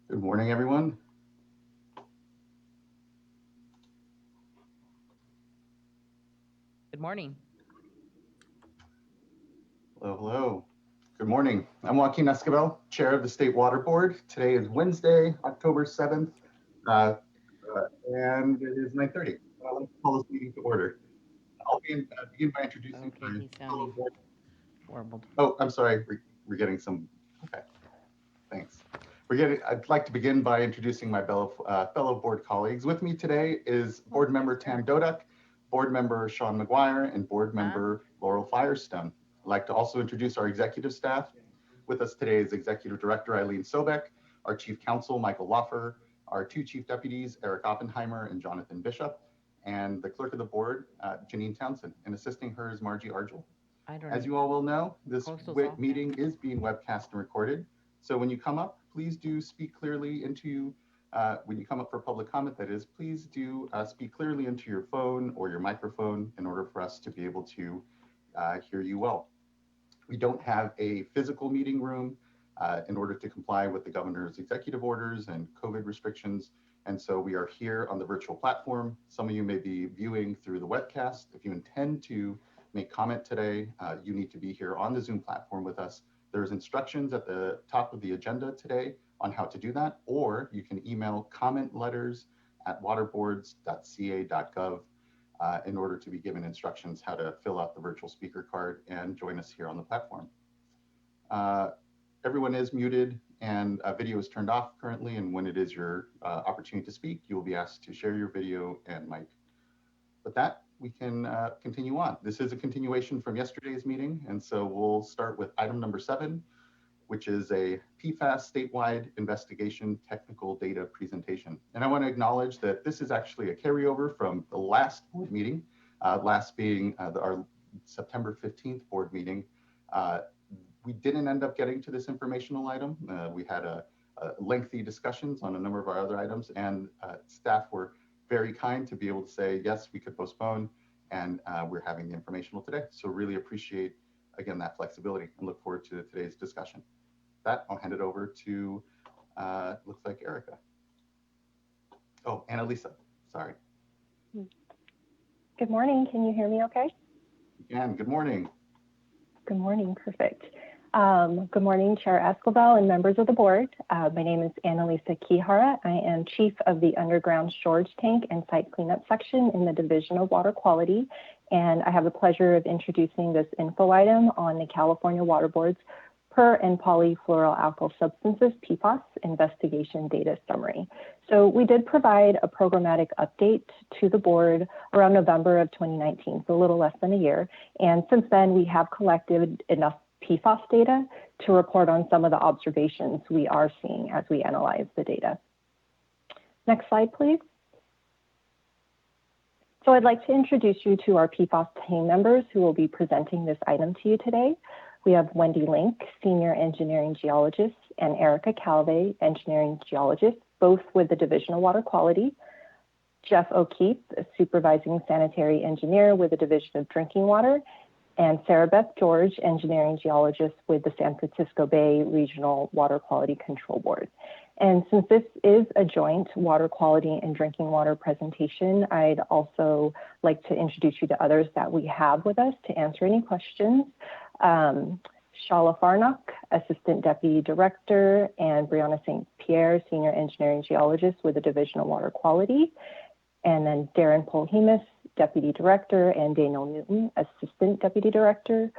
Good morning, everyone. Good morning. Hello, hello. Good morning. I'm Joaquin Escobar, Chair of the State Water Board. Today is Wednesday, October 7th, and it is 9:30. I'd like to call this meeting to order. I'll begin by introducing Okay, my he's fellow sounding board. warbled. Oh, I'm sorry. We're getting some. Okay, thanks. I'd like to begin by introducing my fellow board colleagues. With me today is Board Member Tam Dodak, Board Member Sean McGuire, and Board Member Laurel Firestone. I'd like to also introduce our executive staff. With us today is Executive Director Eileen Sobek, our Chief Counsel Michael Loffer, our two Chief Deputies Eric Oppenheimer and Jonathan Bishop, and the Clerk of the Board Janine Townsend, and assisting her is Margie Argel. As you all will know, this meeting is being webcast and recorded. So when you come up, please do speak clearly into, when you come up for public comment, that is, please do speak clearly into your phone or your microphone in order for us to be able to hear you well. We don't have a physical meeting room in order to comply with the governor's executive orders and COVID restrictions. And so we are here on the virtual platform. Some of you may be viewing through the webcast. If you intend to make comment today, you need to be here on the Zoom platform with us. There's instructions at the top of the agenda today on how to do that, or you can email comment letters at waterboards.ca.gov in order to be given instructions how to fill out the virtual speaker card and join us here on the platform. Everyone is muted and video is turned off currently, and when it is your opportunity to speak, you will be asked to share your video and mic. With that, we can continue on. This is a continuation from yesterday's meeting, and so we'll start with item number 7, which is a PFAS statewide investigation technical data presentation. And I want to acknowledge that this is actually a carryover from the last board meeting, last being our September 15th board meeting. We didn't end up getting to this informational item. We had a lengthy discussions on a number of our other items, and staff were very kind to be able to say, yes, we could postpone, and we're having the informational today. So really appreciate, again, that flexibility and look forward to today's discussion. With that, I'll hand it over to, looks like Erica. Oh, Annalisa, sorry. Good morning, can you hear me okay? Again, good morning. Good morning, perfect. Good morning, Chair Escobar and members of the board. My name is Annalisa Kihara. I am Chief of the Underground Storage Tank and Site Cleanup Section in the Division of Water Quality, and I have the pleasure of introducing this info item on the California Water Board's per and polyfluoroalkyl substances, PFAS, investigation data summary. So we did provide a programmatic update to the board around November of 2019, so a little less than a year. And since then, we have collected enough PFAS data to report on some of the observations we are seeing as we analyze the data. Next slide, please. So I'd like to introduce you to our PFAS team members who will be presenting this item to you today. We have Wendy Link, Senior Engineering Geologist, and Erica Calve, Engineering Geologist, both with the Division of Water Quality. Jeff O'Keefe, a Supervising Sanitary Engineer with the Division of Drinking Water, and Sarah Beth George, Engineering Geologist with the San Francisco Bay Regional Water Quality Control Board. And since this is a joint water quality and drinking water presentation, I'd also like to introduce you to others that we have with us to answer any questions. Shala Farnock, Assistant Deputy Director, and Brianna St. Pierre, Senior Engineering Geologist with the Division of Water Quality. And then Darren Polhemus, Deputy Director, and Daniel Newton, Assistant Deputy Director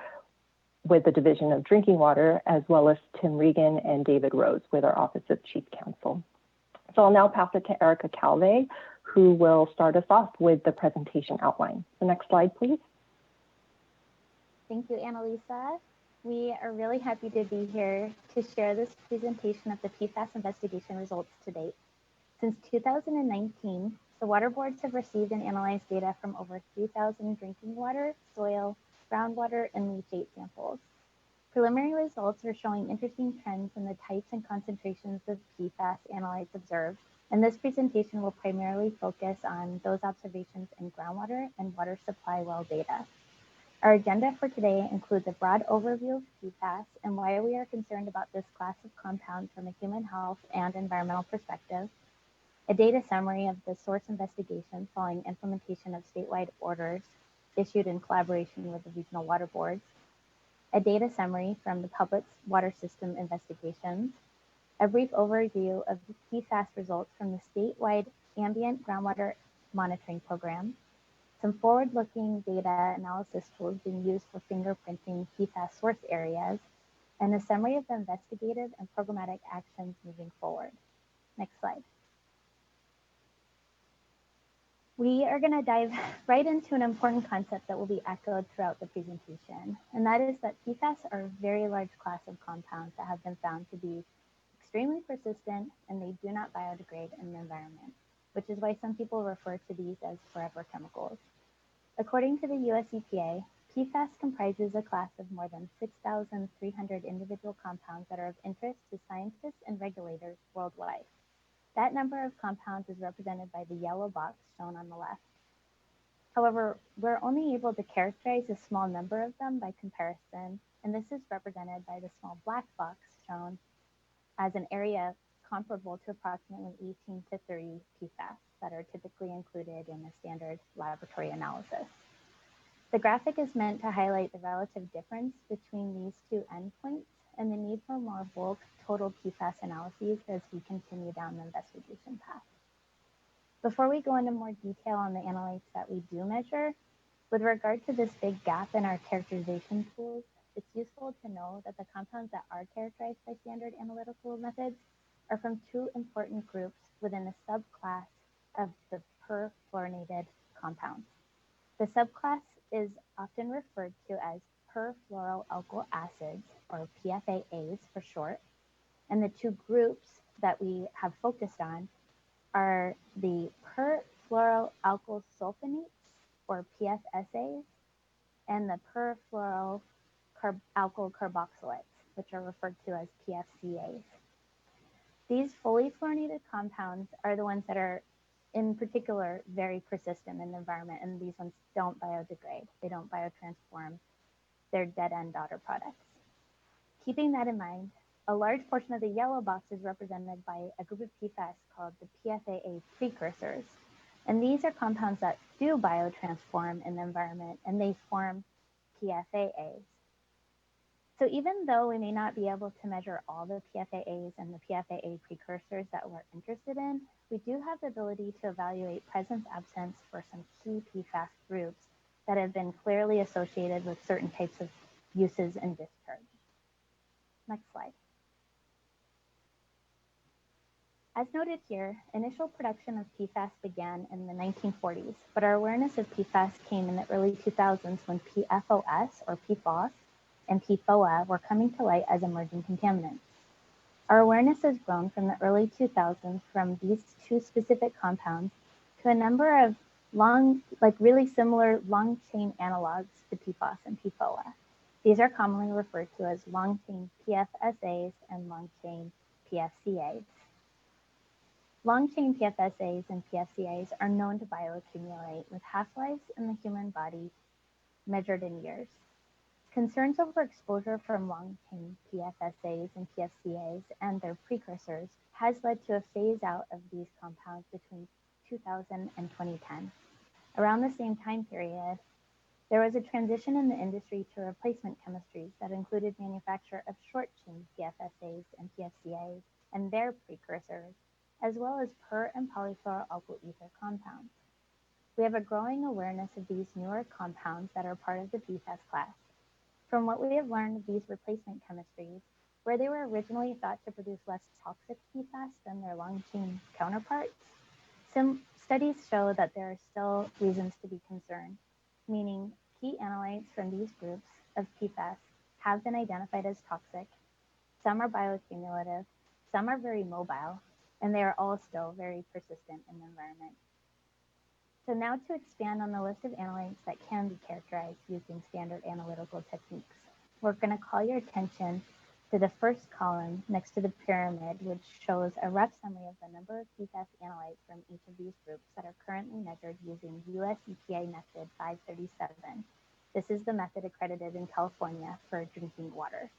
with the Division of Drinking Water, as well as Tim Regan and David Rose with our Office of Chief Counsel. So I'll now pass it to Erica Calve, who will start us off with the presentation outline. The next slide, please. Thank you, Annalisa. We are really happy to be here to share this presentation of the PFAS investigation results to date. Since 2019, the water boards have received and analyzed data from over 3,000 drinking water, soil, groundwater, and leachate samples. Preliminary results are showing interesting trends in the types and concentrations of PFAS analytes observed, and this presentation will primarily focus on those observations in groundwater and water supply well data. Our agenda for today includes a broad overview of PFAS and why we are concerned about this class of compounds from a human health and environmental perspective, a data summary of the source investigation following implementation of statewide orders issued in collaboration with the regional water boards, a data summary from the public's water system investigations, a brief overview of the PFAS results from the statewide Ambient groundwater monitoring program, some forward-looking data analysis tools being used for fingerprinting PFAS source areas, and a summary of the investigative and programmatic actions moving forward. Next slide. We are going to dive right into an important concept that will be echoed throughout the presentation, and that is that PFAS are a very large class of compounds that have been found to be extremely persistent, and they do not biodegrade in the environment, which is why some people refer to these as forever chemicals. According to the US EPA, PFAS comprises a class of more than 6,300 individual compounds that are of interest to scientists and regulators worldwide. That number of compounds is represented by the yellow box shown on the left. However, we're only able to characterize a small number of them by comparison, and this is represented by the small black box shown as an area comparable to approximately 18 to 30 PFAS that are typically included in a standard laboratory analysis. The graphic is meant to highlight the relative difference between these two endpoints and the need for more bulk total PFAS analyses as we continue down the investigation path. Before we go into more detail on the analytes that we do measure, with regard to this big gap in our characterization tools, it's useful to know that the compounds that are characterized by standard analytical methods are from two important groups within a subclass of the perfluorinated compounds. The subclass is often referred to as perfluoroalkyl acids, or PFAS for short, and the two groups that we have focused on are the perfluoroalkyl sulfonates, or PFSAs, and the perfluoroalkyl carboxylates, which are referred to as PFCAs. These fully fluorinated compounds are the ones that are, in particular, very persistent in the environment, and these ones don't biodegrade. They don't biotransform. They're dead-end daughter products. Keeping that in mind, a large portion of the yellow box is represented by a group of PFAS called the PFAA precursors. And these are compounds that do biotransform in the environment, and they form PFAAs. So even though we may not be able to measure all the PFAAs and the PFAA precursors that we're interested in, we do have the ability to evaluate presence-absence for some key PFAS groups that have been clearly associated with certain types of uses and discharge. Next slide. As noted here, initial production of PFAS began in the 1940s, but our awareness of PFAS came in the early 2000s when PFOS, or PFOS, and PFOA were coming to light as emerging contaminants. Our awareness has grown from the early 2000s from these two specific compounds to a number of really similar long-chain analogs to PFOS and PFOA. These are commonly referred to as long-chain PFSAs and long-chain PFCAs. Long-chain PFSAs and PFCAs are known to bioaccumulate with half-lives in the human body measured in years. Concerns over exposure from long-chain PFSAs and PFCAs and their precursors has led to a phase out of these compounds between 2000 and 2010. Around the same time period, there was a transition in the industry to replacement chemistries that included manufacture of short-chain PFSAs and PFCAs and their precursors, as well as per and polyfluoroalkyl ether compounds. We have a growing awareness of these newer compounds that are part of the PFAS class. From what we have learned of these replacement chemistries, where they were originally thought to produce less toxic PFAS than their long-chain counterparts, some studies show that there are still reasons to be concerned, meaning key analytes from these groups of PFAS have been identified as toxic, some are bioaccumulative, some are very mobile, and they are all still very persistent in the environment. So now to expand on the list of analytes that can be characterized using standard analytical techniques, we're going to call your attention to the first column next to the pyramid, which shows a rough summary of the number of PFAS analytes from each of these groups that are currently measured using US EPA method 537 This is the method accredited in California for drinking water.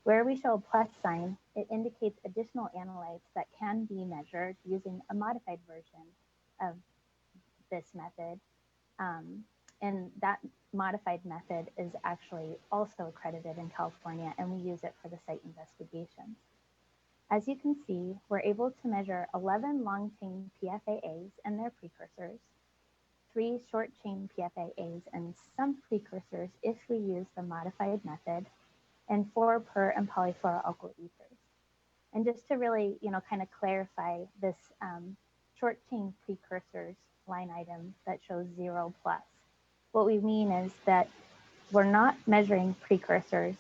Where we show a plus sign, it indicates additional analytes that can be measured using a modified version of this method. And that modified method is actually also accredited in California, and we use it for the site investigations. As you can see, we're able to measure 11 long-chain PFAS and their precursors, 3 short-chain PFAS and some precursors if we use the modified method, and 4 per and polyfluoroalkyl ethers. And just to really, kind of clarify this short-chain precursors line item that shows 0+. What we mean is that we're not measuring precursors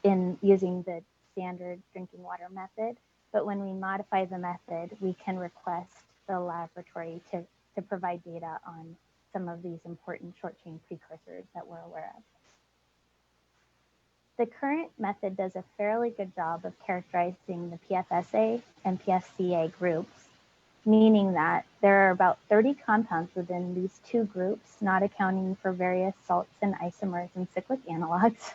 in using the standard drinking water method, but when we modify the method, we can request the laboratory to provide data on some of these important short-chain precursors that we're aware of. The current method does a fairly good job of characterizing the PFSA and PFCA groups, meaning that there are about 30 compounds within these 2 groups, not accounting for various salts and isomers and cyclic analogs,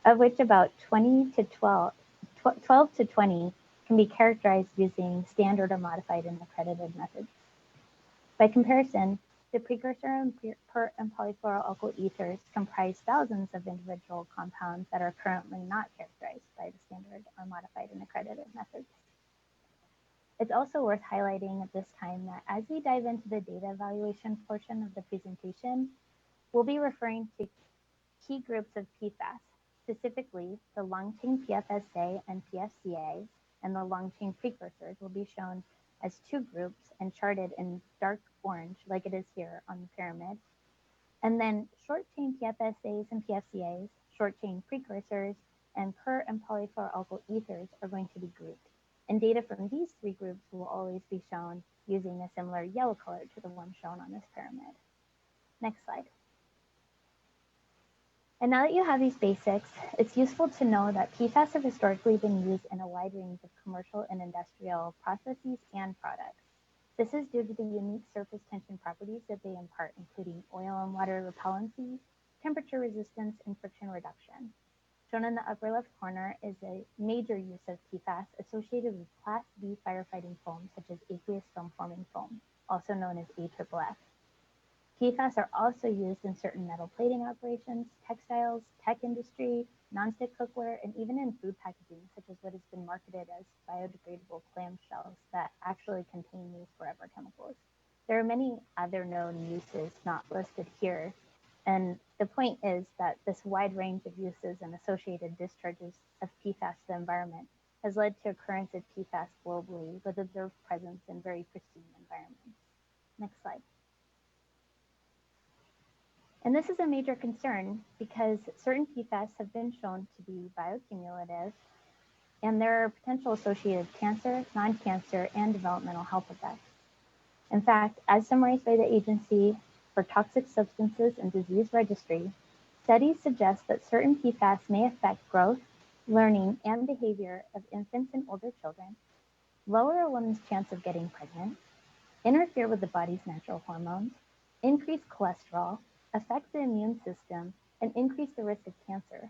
of which about 12 to 20 can be characterized using standard or modified and accredited methods. By comparison, the precursor and per and polyfluoroalkyl ethers comprise thousands of individual compounds that are currently not characterized by the standard or modified and accredited methods. It's also worth highlighting at this time that as we dive into the data evaluation portion of the presentation, we'll be referring to key groups of PFAS, specifically the long-chain PFSA and PFCA, and the long-chain precursors will be shown as 2 groups and charted in dark orange, like it is here on the pyramid. And then short-chain PFSAs and PFCAs, short-chain precursors, and per and polyfluoroalkyl ethers are going to be grouped. And data from these 3 groups will always be shown using a similar yellow color to the one shown on this pyramid. Next slide. And now that you have these basics, it's useful to know that PFAS have historically been used in a wide range of commercial and industrial processes and products. This is due to the unique surface tension properties that they impart, including oil and water repellency, temperature resistance, and friction reduction. Shown in the upper left corner is a major use of PFAS associated with Class B firefighting foam, such as aqueous film-forming foam, also known as AFFF. PFAS are also used in certain metal plating operations, textiles, tech industry, nonstick cookware, and even in food packaging, such as what has been marketed as biodegradable clamshells that actually contain these forever chemicals. There are many other known uses not listed here, and the point is that this wide range of uses and associated discharges of PFAS to the environment has led to occurrence of PFAS globally with observed presence in very pristine environments. Next slide. And this is a major concern because certain PFAS have been shown to be bioaccumulative, and there are potential associated cancer, non-cancer, and developmental health effects. In fact, as summarized by the Agency for Toxic Substances and Disease Registry, studies suggest that certain PFAS may affect growth, learning, and behavior of infants and older children, lower a woman's chance of getting pregnant, interfere with the body's natural hormones, increase cholesterol, affect the immune system, and increase the risk of cancer.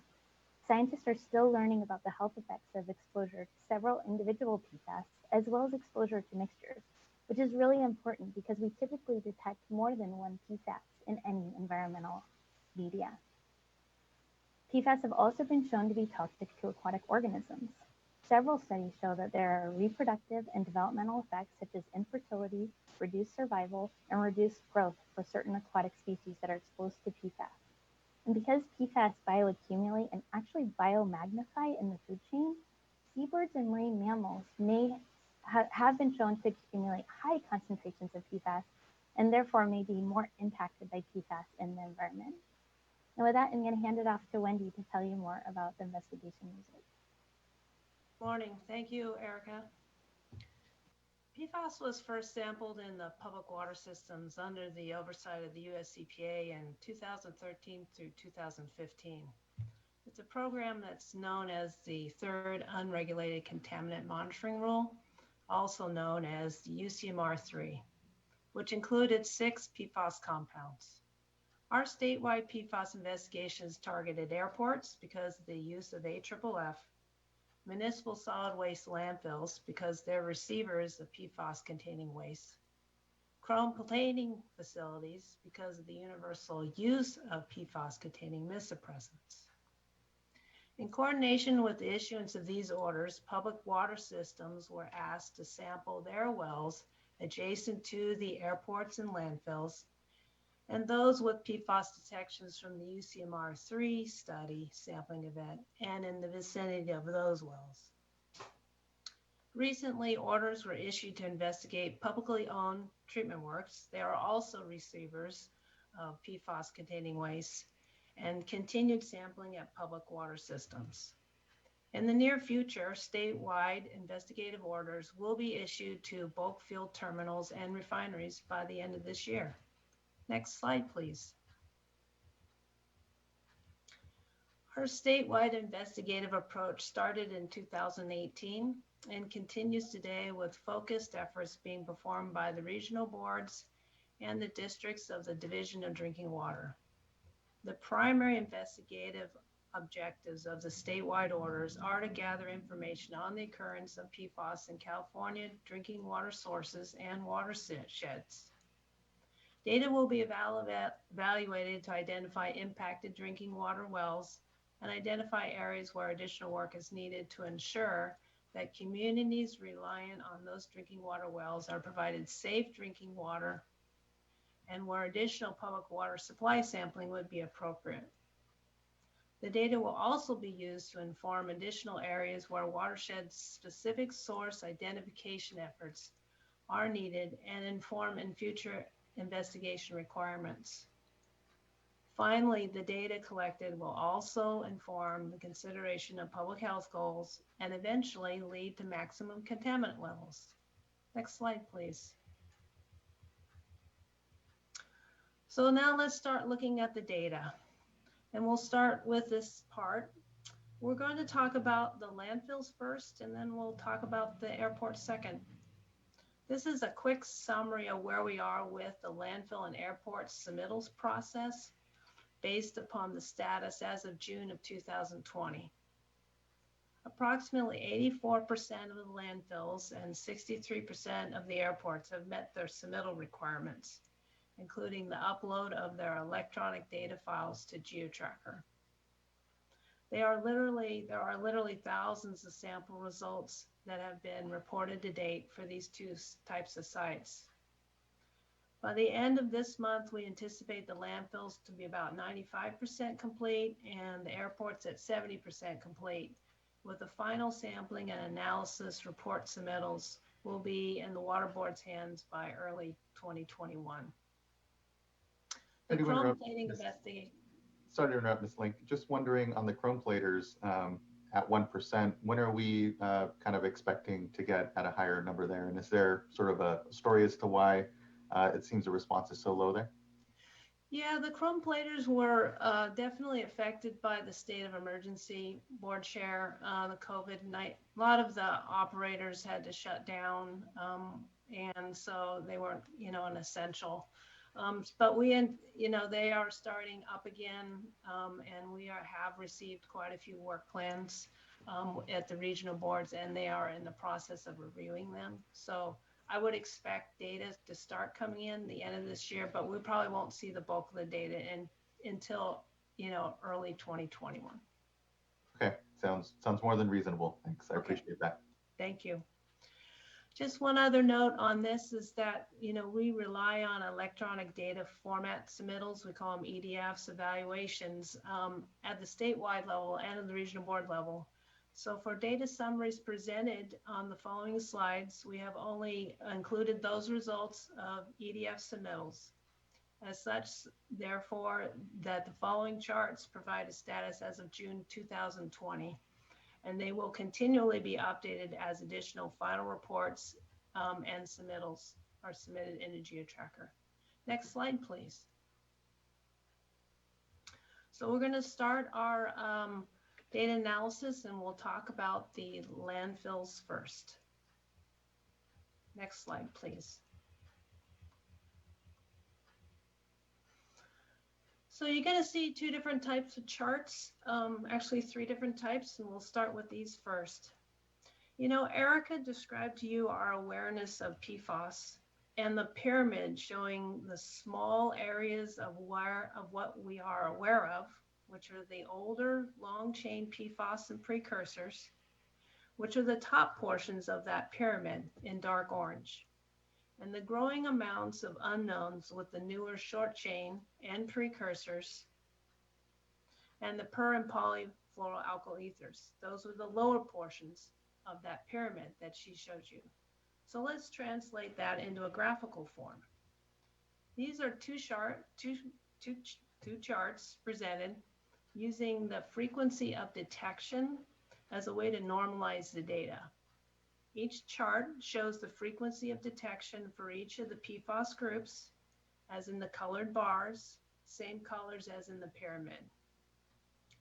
Scientists are still learning about the health effects of exposure to several individual PFAS, as well as exposure to mixtures, which is really important because we typically detect more than one PFAS in any environmental media. PFAS have also been shown to be toxic to aquatic organisms. Several studies show that there are reproductive and developmental effects such as infertility, reduced survival, and reduced growth for certain aquatic species that are exposed to PFAS. And because PFAS bioaccumulate and actually biomagnify in the food chain, seabirds and marine mammals may have been shown to accumulate high concentrations of PFAS and therefore may be more impacted by PFAS in the environment. And with that, I'm going to hand it off to Wendy to tell you more about the investigation results. Morning. Thank you, Erica. PFAS was first sampled in the public water systems under the oversight of the US EPA in 2013 through 2015. It's a program that's known as the Third Unregulated Contaminant Monitoring Rule, also known as the UCMR 3, which included 6 PFAS compounds. Our statewide PFAS investigations targeted airports because of the use of AFFF, municipal solid waste landfills because they're receivers of PFAS-containing waste, chrome-containing facilities because of the universal use of PFAS-containing mistsuppressants. In coordination with the issuance of these orders, public water systems were asked to sample their wells adjacent to the airports and landfills, and those with PFAS detections from the UCMR3 study sampling event and in the vicinity of those wells. Recently, orders were issued to investigate publicly owned treatment works. They are also receivers of PFAS-containing waste and continued sampling at public water systems. In the near future, statewide investigative orders will be issued to bulk fuel terminals and refineries by the end of this year. Next slide, please. Our statewide investigative approach started in 2018 and continues today with focused efforts being performed by the regional boards and the districts of the Division of Drinking Water. The primary investigative objectives of the statewide orders are to gather information on the occurrence of PFAS in California drinking water sources and watersheds. Data will be evaluated to identify impacted drinking water wells and identify areas where additional work is needed to ensure that communities reliant on those drinking water wells are provided safe drinking water and where additional public water supply sampling would be appropriate. The data will also be used to inform additional areas where watershed-specific source identification efforts are needed and inform in future investigation requirements. Finally, the data collected will also inform the consideration of public health goals and eventually lead to maximum contaminant levels. Next slide, please. So now let's start looking at the data. And we'll start with this part. We're going to talk about the landfills first, and then we'll talk about the airport second. This is a quick summary of where we are with the landfill and airport submittals process based upon the status as of June of 2020. Approximately 84% of the landfills and 63% of the airports have met their submittal requirements, including the upload of their electronic data files to GeoTracker. There are literally thousands of sample results that have been reported to date for these two types of sites. By the end of this month, we anticipate the landfills to be about 95% complete and the airports at 70% complete, with the final sampling and analysis report submittals will be in the Water Board's hands by early 2021. The chrome plating investigation. Sorry to interrupt, Ms. Link. Just wondering on the chrome platers at 1%, when are we kind of expecting to get at a higher number there? And is there sort of a story as to why it seems the response is so low there? Yeah, the chrome platers were definitely affected by the state of emergency board chair, the COVID night. A lot of the operators had to shut down, and so they weren't, an essential. But they are starting up again, and we have received quite a few work plans at the regional boards, and they are in the process of reviewing them. So I would expect data to start coming in the end of this year, but we probably won't see the bulk of the data until early 2021. Okay, sounds more than reasonable. Thanks, I appreciate that. Thank you. Just one other note on this is that, we rely on electronic data format submittals. We call them EDFs, evaluations, at the statewide level and at the regional board level. So for data summaries presented on the following slides, we have only included those results of EDF submittals. As such, therefore, that the following charts provide a status as of June 2020. And they will continually be updated as additional final reports and submittals are submitted into GeoTracker. Next slide, please. So we're going to start our data analysis, and we'll talk about the landfills first. Next slide, please. So you're going to see two different types of charts, actually three different types, and we'll start with these first. You know, Erica described to you our awareness of PFAS and the pyramid showing the small areas of what we are aware of, which are the older long chain PFAS and precursors, which are the top portions of that pyramid in dark orange, and the growing amounts of unknowns with the newer short chain and precursors, and the per and polyfluoroalkyl ethers. Those are the lower portions of that pyramid that she showed you. So let's translate that into a graphical form. These are two charts presented using the frequency of detection as a way to normalize the data. Each chart shows the frequency of detection for each of the PFAS groups, as in the colored bars, same colors as in the pyramid.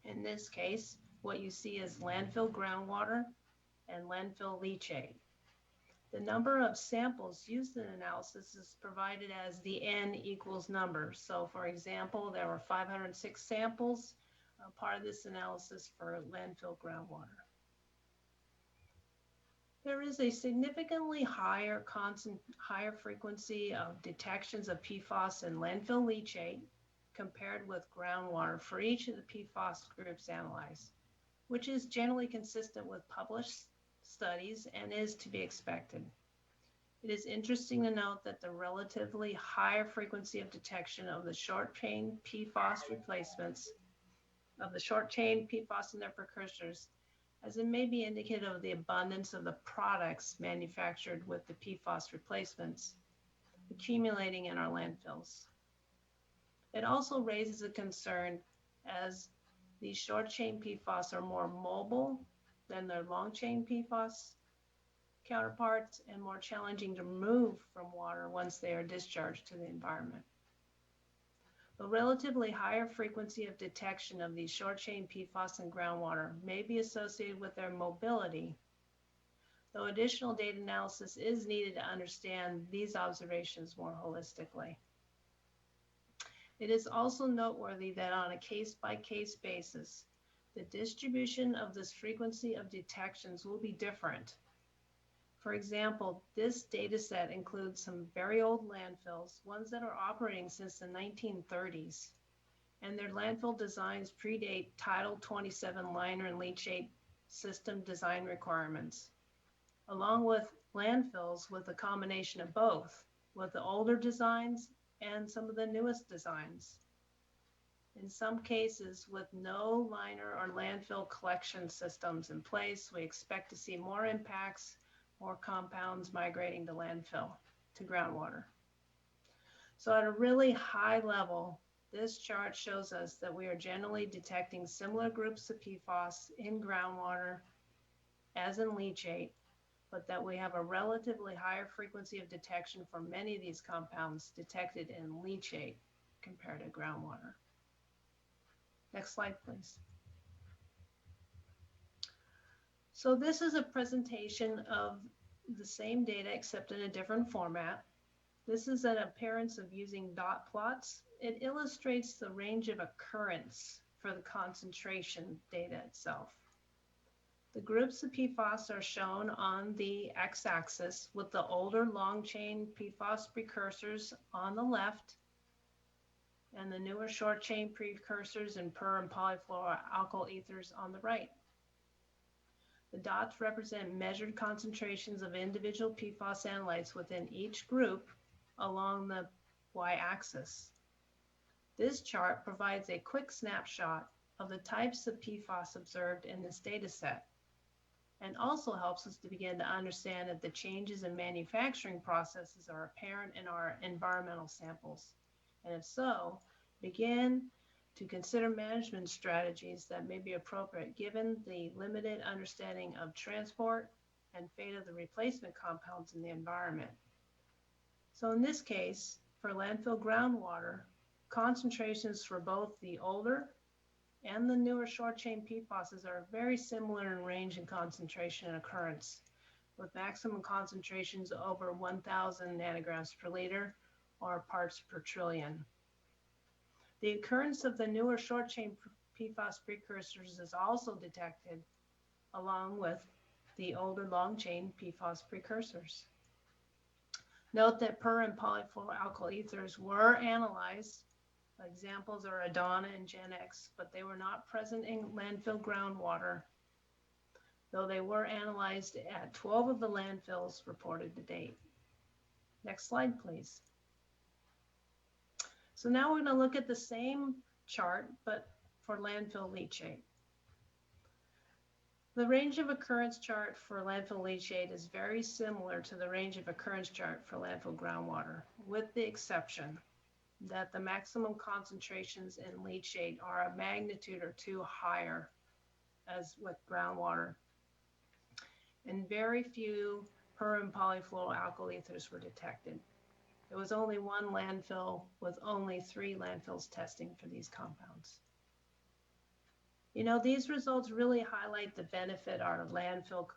In this case, what you see is landfill groundwater and landfill leachate. The number of samples used in analysis is provided as the N equals number. So for example, there were 506 samples, part of this analysis for landfill groundwater. There is a significantly higher frequency of detections of PFAS and landfill leachate compared with groundwater for each of the PFAS groups analyzed, which is generally consistent with published studies and is to be expected. It is interesting to note that the relatively higher frequency of detection of the short chain PFAS replacements, of the short chain PFAS and their precursors, as it may be indicative of the abundance of the products manufactured with the PFAS replacements accumulating in our landfills. It also raises a concern as these short chain PFAS are more mobile than their long chain PFAS counterparts and more challenging to remove from water once they are discharged to the environment. The relatively higher frequency of detection of these short chain PFAS in groundwater may be associated with their mobility, though additional data analysis is needed to understand these observations more holistically. It is also noteworthy that on a case-by-case basis, the distribution of this frequency of detections will be different. For example, this data set includes some very old landfills, ones that are operating since the 1930s, and their landfill designs predate Title 27 liner and leachate system design requirements, along with landfills with a combination of both, with the older designs and some of the newest designs. In some cases, with no liner or landfill collection systems in place, we expect to see more impacts, more compounds migrating to landfill, to groundwater. So at a really high level, this chart shows us that we are generally detecting similar groups of PFAS in groundwater as in leachate, but that we have a relatively higher frequency of detection for many of these compounds detected in leachate compared to groundwater. Next slide, please. So this is a presentation of the same data except in a different format. This is an appearance of using dot plots. It illustrates the range of occurrence for the concentration data itself. The groups of PFAS are shown on the x-axis with the older long chain PFAS precursors on the left and the newer short chain precursors and per and polyfluoroalkyl ethers on the right. The dots represent measured concentrations of individual PFAS analytes within each group along the y-axis. This chart provides a quick snapshot of the types of PFAS observed in this data set, and also helps us to begin to understand that the changes in manufacturing processes are apparent in our environmental samples, and if so, begin to consider management strategies that may be appropriate given the limited understanding of transport and fate of the replacement compounds in the environment. So in this case, for landfill groundwater, concentrations for both the older and the newer short chain PFAS are very similar in range and concentration and occurrence, with maximum concentrations over 1,000 nanograms per liter or parts per trillion. The occurrence of the newer short-chain PFAS precursors is also detected along with the older long-chain PFAS precursors. Note that per and polyfluoroalkyl ethers were analyzed. Examples are Adana and Gen X, but they were not present in landfill groundwater, though they were analyzed at 12 of the landfills reported to date. Next slide, please. So now we're going to look at the same chart, but for landfill leachate. The range of occurrence chart for landfill leachate is very similar to the range of occurrence chart for landfill groundwater, with the exception that the maximum concentrations in leachate are a magnitude or two higher as with groundwater. And very few per and polyfluoroalkyl ethers were detected. There was only one landfill with only 3 landfills testing for these compounds. You know, these results really highlight the benefit our landfill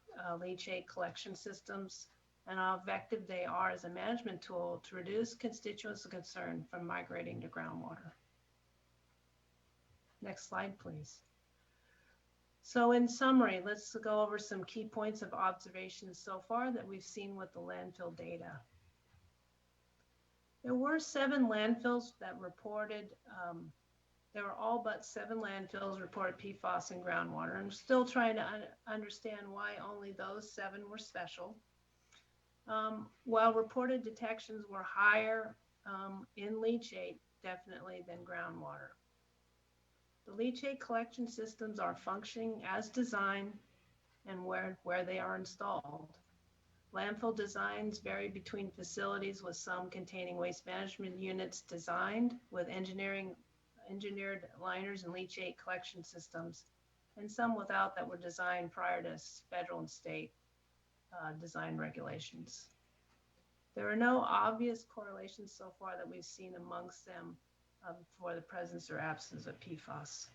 leachate collection systems and how effective they are as a management tool to reduce constituents of concern from migrating to groundwater. Next slide, please. So in summary, let's go over some key points of observations so far that we've seen with the landfill data. There were 7 landfills that reported, there were all but 7 landfills reported PFAS in groundwater. I'm still trying to understand why only those 7 were special. While reported detections were higher in leachate, definitely, than groundwater. The leachate collection systems are functioning as designed and where they are installed. Landfill designs vary between facilities, with some containing waste management units designed with engineered liners and leachate collection systems, and some without that were designed prior to federal and state design regulations. There are no obvious correlations so far that we've seen amongst them for the presence or absence of PFAS.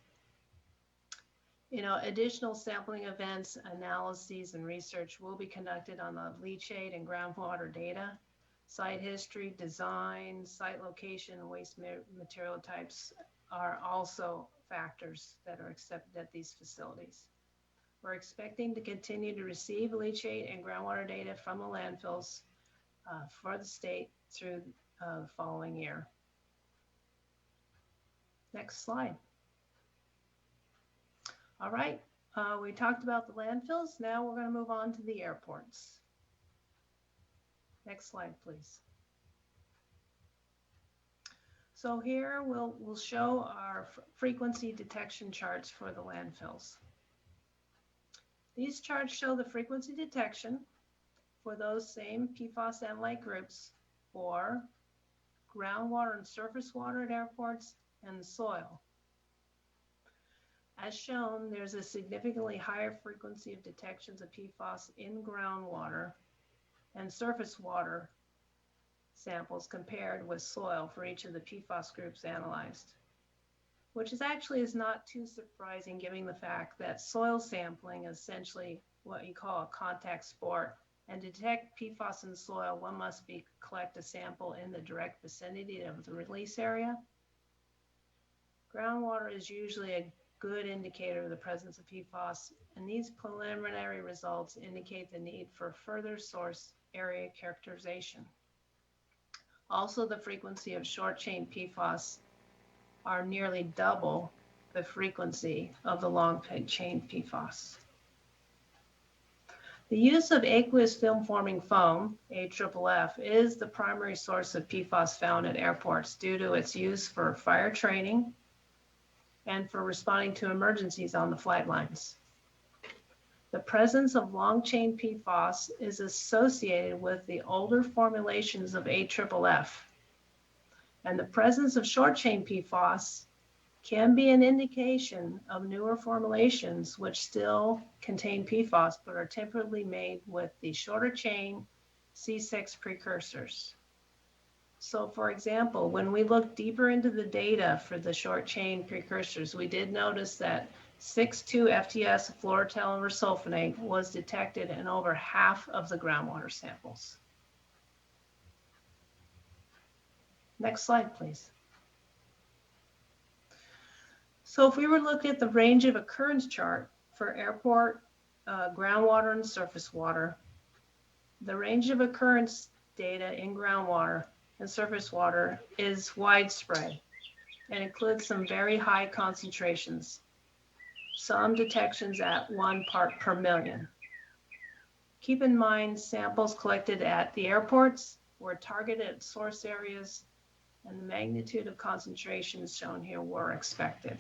You know, additional sampling events, analyses, and research will be conducted on the leachate and groundwater data. Site history, design, site location, and waste material types are also factors that are accepted at these facilities. We're expecting to continue to receive leachate and groundwater data from the landfills for the state through the following year. Next slide. All right, we talked about the landfills. Now we're going to move on to the airports. Next slide, please. So here we'll show our frequency detection charts for the landfills. These charts show the frequency detection for those same PFAS analyte groups for groundwater and surface water at airports and soil. As shown, there's a significantly higher frequency of detections of PFAS in groundwater and surface water samples compared with soil for each of the PFAS groups analyzed, which is not too surprising given the fact that soil sampling is essentially what you call a contact sport, and to detect PFAS in soil, one must collect a sample in the direct vicinity of the release area. Groundwater is usually a good indicator of the presence of PFAS, and these preliminary results indicate the need for further source area characterization. Also, the frequency of short-chain PFAS are nearly double the frequency of the long-chain PFAS. The use of aqueous film-forming foam, AFFF, is the primary source of PFAS found at airports due to its use for fire training and for responding to emergencies on the flight lines. The presence of long-chain PFAS is associated with the older formulations of AFFF, and the presence of short-chain PFAS can be an indication of newer formulations which still contain PFAS but are typically made with the shorter chain C6 precursors. So for example, when we look deeper into the data for the short chain precursors, we did notice that 6,2-FTS fluorotalin resulfonate was detected in over half of the groundwater samples. Next slide, please. So if we were looking at the range of occurrence chart for airport, groundwater, and surface water, the range of occurrence data in groundwater and surface water is widespread and includes some very high concentrations, some detections at 1 part per million. Keep in mind, samples collected at the airports were targeted at source areas, and the magnitude of concentrations shown here were expected.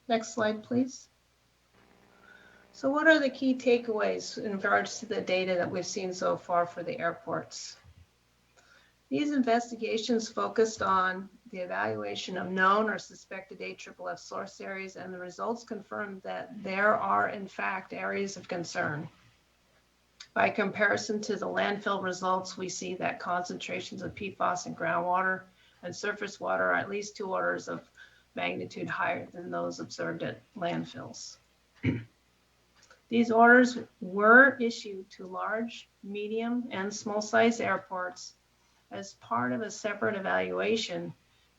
Next slide, please. So what are the key takeaways in regards to the data that we've seen so far for the airports? These investigations focused on the evaluation of known or suspected AFFF source areas, and the results confirmed that there are, in fact, areas of concern. By comparison to the landfill results, we see that concentrations of PFAS in groundwater and surface water are at least 2 orders of magnitude higher than those observed at landfills. These orders were issued to large, medium, and small-sized airports as part of a separate evaluation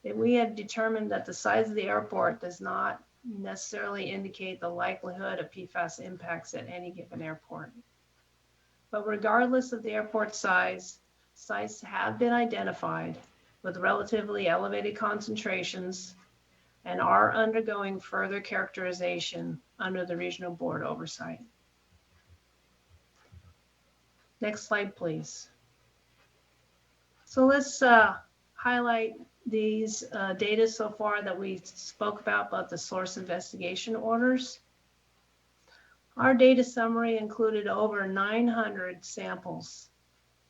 that we have determined that the size of the airport does not necessarily indicate the likelihood of PFAS impacts at any given airport. But regardless of the airport size, sites have been identified with relatively elevated concentrations and are undergoing further characterization under the regional board oversight. Next slide, please. So let's highlight these data so far that we spoke about the source investigation orders. Our data summary included over 900 samples,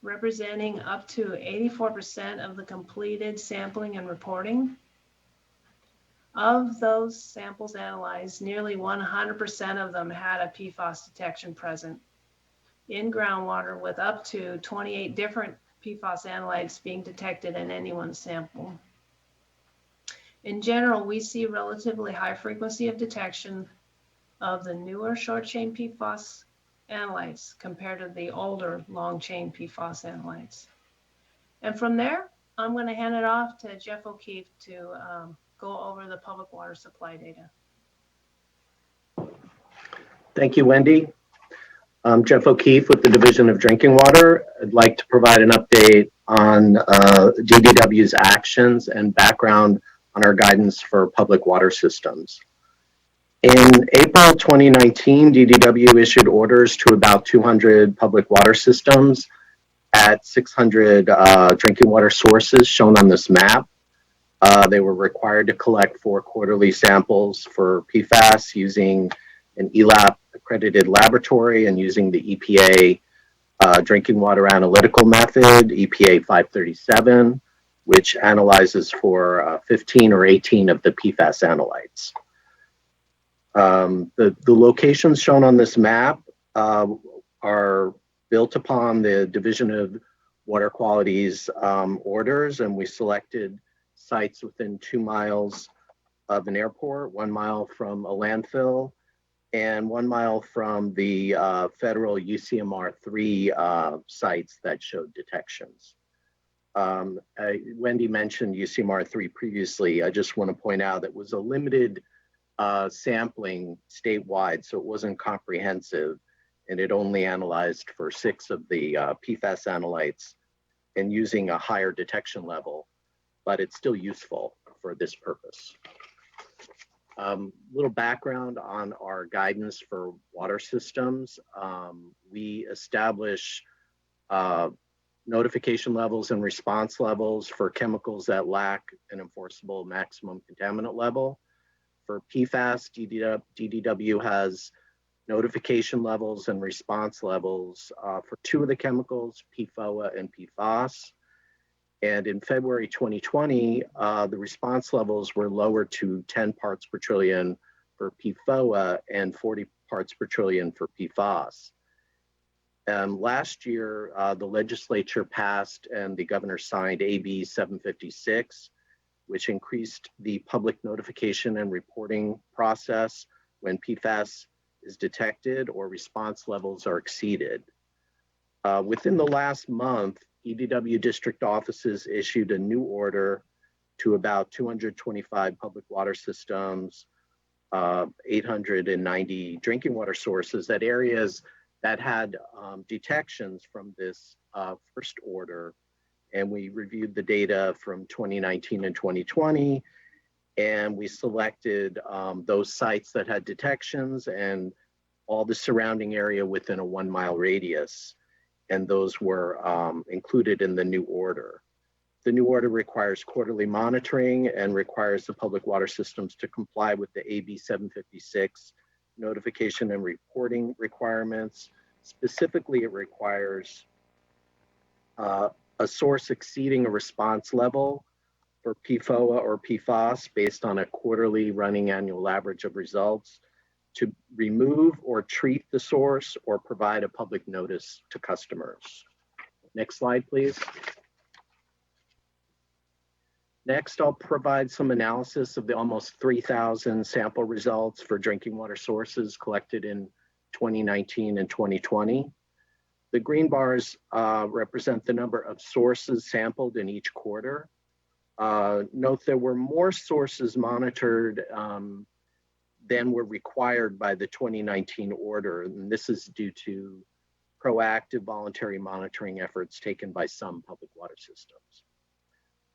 representing up to 84% of the completed sampling and reporting. Of those samples analyzed, nearly 100% of them had a PFAS detection present in groundwater, with up to 28 different PFAS analytes being detected in any one sample. In general, we see relatively high frequency of detection of the newer short-chain PFAS analytes compared to the older long-chain PFAS analytes. And from there, I'm going to hand it off to Jeff O'Keefe to go over the public water supply data. Thank you, Wendy. I'm Jeff O'Keefe with the Division of Drinking Water. I'd like to provide an update on DDW's actions and background on our guidance for public water systems. In April 2019, DDW issued orders to about 200 public water systems at 600 drinking water sources shown on this map. They were required to collect 4 quarterly samples for PFAS using an ELAP accredited laboratory and using the EPA drinking water analytical method, EPA 537, which analyzes for 15 or 18 of the PFAS analytes. The locations shown on this map are built upon the Division of Water Quality's orders, and we selected sites within 2 miles of an airport, 1 mile from a landfill, and 1 mile from the federal UCMR 3 sites that showed detections. Wendy mentioned UCMR 3 previously. I just want to point out that it was a limited sampling statewide, so it wasn't comprehensive, and it only analyzed for 6 of the PFAS analytes and using a higher detection level, but it's still useful for this purpose. Little background on our guidance for water systems. We establish notification levels and response levels for chemicals that lack an enforceable maximum contaminant level. For PFAS, DDW has notification levels and response levels for 2 of the chemicals, PFOA and PFAS. And in February 2020, the response levels were lowered to 10 parts per trillion for PFOA and 40 parts per trillion for PFAS. Last year, the legislature passed and the governor signed AB 756, which increased the public notification and reporting process when PFAS is detected or response levels are exceeded. Within the last month, EDW district offices issued a new order to about 225 public water systems, 890 drinking water sources at areas that had detections from this first order. And we reviewed the data from 2019 and 2020, and we selected those sites that had detections and all the surrounding area within a 1 mile radius. And those were included in the new order. The new order requires quarterly monitoring and requires the public water systems to comply with the AB 756 notification and reporting requirements. Specifically, it requires a source exceeding a response level for PFOA or PFAS based on a quarterly running annual average of results to remove or treat the source or provide a public notice to customers. Next slide, please. Next, I'll provide some analysis of the almost 3,000 sample results for drinking water sources collected in 2019 and 2020. The green bars represent the number of sources sampled in each quarter. Note there were more sources monitored than were required by the 2019 order, and this is due to proactive voluntary monitoring efforts taken by some public water systems.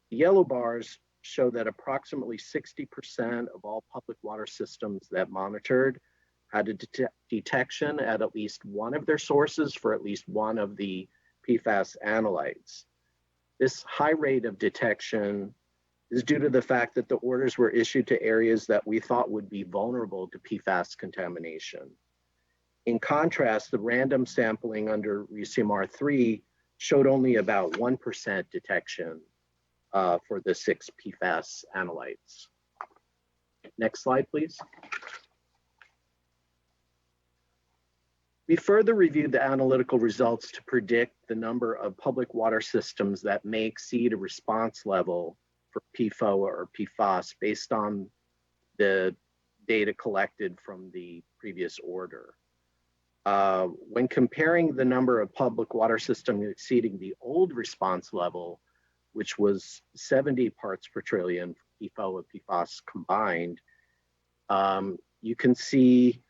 The yellow bars show that approximately 60% of all public water systems that monitored had a detection at least one of their sources for at least one of the PFAS analytes. This high rate of detection is due to the fact that the orders were issued to areas that we thought would be vulnerable to PFAS contamination. In contrast, the random sampling under UCMR 3 showed only about 1% detection for the 6 PFAS analytes. Next slide, please. We further reviewed the analytical results to predict the number of public water systems that may exceed a response level for PFOA or PFAS based on the data collected from the previous order. When comparing the number of public water systems exceeding the old response level, which was 70 parts per trillion PFOA, PFAS combined, you can see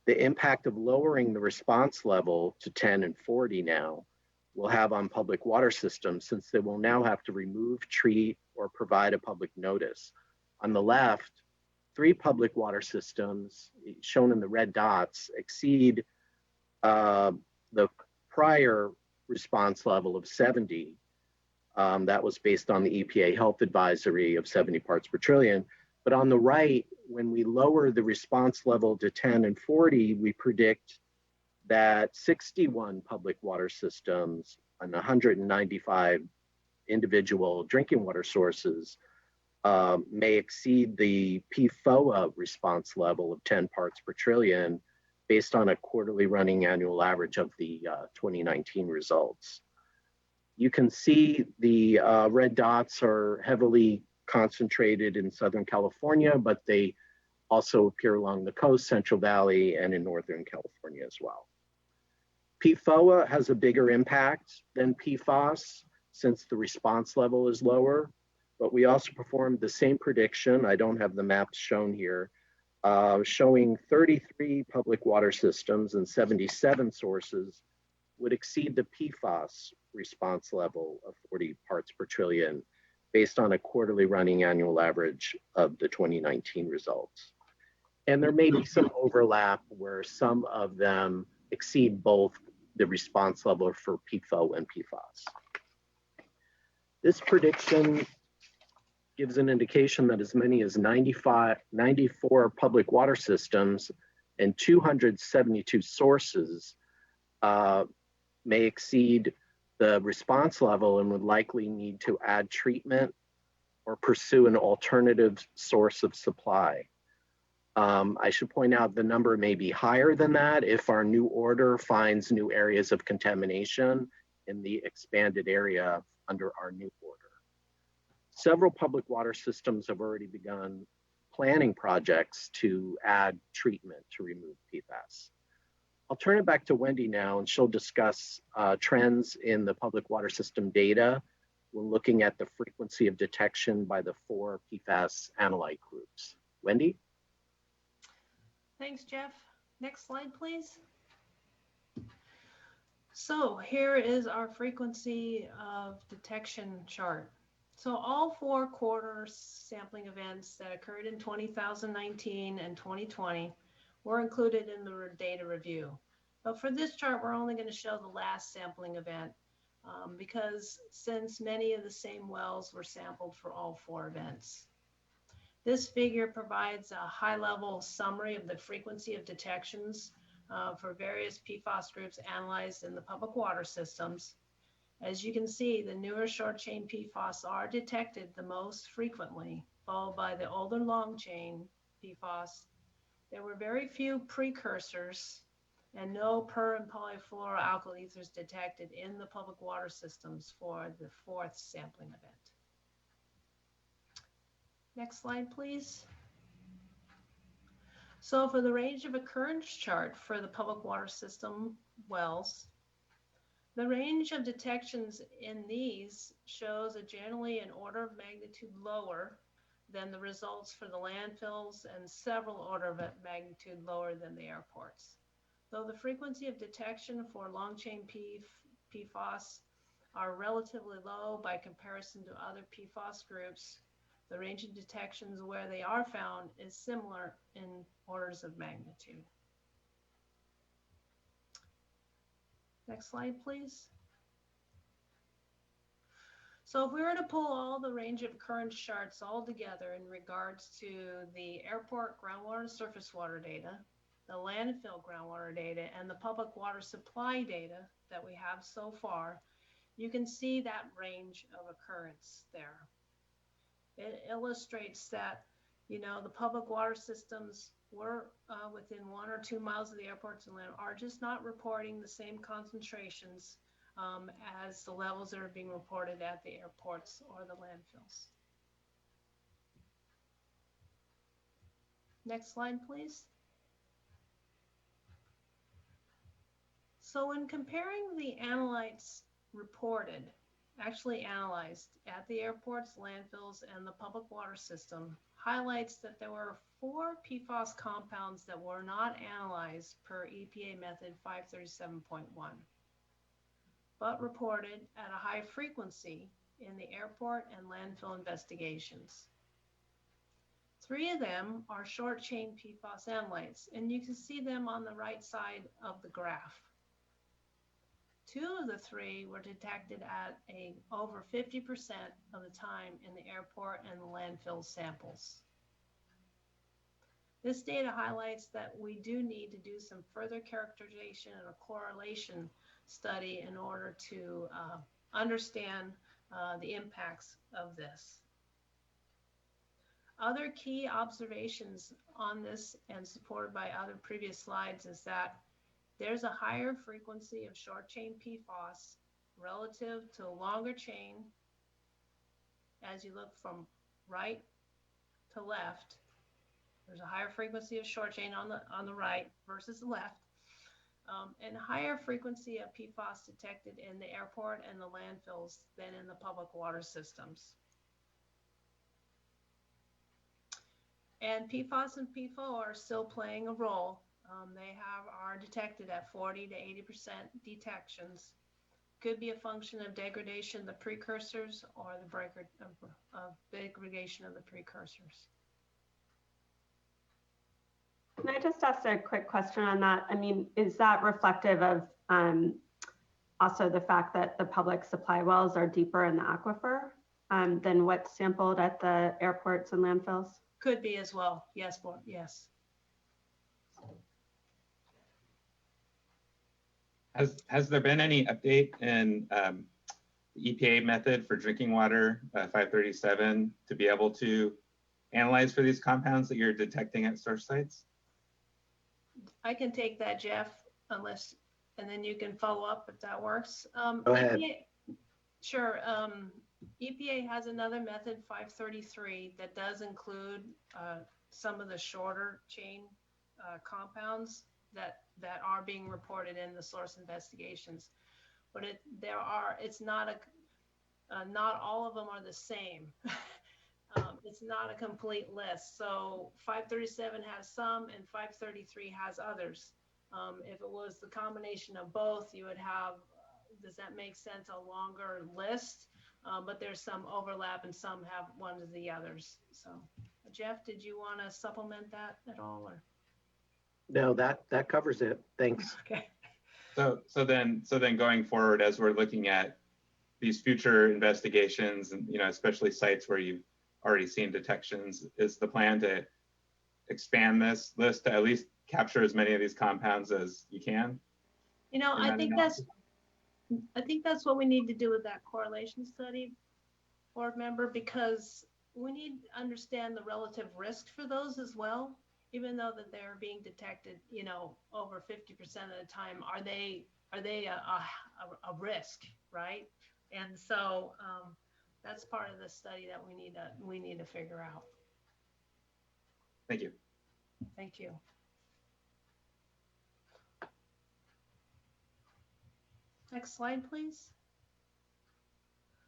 the impact of lowering the response level to 10 and 40 now will have on public water systems, since they will now have to remove, treat, or provide a public notice. On the left, 3 public water systems, shown in the red dots, exceed the prior response level of 70. That was based on the EPA health advisory of 70 parts per trillion. But on the right, when we lower the response level to 10 and 40, we predict that 61 public water systems and 195 individual drinking water sources may exceed the PFOA response level of 10 parts per trillion based on a quarterly running annual average of the 2019 results. You can see the red dots are heavily concentrated in Southern California, but they also appear along the coast, Central Valley, and in Northern California as well. PFOA has a bigger impact than PFAS since the response level is lower, but we also performed the same prediction. I don't have the maps shown here, showing 33 public water systems and 77 sources would exceed the PFAS response level of 40 parts per trillion based on a quarterly running annual average of the 2019 results. And there may be some overlap where some of them exceed both the response level for PFOA and PFAS. This prediction gives an indication that as many as 94 public water systems and 272 sources may exceed the response level and would likely need to add treatment or pursue an alternative source of supply. I should point out the number may be higher than that if our new order finds new areas of contamination in the expanded area under our new order. Several public water systems have already begun planning projects to add treatment to remove PFAS. I'll turn it back to Wendy now, and she'll discuss trends in the public water system data when looking at the frequency of detection by the 4 PFAS analyte groups. Wendy? Thanks, Jeff. Next slide, please. So here is our frequency of detection chart. So all 4 quarter sampling events that occurred in 2019 and 2020 were included in the data review. But for this chart, we're only going to show the last sampling event because since many of the same wells were sampled for all 4 events. This figure provides a high-level summary of the frequency of detections for various PFAS groups analyzed in the public water systems. As you can see, the newer short-chain PFAS are detected the most frequently, followed by the older long-chain PFAS. There were very few precursors and no per and polyfluoroalkyl ethers detected in the public water systems for the 4th sampling event. Next slide, please. So for the range of occurrence chart for the public water system wells, the range of detections in these shows a generally an order of magnitude lower than the results for the landfills and several order of magnitude lower than the airports. Though the frequency of detection for long-chain PFAS are relatively low by comparison to other PFAS groups, the range of detections where they are found is similar in orders of magnitude. Next slide, please. So if we were to pull all the range of occurrence charts all together in regards to the airport groundwater and surface water data, the landfill groundwater data, and the public water supply data that we have so far, you can see that range of occurrence there. It illustrates that, you know, the public water systems were within 1 or 2 miles of the airports and land are just not reporting the same concentrations as the levels that are being reported at the airports or the landfills. Next slide, please. So when comparing the analytes reported, actually analyzed at the airports, landfills, and the public water system, highlights that there were 4 PFAS compounds that were not analyzed per EPA method 537.1, but reported at a high frequency in the airport and landfill investigations. 3 of them are short-chain PFAS analytes, and you can see them on the right side of the graph. 2 of the 3 were detected at over 50% of the time in the airport and the landfill samples. This data highlights that we do need to do some further characterization and a correlation study in order to understand the impacts of this. Other key observations on this and supported by other previous slides is that there's a higher frequency of short chain PFAS relative to longer chain as you look from right to left. There's a higher frequency of short chain on the right versus the left, and higher frequency of PFAS detected in the airport and the landfills than in the public water systems. And PFAS and PFOA are still playing a role. They are detected at 40 to 80% detections. Could be a function of degradation of the precursors or the degradation of the precursors. Can I just ask a quick question on that? I mean, is that reflective of also the fact that the public supply wells are deeper in the aquifer than what's sampled at the airports and landfills? Could be as well. Yes, yes. Has there been any update in the EPA method for drinking water 537 to be able to analyze for these compounds that you're detecting at source sites? I can take that, Jeff, unless, and then you can follow up if that works. Go ahead. Sure. EPA has another method, 533, that does include some of the shorter chain compounds that are being reported in the source investigations, but it's not not all of them are the same. It's not a complete list. So 537 has some and 533 has others. If it was the combination of both, you would have, does that make sense, a longer list? But there's some overlap and some have one of the others. So Jeff, did you want to supplement that at all? Or? No, that covers it. Thanks. Okay. So then going forward, as we're looking at these future investigations, and especially sites where you've already seen detections, is the plan to expand this list to at least capture as many of these compounds as you can? I think that's what we need to do with that correlation study, board member, because we need to understand the relative risk for those as well. Even though that they're being detected, over 50% of the time, are they a risk, right? And so that's part of the study that we need to figure out. Thank you. Thank you. Next slide, please.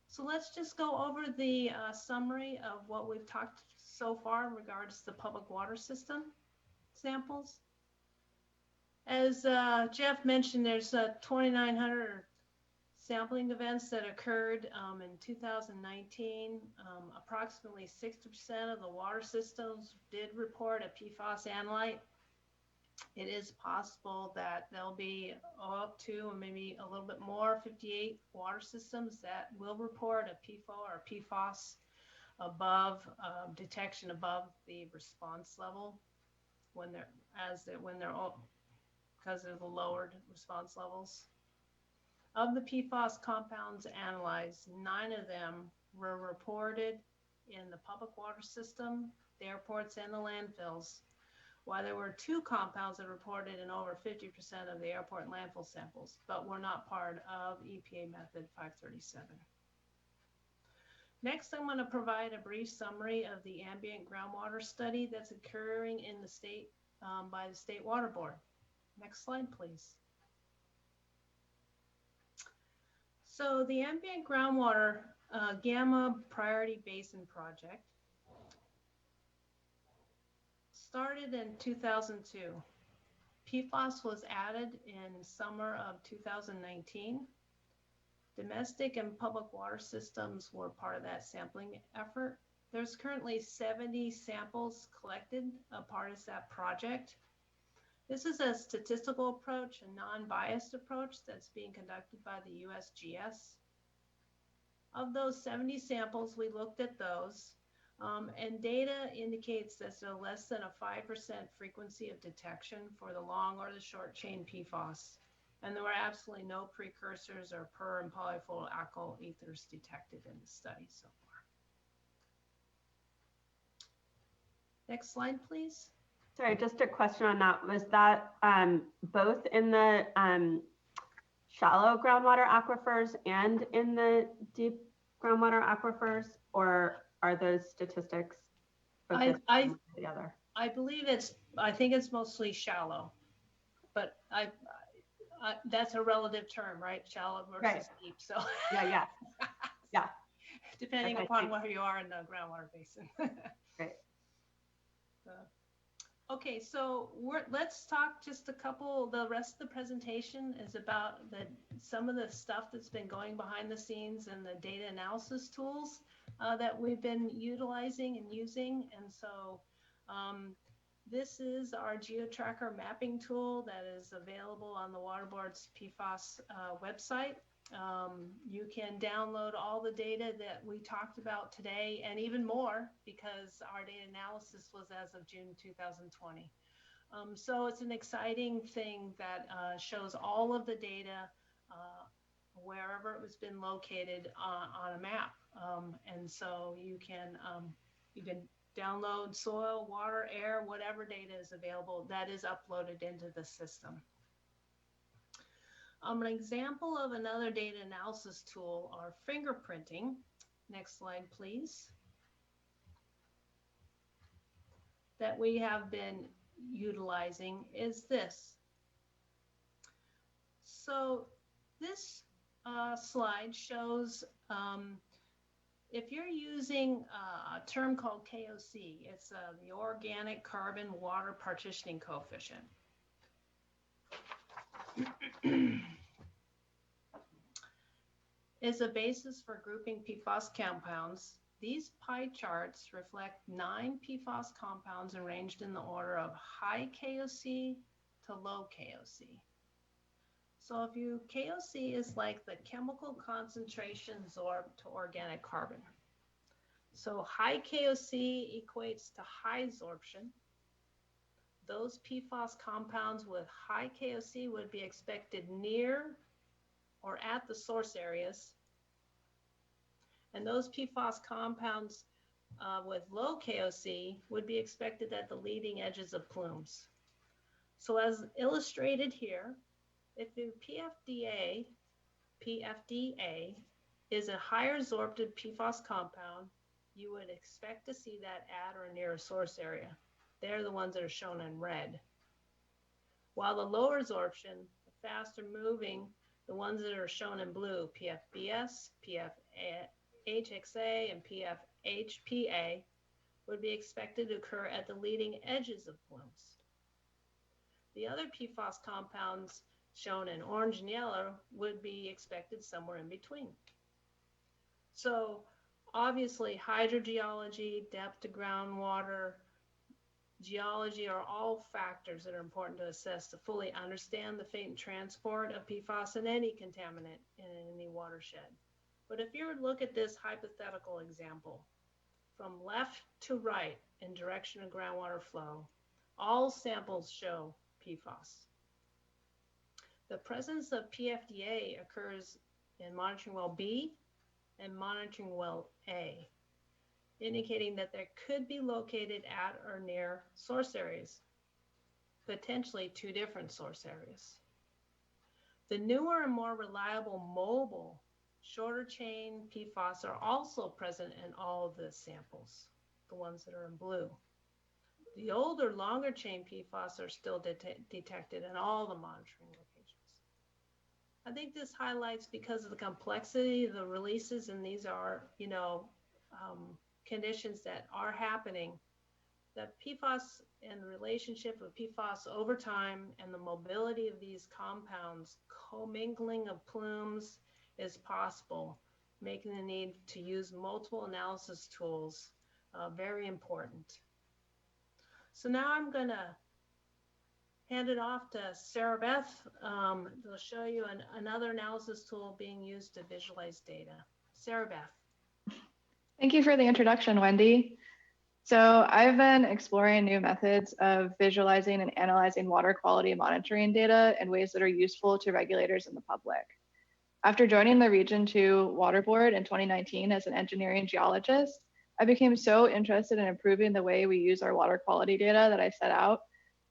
So let's just go over the summary of what we've talked so far in regards to the public water system samples. As Jeff mentioned, there's 2,900 sampling events that occurred in 2019. Approximately 60% of the water systems did report a PFAS analyte. It is possible that there'll be up to, or maybe a little bit more, 58 water systems that will report a PFO or PFAS above detection above the response level because of the lowered response levels. Of the PFAS compounds analyzed, 9 of them were reported in the public water system, the airports, and the landfills, while there were 2 compounds that reported in over 50% of the airport and landfill samples, but were not part of EPA method 537. Next, I'm going to provide a brief summary of the ambient groundwater study that's occurring in the state by the State Water Board. Next slide, please. So the ambient groundwater GAMA priority basin project started in 2002. PFAS was added in summer of 2019. Domestic and public water systems were part of that sampling effort. There's currently 70 samples collected, a part of that project. This is a statistical approach, a non-biased approach that's being conducted by the USGS. Of those 70 samples, we looked at those, and data indicates there's less than a 5% frequency of detection for the long or the short chain PFAS. And there were absolutely no precursors or per and polyfluoroalkyl ethers detected in the study so far. Next slide, please. Sorry, just a question on that. Was that both in the shallow groundwater aquifers and in the deep groundwater aquifers, or are those statistics focused on the other? I believe I think it's mostly shallow, but that's a relative term, right? Shallow versus deep. So yeah. Depending upon where you are in the groundwater basin. Great. Okay, so let's talk just the rest of the presentation is about some of the stuff that's been going behind the scenes and the data analysis tools that we've been utilizing and using. And so this is our GeoTracker mapping tool that is available on the Water Board's PFAS website. You can download all the data that we talked about today and even more because our data analysis was as of June 2020. So it's an exciting thing that shows all of the data wherever it was been located on a map. And so you can download soil, water, air, whatever data is available that is uploaded into the system. An example of another data analysis tool are fingerprinting. Next slide, please. That we have been utilizing is this. So this slide shows if you're using a term called KOC, it's the organic carbon water partitioning coefficient. Is a basis for grouping PFAS compounds. These pie charts reflect 9 PFAS compounds arranged in the order of high KOC to low KOC. So if you, KOC is like the chemical concentration absorbed to organic carbon. So high KOC equates to high absorption. Those PFAS compounds with high KOC would be expected near or at the source areas. And those PFAS compounds with low KOC would be expected at the leading edges of plumes. So as illustrated here, if the PFDA is a higher absorptive PFAS compound, you would expect to see that at or near a source area. They're the ones that are shown in red. While the lower absorption, the faster moving, the ones that are shown in blue, PFBS, PFHXA, and PFHPA, would be expected to occur at the leading edges of plumes. The other PFAS compounds shown in orange and yellow would be expected somewhere in between. So obviously hydrogeology, depth to groundwater, geology are all factors that are important to assess to fully understand the fate and transport of PFAS in any contaminant in any watershed. But if you look at this hypothetical example, from left to right in direction of groundwater flow, all samples show PFAS. The presence of PFDA occurs in monitoring well B and monitoring well A, indicating that there could be located at or near source areas, potentially 2 different source areas. The newer and more reliable mobile shorter chain PFAS are also present in all of the samples, the ones that are in blue. The older, longer chain PFAS are still detected in all the monitoring locations. I think this highlights, because of the complexity of the releases, and these are, conditions that are happening, that PFAS and the relationship of PFAS over time and the mobility of these compounds, commingling of plumes is possible, making the need to use multiple analysis tools very important. So now I'm going to hand it off to Sarah Beth. They'll show you another analysis tool being used to visualize data. Sarah Beth. Thank you for the introduction, Wendy. So I've been exploring new methods of visualizing and analyzing water quality monitoring data in ways that are useful to regulators and the public. After joining the Region 2 Water Board in 2019 as an engineering geologist, I became so interested in improving the way we use our water quality data that I set out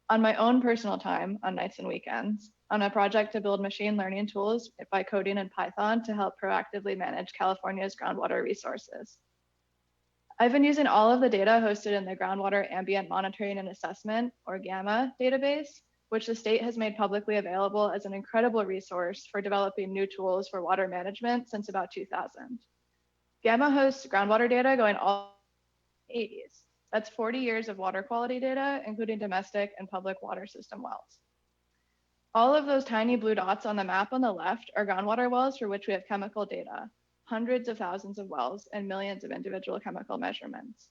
on my own personal time on nights and weekends on a project to build machine learning tools by coding in Python to help proactively manage California's groundwater resources. I've been using all of the data hosted in the Groundwater Ambient Monitoring and Assessment, or GAMA, database, which the state has made publicly available as an incredible resource for developing new tools for water management since about 2000. GAMA hosts groundwater data going all the 80s. That's 40 years of water quality data, including domestic and public water system wells. All of those tiny blue dots on the map on the left are groundwater wells for which we have chemical data, hundreds of thousands of wells and millions of individual chemical measurements.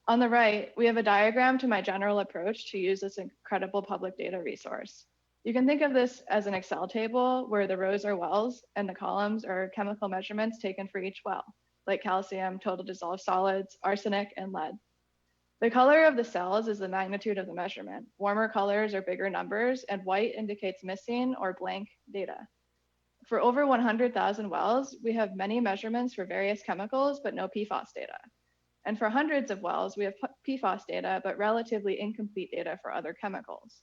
On the right, we have a diagram to my general approach to use this incredible public data resource. You can think of this as an Excel table where the rows are wells and the columns are chemical measurements taken for each well, like calcium, total dissolved solids, arsenic, and lead. The color of the cells is the magnitude of the measurement. Warmer colors are bigger numbers, and white indicates missing or blank data. For over 100,000 wells, we have many measurements for various chemicals, but no PFAS data. And for hundreds of wells, we have PFAS data, but relatively incomplete data for other chemicals.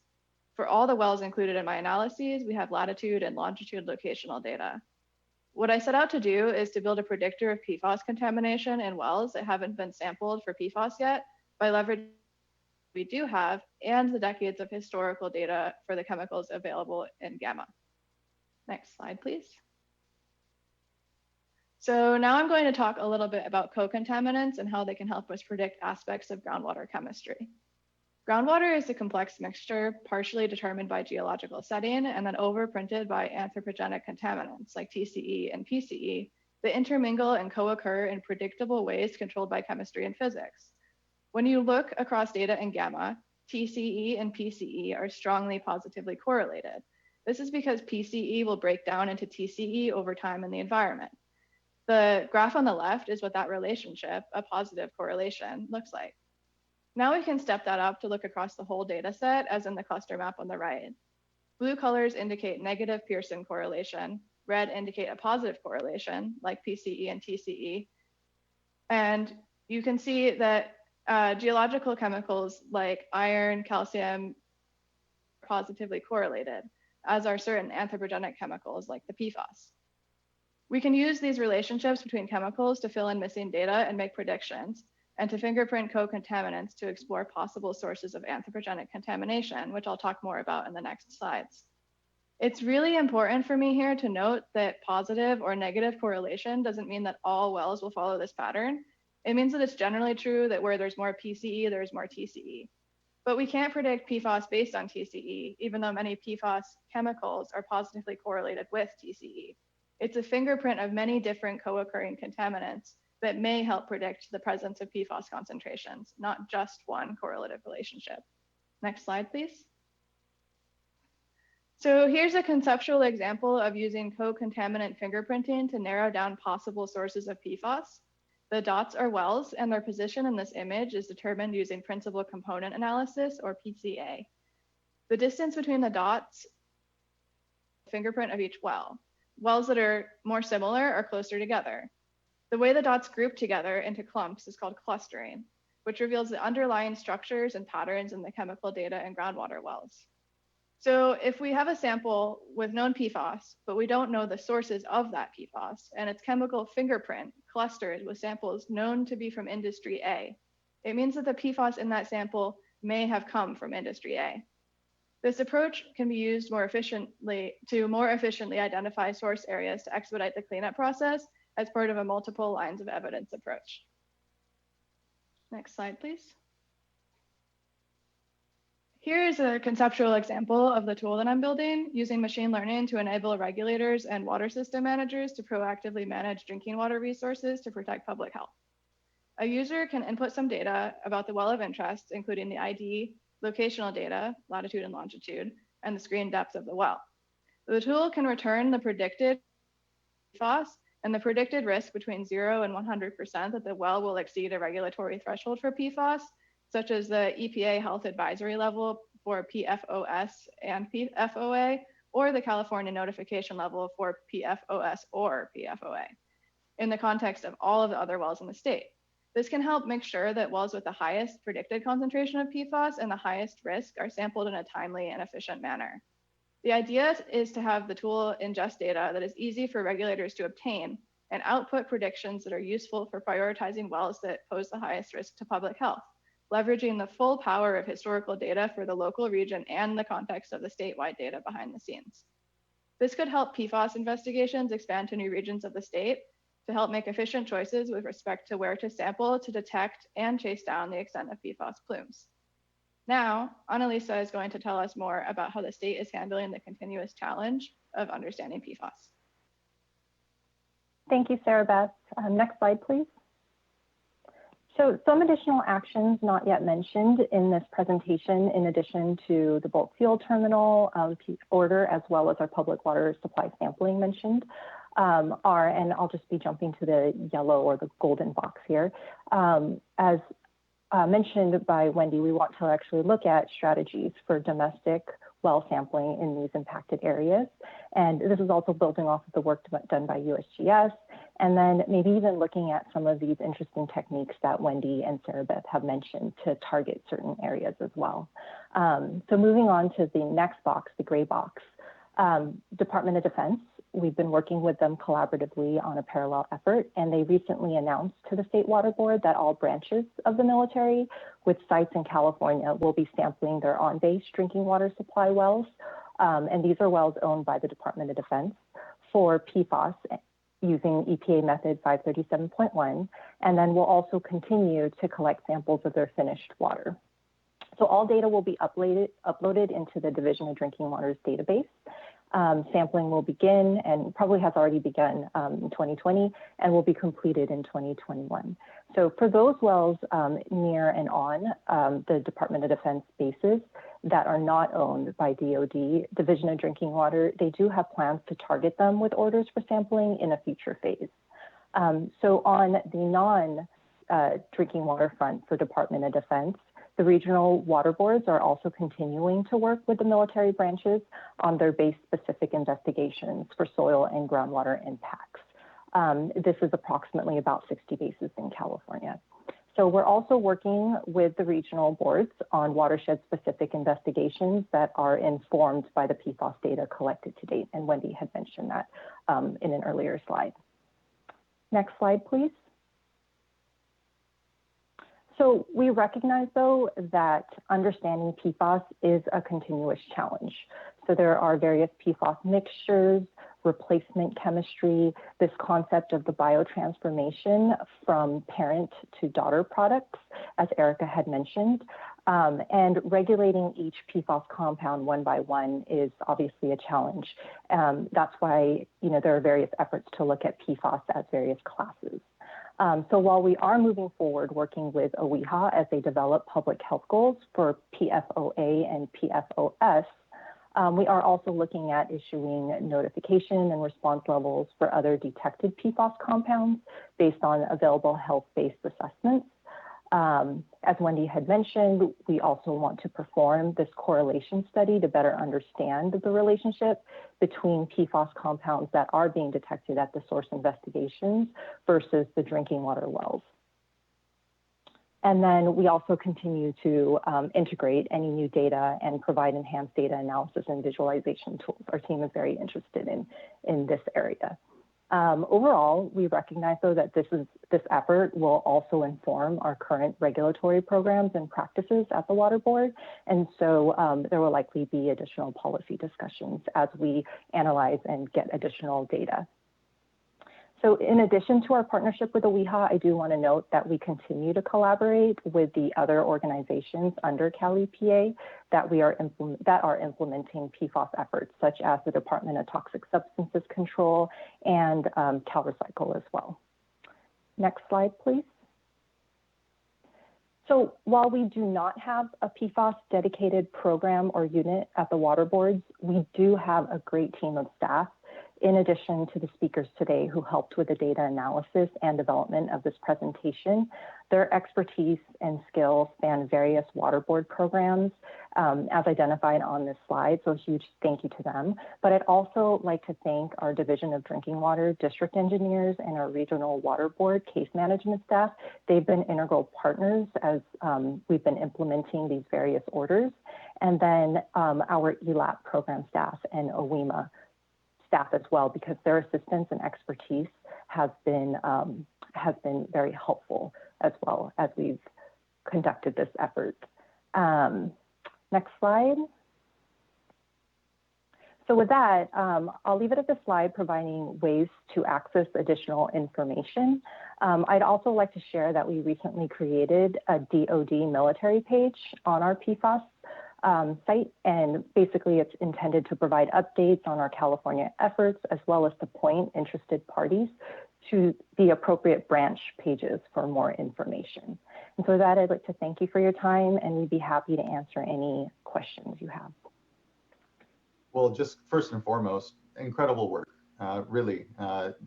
For all the wells included in my analyses, we have latitude and longitude locational data. What I set out to do is to build a predictor of PFAS contamination in wells that haven't been sampled for PFAS yet by leveraging what we do have and the decades of historical data for the chemicals available in GAMA. Next slide, please. So now I'm going to talk a little bit about co-contaminants and how they can help us predict aspects of groundwater chemistry. Groundwater is a complex mixture partially determined by geological setting and then overprinted by anthropogenic contaminants like TCE and PCE that intermingle and co-occur in predictable ways controlled by chemistry and physics. When you look across data in GAMA, TCE and PCE are strongly positively correlated. This is because PCE will break down into TCE over time in the environment. The graph on the left is what that relationship, a positive correlation, looks like. Now we can step that up to look across the whole data set, as in the cluster map on the right. Blue colors indicate negative Pearson correlation, red indicate a positive correlation, like PCE and TCE. And you can see that geological chemicals like iron, calcium, are positively correlated, as are certain anthropogenic chemicals like the PFAS. We can use these relationships between chemicals to fill in missing data and make predictions, and to fingerprint co-contaminants to explore possible sources of anthropogenic contamination, which I'll talk more about in the next slides. It's really important for me here to note that positive or negative correlation doesn't mean that all wells will follow this pattern. It means that it's generally true that where there's more PCE, there's more TCE. But we can't predict PFAS based on TCE, even though many PFAS chemicals are positively correlated with TCE. It's a fingerprint of many different co-occurring contaminants that may help predict the presence of PFAS concentrations, not just one correlative relationship. Next slide, please. So here's a conceptual example of using co-contaminant fingerprinting to narrow down possible sources of PFAS. The dots are wells, and their position in this image is determined using principal component analysis, or PCA. The distance between the dots, fingerprint of each well. Wells that are more similar are closer together. The way the dots group together into clumps is called clustering, which reveals the underlying structures and patterns in the chemical data in groundwater wells. So if we have a sample with known PFAS, but we don't know the sources of that PFAS, and its chemical fingerprint clusters with samples known to be from industry A, it means that the PFAS in that sample may have come from industry A. This approach can be used more efficiently identify source areas to expedite the cleanup process as part of a multiple lines of evidence approach. Next slide, please. Here is a conceptual example of the tool that I'm building using machine learning to enable regulators and water system managers to proactively manage drinking water resources to protect public health. A user can input some data about the well of interest, including the ID, locational data, latitude and longitude, and the screen depth of the well. The tool can return the predicted PFAS and the predicted risk between 0 and 100% that the well will exceed a regulatory threshold for PFAS, such as the EPA health advisory level for PFOS and PFOA, or the California notification level for PFOS or PFOA, in the context of all of the other wells in the state. This can help make sure that wells with the highest predicted concentration of PFAS and the highest risk are sampled in a timely and efficient manner. The idea is to have the tool ingest data that is easy for regulators to obtain and output predictions that are useful for prioritizing wells that pose the highest risk to public health, leveraging the full power of historical data for the local region and the context of the statewide data behind the scenes. This could help PFAS investigations expand to new regions of the state to help make efficient choices with respect to where to sample to detect and chase down the extent of PFAS plumes. Now, Annalisa is going to tell us more about how the state is handling the continuous challenge of understanding PFAS. Thank you, Sarah Beth. Next slide, please. So some additional actions not yet mentioned in this presentation, in addition to the bulk fuel terminal order, as well as our public water supply sampling mentioned, are, and I'll just be jumping to the yellow or the golden box here. As mentioned by Wendy, we want to actually look at strategies for domestic well sampling in these impacted areas. And this is also building off of the work done by USGS, and then maybe even looking at some of these interesting techniques that Wendy and Sarah Beth have mentioned to target certain areas as well. So moving on to the next box, the gray box, Department of Defense. We've been working with them collaboratively on a parallel effort, and they recently announced to the State Water Board that all branches of the military with sites in California will be sampling their on-base drinking water supply wells. And these are wells owned by the Department of Defense for PFAS using EPA method 537.1, and then we'll also continue to collect samples of their finished water. So all data will be uploaded into the Division of Drinking Water's database. Sampling will begin and probably has already begun in 2020 and will be completed in 2021. So for those wells near and on the Department of Defense bases that are not owned by DoD, Division of Drinking Water, they do have plans to target them with orders for sampling in a future phase. So on the non-drinking water front for Department of Defense, the regional water boards are also continuing to work with the military branches on their base-specific investigations for soil and groundwater impacts. This is approximately about 60 bases in California. So we're also working with the regional boards on watershed-specific investigations that are informed by the PFAS data collected to date, and Wendy had mentioned that in an earlier slide. Next slide, please. So we recognize, though, that understanding PFAS is a continuous challenge. So there are various PFAS mixtures, replacement chemistry, this concept of the biotransformation from parent to daughter products, as Erica had mentioned. And regulating each PFAS compound one by one is obviously a challenge. That's why there are various efforts to look at PFAS as various classes. So while we are moving forward working with OEHA as they develop public health goals for PFOA and PFOS, we are also looking at issuing notification and response levels for other detected PFAS compounds based on available health-based assessments. As Wendy had mentioned, we also want to perform this correlation study to better understand the relationship between PFAS compounds that are being detected at the source investigations versus the drinking water wells. And then we also continue to integrate any new data and provide enhanced data analysis and visualization tools. Our team is very interested in this area. Overall, we recognize, though, that this effort will also inform our current regulatory programs and practices at the Water Board. And so there will likely be additional policy discussions as we analyze and get additional data. So in addition to our partnership with OEHA, I do want to note that we continue to collaborate with the other organizations under Cal EPA that are implementing PFAS efforts, such as the Department of Toxic Substances Control and Cal Recycle as well. Next slide, please. So while we do not have a PFAS dedicated program or unit at the water boards, we do have a great team of staff in addition to the speakers today who helped with the data analysis and development of this presentation. Their expertise and skills span various water board programs as identified on this slide, so a huge thank you to them. But I'd also like to thank our Division of Drinking Water district engineers and our regional water board case management staff. They've been integral partners as we've been implementing these various orders. And then our ELAP program staff and OWEMA staff as well, because their assistance and expertise has been very helpful as well as we've conducted this effort. Next slide. So with that, I'll leave it at this slide providing ways to access additional information. I'd also like to share that we recently created a DoD military page on our PFAS site, and basically it's intended to provide updates on our California efforts as well as to point interested parties to the appropriate branch pages for more information. And so with that, I'd like to thank you for your time, and we'd be happy to answer any questions you have. Well, just first and foremost, incredible work, really.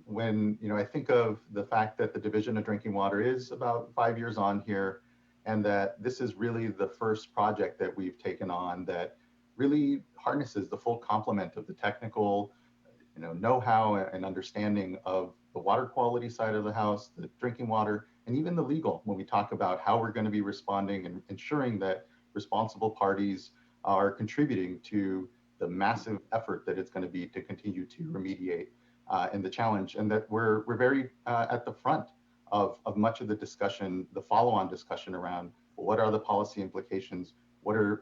When I think of the fact that the Division of Drinking Water is about 5 years on here, and that this is really the first project that we've taken on that really harnesses the full complement of the technical know-how and understanding of the water quality side of the house, the drinking water, and even the legal, when we talk about how we're going to be responding and ensuring that responsible parties are contributing to the massive effort that it's going to be to continue to remediate and the challenge, and that we're very at the front of much of the discussion, the follow-on discussion around what are the policy implications,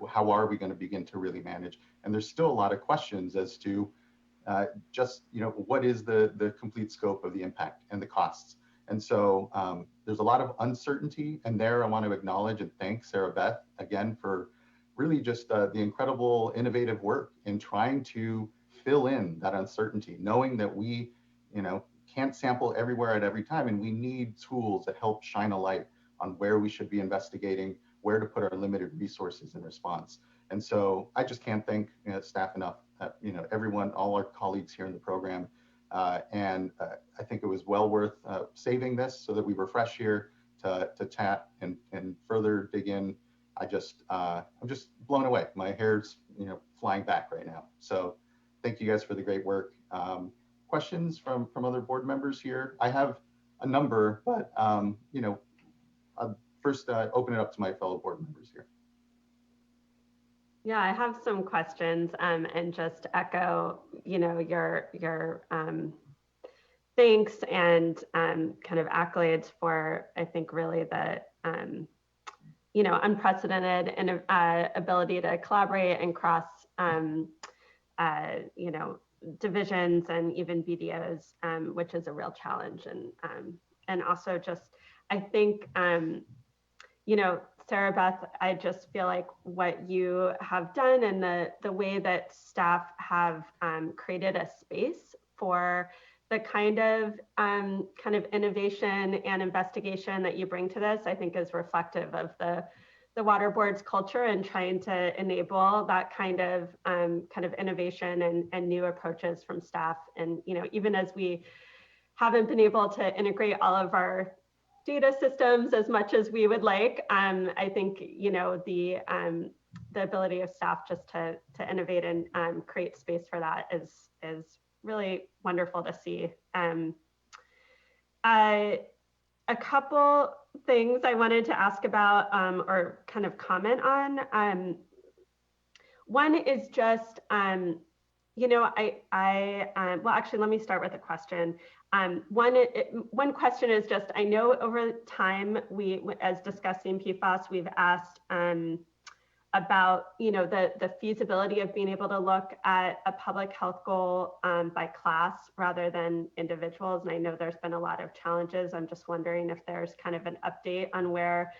how are we going to begin to really manage? And there's still a lot of questions as to just, what is the complete scope of the impact and the costs. And so there's a lot of uncertainty, and there I want to acknowledge and thank Sarah Beth again for really just the incredible innovative work in trying to fill in that uncertainty, knowing that we, can't sample everywhere at every time, and we need tools that help shine a light on where we should be investigating, where to put our limited resources in response. And so I just can't thank staff enough, everyone, all our colleagues here in the program. And I think it was well worth saving this so that we were fresh here to chat and further dig in. I'm just blown away. My hair's flying back right now. So thank you guys for the great work. Questions from other board members here? I have a number, but I'll first open it up to my fellow board members here. Yeah, I have some questions and just echo, your thanks and kind of accolades for, I think, really the, unprecedented and ability to collaborate and cross, divisions and even BDOs, which is a real challenge. And also just, I think, Sarah Beth, I just feel like what you have done and the way that staff have created a space for the kind of innovation and investigation that you bring to this, I think is reflective of the Water Board's culture and trying to enable that kind of innovation and new approaches from staff. And even as we haven't been able to integrate all of our data systems as much as we would like, I think the ability of staff just to innovate and create space for that is really wonderful to see. A couple things I wanted to ask about or kind of comment on. One is just, well, actually, let me start with a question. One question is just, I know over time, as discussing PFAS, we've asked about, the feasibility of being able to look at a public health goal by class rather than individuals. And I know there's been a lot of challenges. I'm just wondering if there's kind of an update on where,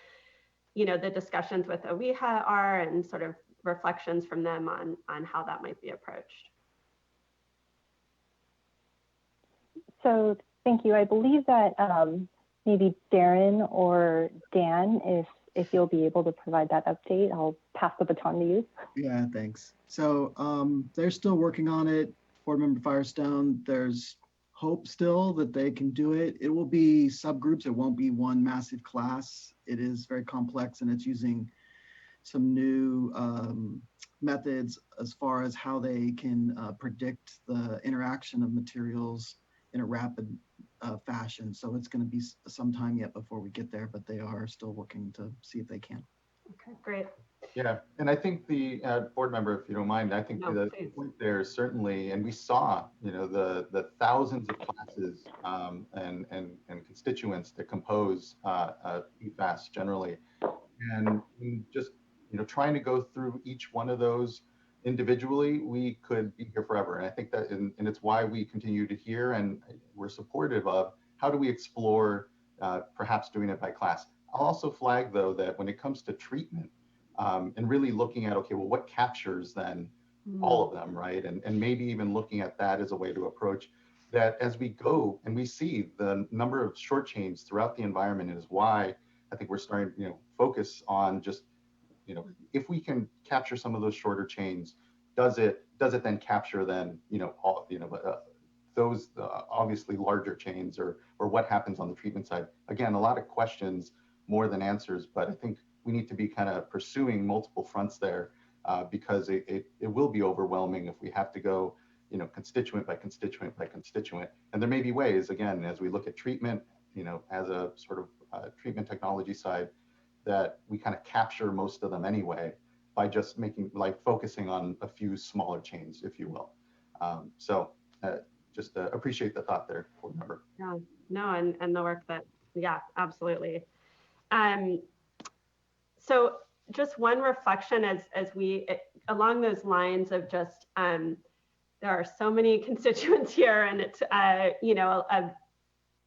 the discussions with OEHA are and sort of reflections from them on how that might be approached. So thank you. I believe that maybe Darren or Dan, if you'll be able to provide that update, I'll pass the baton to you. Yeah, thanks. So they're still working on it. Board Member Firestone, there's hope still that they can do it. It will be subgroups. It won't be one massive class. It is very complex, and it's using some new methods as far as how they can predict the interaction of materials in a rapid fashion. So it's going to be some time yet before we get there, but they are still working to see if they can. Okay, great. Yeah, and I think the board member, if you don't mind, I think the point there is certainly, and we saw, the thousands of classes and constituents that compose PFAS generally, and just trying to go through each one of those individually, we could be here forever. And I think that, and it's why we continue to hear and we're supportive of how do we explore perhaps doing it by class. I'll also flag though that when it comes to treatment and really looking at, okay, well, what captures then all of them, right? And maybe even looking at that as a way to approach that as we go and we see the number of short chains throughout the environment is why I think we're starting to focus on just if we can capture some of those shorter chains, does it then capture then all those obviously larger chains or what happens on the treatment side? Again, a lot of questions more than answers, but I think we need to be kind of pursuing multiple fronts there because it will be overwhelming if we have to go constituent by constituent by constituent. And there may be ways, again, as we look at treatment, as a sort of treatment technology side, that we kind of capture most of them anyway by just focusing on a few smaller chains, if you will. Just appreciate the thought there, board member. Yeah, no, and the work that, yeah, absolutely. So just one reflection as we, along those lines of just there are so many constituents here, and it's you know, a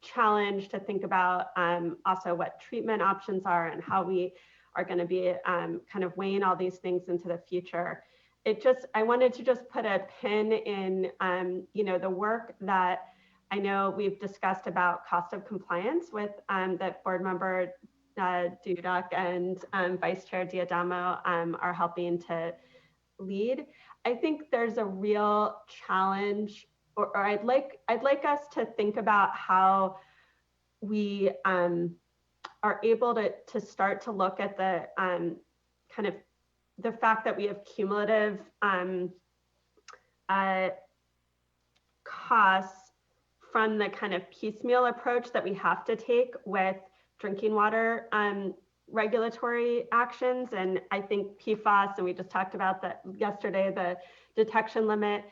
challenge to think about also what treatment options are and how we are going to be kind of weighing all these things into the future. I wanted to just put a pin in, you know, the work that I know we've discussed about cost of compliance with that board member Dudek and Vice Chair Diadamo are helping to lead. I think there's a real challenge, or I'd like us to think about how we are able to start to look at the kind of the fact that we have cumulative costs from the kind of piecemeal approach that we have to take with drinking water regulatory actions. And I think PFAS, and we just talked about that yesterday, the detection limit,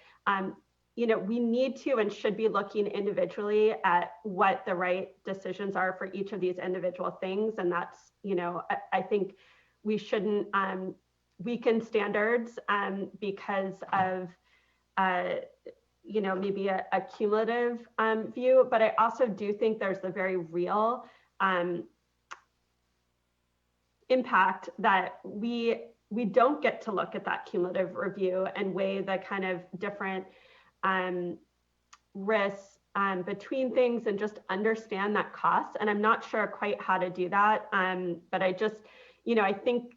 you know, we need to and should be looking individually at what the right decisions are for each of these individual things. And that's, you know, I think we shouldn't weaken standards because of, you know, maybe a cumulative view, but I also do think there's the very real impact that we don't get to look at that cumulative review and weigh the kind of different risks between things and just understand that cost. And I'm not sure quite how to do that, but I just, you know, I think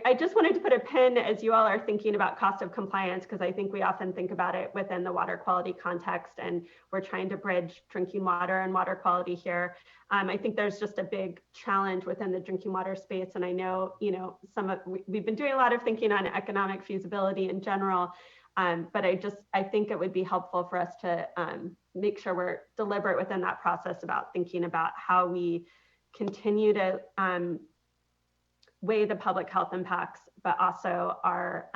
I just wanted to put a pin as you all are thinking about cost of compliance, because I think we often think about it within the water quality context, and we're trying to bridge drinking water and water quality here. I think there's just a big challenge within the drinking water space. And I know, you know, we've been doing a lot of thinking on economic feasibility in general, but I think it would be helpful for us to make sure we're deliberate within that process about thinking about how we continue to weigh the public health impacts, but also are,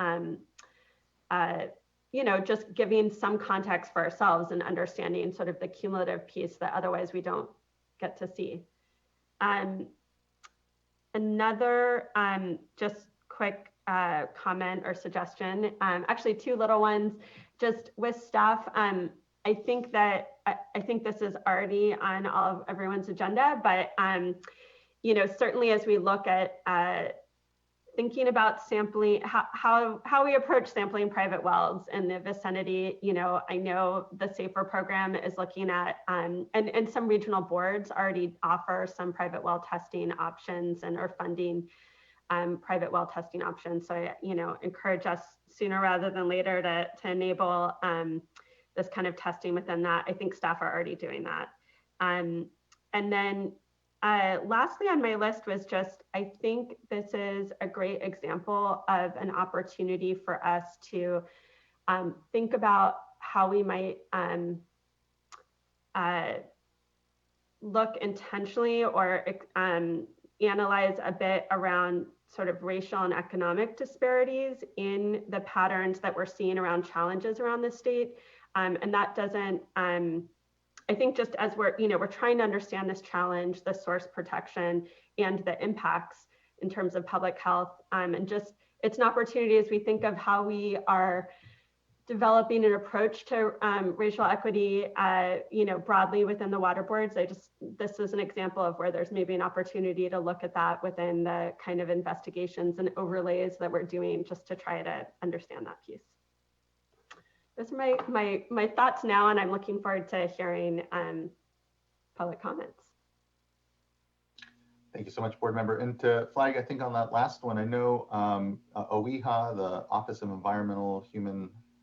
you know, just giving some context for ourselves and understanding sort of the cumulative piece that otherwise we don't get to see. Another just quick comment or suggestion, actually two little ones, just with staff. I think this is already on all of everyone's agenda, but you know, certainly as we look at thinking about sampling, how we approach sampling private wells in the vicinity, you know, I know the SAFER program is looking at, and some regional boards already offer some private well testing options and are funding private well testing options. So I, you know, encourage us sooner rather than later to enable this kind of testing within that. I think staff are already doing that. And then lastly on my list was just, I think this is a great example of an opportunity for us to think about how we might look intentionally or analyze a bit around sort of racial and economic disparities in the patterns that we're seeing around challenges around the state. And that doesn't, I think just as we're trying to understand this challenge, the source protection and the impacts in terms of public health, and just it's an opportunity as we think of how we are developing an approach to racial equity, you know, broadly within the water boards. This is an example of where there's maybe an opportunity to look at that within the kind of investigations and overlays that we're doing just to try to understand that piece. Those are my thoughts now, and I'm looking forward to hearing public comments. Thank you so much, board member. And to flag, I think on that last one, I know OEHA, the Office of Environmental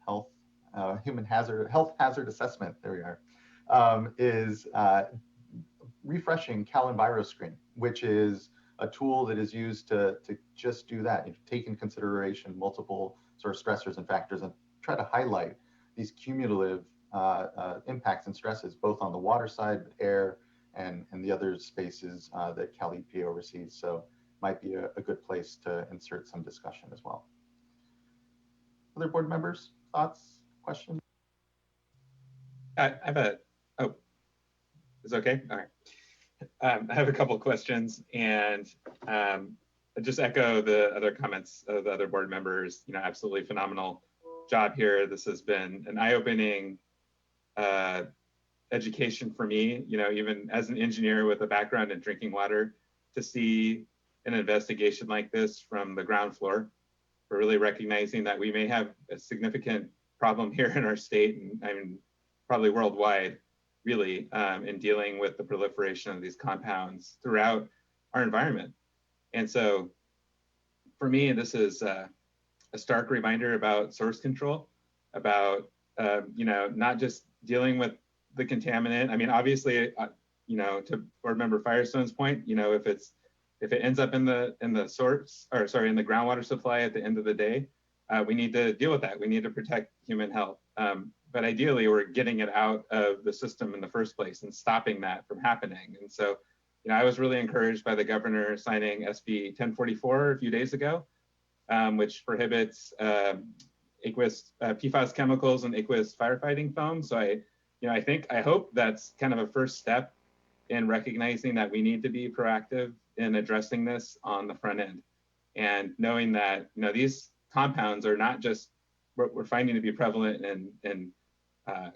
Health Hazard Assessment, there we are, is refreshing CalEnviroScreen, which is a tool that is used to just do that, take in consideration multiple sort of stressors and factors and try to highlight these cumulative impacts and stresses, both on the water side, air, and the other spaces that Cal EPA oversees. So might be a good place to insert some discussion as well. Other board members, thoughts, questions? I have is it okay? All right. I have a couple of questions, and I just echo the other comments of the other board members. You know, absolutely phenomenal job here. This has been an eye-opening education for me, even as an engineer with a background in drinking water, to see an investigation like this from the ground floor. We're really recognizing that we may have a significant problem here in our state, and I mean, probably worldwide, really, in dealing with the proliferation of these compounds throughout our environment. And so for me, this is a stark reminder about source control, about, not just dealing with the contaminant. I mean, obviously, to Board Member Firestone's point, if it ends up in the source, or sorry, in the groundwater supply at the end of the day, we need to deal with that. We need to protect human health. But ideally, we're getting it out of the system in the first place and stopping that from happening. And so, I was really encouraged by the governor signing SB 1044 a few days ago, which prohibits aqueous PFAS chemicals and aqueous firefighting foam. So I hope that's kind of a first step in recognizing that we need to be proactive in addressing this on the front end, and knowing that these compounds are not just what we're finding to be prevalent in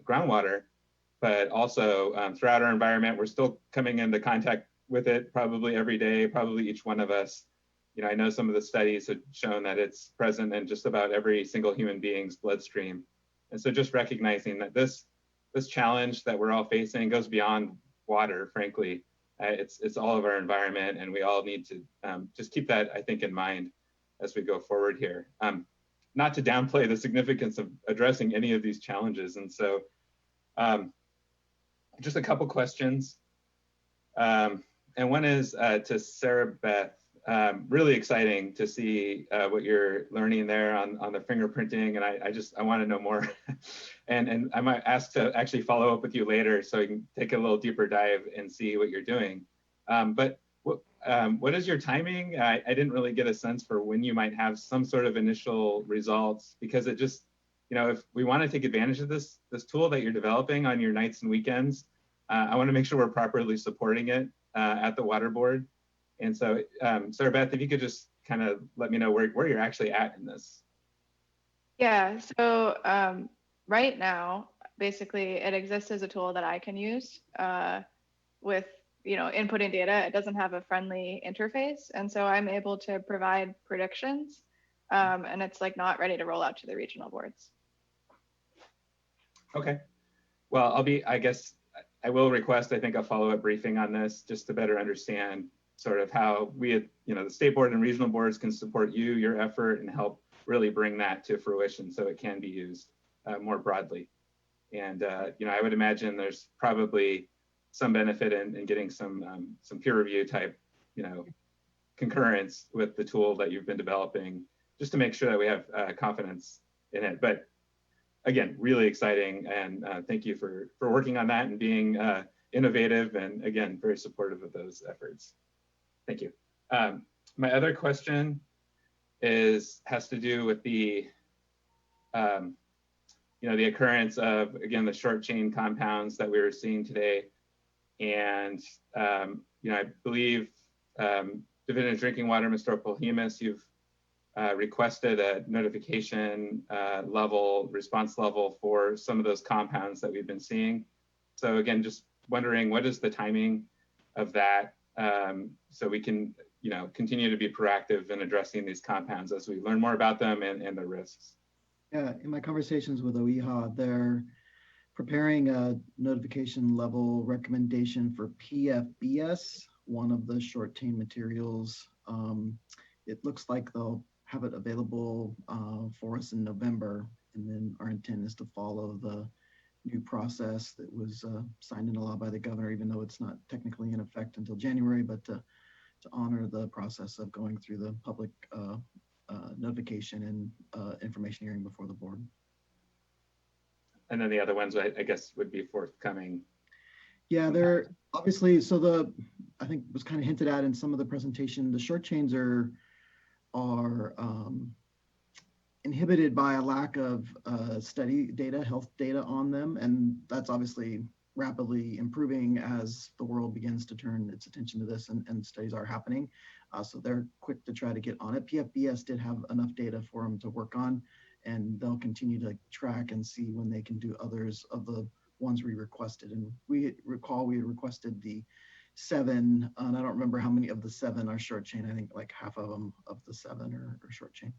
groundwater, but also throughout our environment. We're still coming into contact with it probably every day, probably each one of us. I know some of the studies have shown that it's present in just about every single human being's bloodstream. And so just recognizing that this challenge that we're all facing goes beyond water, frankly. It's all of our environment, and we all need to just keep that, I think, in mind as we go forward here. Not to downplay the significance of addressing any of these challenges. And so just a couple questions. And one is to Sarah Beth. Really exciting to see what you're learning there on the fingerprinting, and I want to know more. and I might ask to actually follow up with you later so we can take a little deeper dive and see what you're doing. But what is your timing? I didn't really get a sense for when you might have some sort of initial results, because it just, if we want to take advantage of this tool that you're developing on your nights and weekends, I want to make sure we're properly supporting it at the Water Board. And so, Sarah Beth, if you could just kind of let me know where you're actually at in this. Yeah, so right now, basically, it exists as a tool that I can use with, inputting data. It doesn't have a friendly interface. And so I'm able to provide predictions, and it's like not ready to roll out to the regional boards. Okay. Well, I guess I will request, I think, a follow-up briefing on this just to better understand sort of how we, the state board and regional boards can support you, your effort, and help really bring that to fruition so it can be used more broadly. And, I would imagine there's probably some benefit in getting some peer review type, concurrence with the tool that you've been developing, just to make sure that we have confidence in it. But again, really exciting. And thank you for working on that and being innovative, and again, very supportive of those efforts. Thank you. My other question has to do with the the occurrence of, again, the short chain compounds that we were seeing today. And I believe Division of Drinking Water, Mr. Polhemus, you've requested a notification response level for some of those compounds that we've been seeing. So again, just wondering, what is the timing of that, so we can continue to be proactive in addressing these compounds as we learn more about them and the risks? Yeah, in my conversations with OEHA, they're preparing a notification level recommendation for PFBS, one of the short chain materials. It looks like they'll have it available for us in November, and then our intent is to follow the new process that was signed into law by the governor, even though it's not technically in effect until January, but to honor the process of going through the public notification and information hearing before the board. And then the other ones, I guess, would be forthcoming. Yeah, they're obviously, so I think was kind of hinted at in some of the presentation, the short chains are inhibited by a lack of study data, health data on them. And that's obviously rapidly improving as the world begins to turn its attention to this, and studies are happening. So they're quick to try to get on it. PFBS did have enough data for them to work on. and they'll continue to track and see when they can do others of the ones we requested. And we recall we had requested the 7, and I don't remember how many of the 7 are short chain. I think like half of them of the 7 are short chain.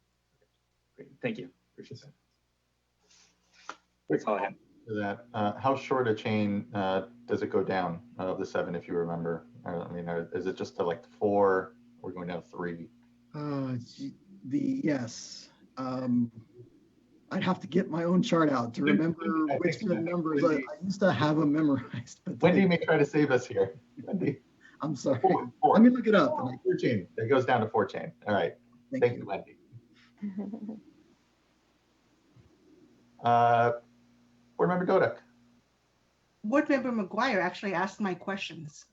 Great, thank you. Appreciate that. That's all I have. That how short a chain does it go down of the 7, if you remember? I mean, is it just to like 4? We're going down to 3. Yes. I'd have to get my own chart out to remember which numbers. I used to have them memorized. But Wendy may try to save us here. Wendy. I'm sorry. 4. Let me look it up. 4 chain. It goes down to 4 chain. All right. Thank you, Wendy. Board Member Dodak. Board Member McGuire actually asked my questions.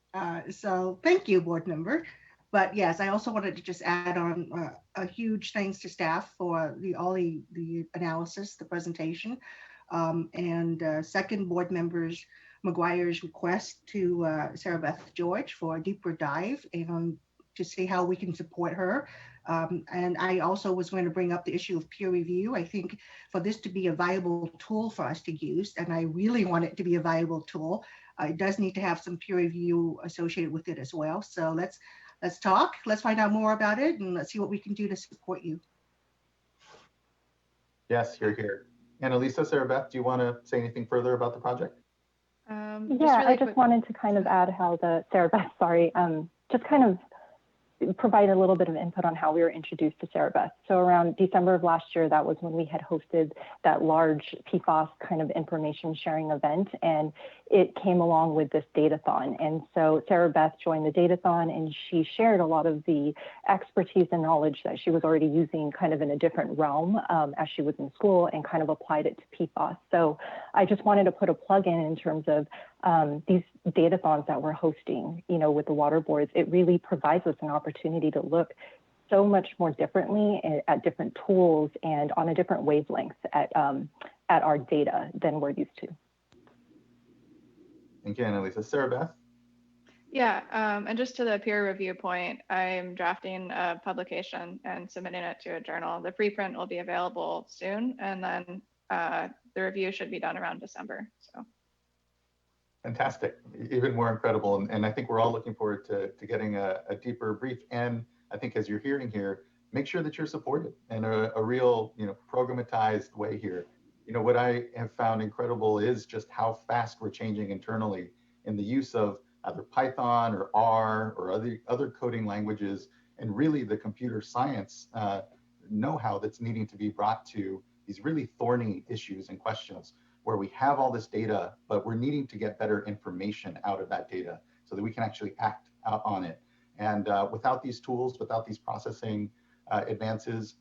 So thank you, Board Member. But yes, I also wanted to just add on a huge thanks to staff for all the analysis, the presentation, and second Board Members McGuire's request to Sarah Beth George for a deeper dive and to see how we can support her. And I also was going to bring up the issue of peer review. I think for this to be a viable tool for us to use, and I really want it to be a viable tool, it does need to have some peer review associated with it as well. So let's talk, let's find out more about it, and let's see what we can do to support you. Yes, you're here. Annalisa, Sarah Beth, do you want to say anything further about the project? Yeah, I just wanted to kind of add how Sarah Beth, sorry, just kind of provide a little bit of input on how we were introduced to Sarah Beth. So around December of last year, that was when we had hosted that large PFAS kind of information sharing event, and it came along with this datathon. And so Sarah Beth joined the datathon, and she shared a lot of the expertise and knowledge that she was already using kind of in a different realm as she was in school, and kind of applied it to PFAS. So I just wanted to put a plug in terms of these datathons that we're hosting, with the water boards. It really provides us an opportunity to look so much more differently at different tools and on a different wavelength at our data than we're used to. Thank you, Annalisa. Sarah Beth? Yeah, and just to the peer review point, I'm drafting a publication and submitting it to a journal. The preprint will be available soon, and then the review should be done around December. So. Fantastic, even more incredible. And I think we're all looking forward to getting a deeper brief. And I think as you're hearing here, make sure that you're supported in a real, programmatized way here. What I have found incredible is just how fast we're changing internally in the use of either Python or R or other coding languages, and really the computer science know-how that's needing to be brought to these really thorny issues and questions, where we have all this data, but we're needing to get better information out of that data so that we can actually act out on it. And without these tools, without these processing advances,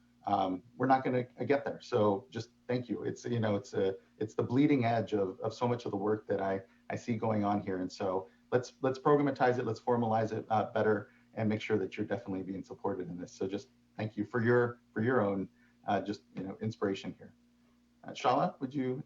we're not going to get there. So just thank you. It's it's the bleeding edge of so much of the work that I see going on here. And so let's programatize it, let's formalize it better, and make sure that you're definitely being supported in this. So just thank you for your own inspiration here. Shala,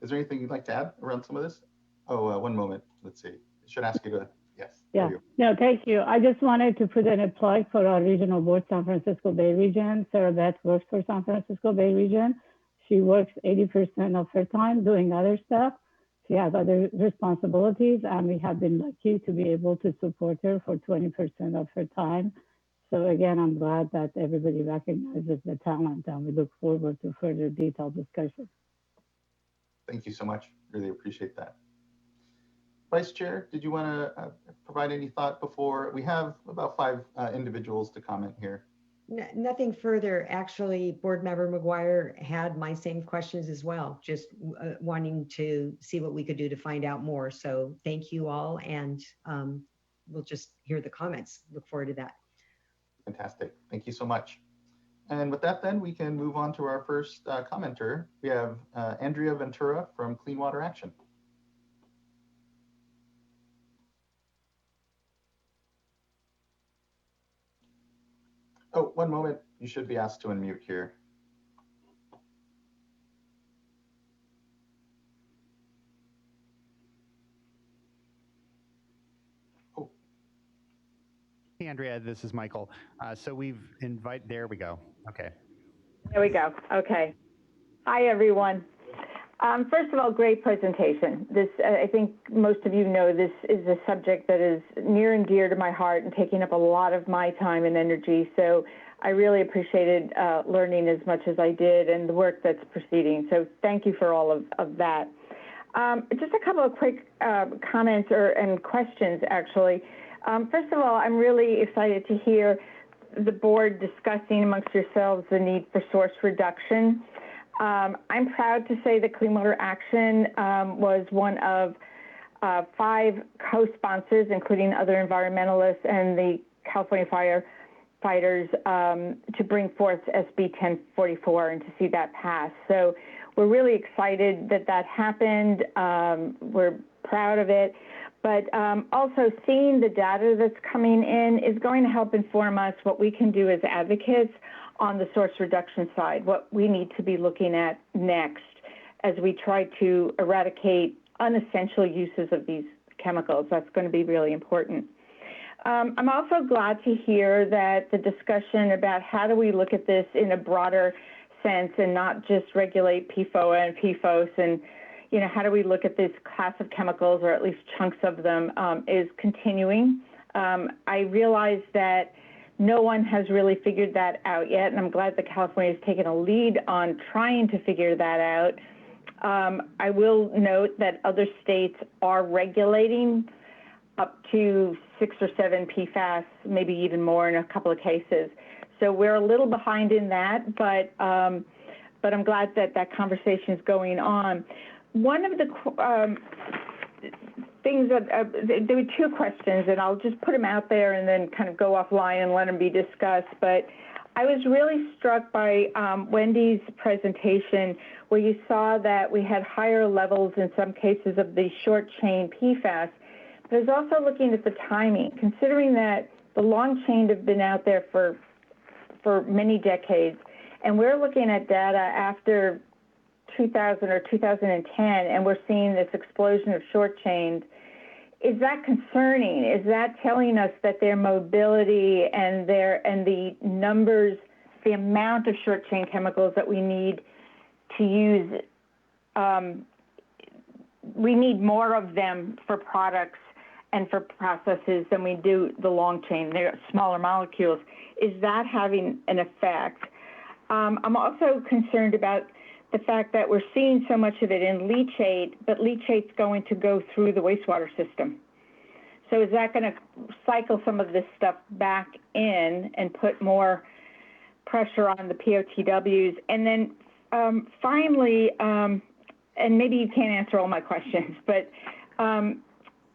is there anything you'd like to add around some of this? Oh, one moment. Let's see. I should ask you to, yes. Yeah, no, thank you. I just wanted to put in a plug for our regional board, San Francisco Bay Region. Sarah Beth works for San Francisco Bay Region. She works 80% of her time doing other stuff. She has other responsibilities, and we have been lucky to be able to support her for 20% of her time. So again, I'm glad that everybody recognizes the talent, and we look forward to further detailed discussion. Thank you so much. Really appreciate that. Vice Chair, did you want to provide any thought before? We have about 5 individuals to comment here. Nothing further. Actually, Board Member McGuire had my same questions as well, just wanting to see what we could do to find out more. So thank you all, and we'll just hear the comments. Look forward to that. Fantastic. Thank you so much. And with that, then, we can move on to our first commenter. We have Andrea Ventura from Clean Water Action. Oh, one moment. You should be asked to unmute here. Oh. Hey, Andrea, this is Michael. So we've there we go. Okay. There we go. Okay. Hi, everyone. First of all, great presentation. This, I think most of you know, this is a subject that is near and dear to my heart and taking up a lot of my time and energy. So I really appreciated learning as much as I did and the work that's proceeding. So thank you for all of that. Just a couple of quick comments and questions, actually. First of all, I'm really excited to hear the board discussing amongst yourselves the need for source reduction. I'm proud to say that Clean Water Action was one of 5 co-sponsors, including other environmentalists and the California firefighters, to bring forth SB 1044 and to see that pass. So we're really excited that that happened. We're proud of it. But also seeing the data that's coming in is going to help inform us what we can do as advocates on the source reduction side, what we need to be looking at next as we try to eradicate unessential uses of these chemicals. That's going to be really important. I'm also glad to hear that the discussion about how do we look at this in a broader sense and not just regulate PFOA and PFOS and, you know, how do we look at this class of chemicals or at least chunks of them is continuing. I realize that no one has really figured that out yet, and I'm glad that California has taken a lead on trying to figure that out. I will note that other states are regulating up to 6 or 7 PFAS, maybe even more in a couple of cases. So we're a little behind in that, but I'm glad that that conversation is going on. One of the things that there were 2 questions, and I'll just put them out there and then kind of go offline and let them be discussed. But I was really struck by Wendy's presentation, where you saw that we had higher levels in some cases of the short chain PFAS. But I was also looking at the timing, considering that the long chain have been out there for many decades, and we're looking at data after 2000 or 2010, and we're seeing this explosion of short chains. Is that concerning? Is that telling us that their mobility and the numbers, the amount of short chain chemicals that we need to use, we need more of them for products and for processes than we do the long chain? They're smaller molecules. Is that having an effect? I'm also concerned about the fact that we're seeing so much of it in leachate, but leachate's going to go through the wastewater system. So is that going to cycle some of this stuff back in and put more pressure on the POTWs? And then finally, and maybe you can't answer all my questions, but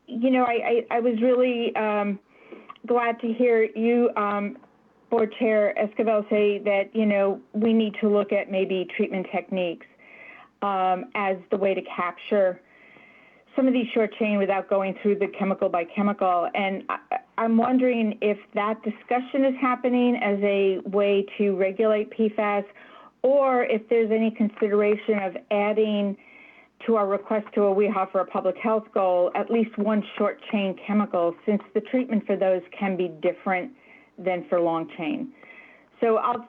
you know, I was really glad to hear you, Board Chair Esquivel, say that, you know, we need to look at maybe treatment techniques as the way to capture some of these short chain without going through the chemical by chemical. And I'm wondering if that discussion is happening as a way to regulate PFAS, or if there's any consideration of adding to our request to a WEHA for a public health goal at least one short chain chemical, since the treatment for those can be different than for long chain. So I'll,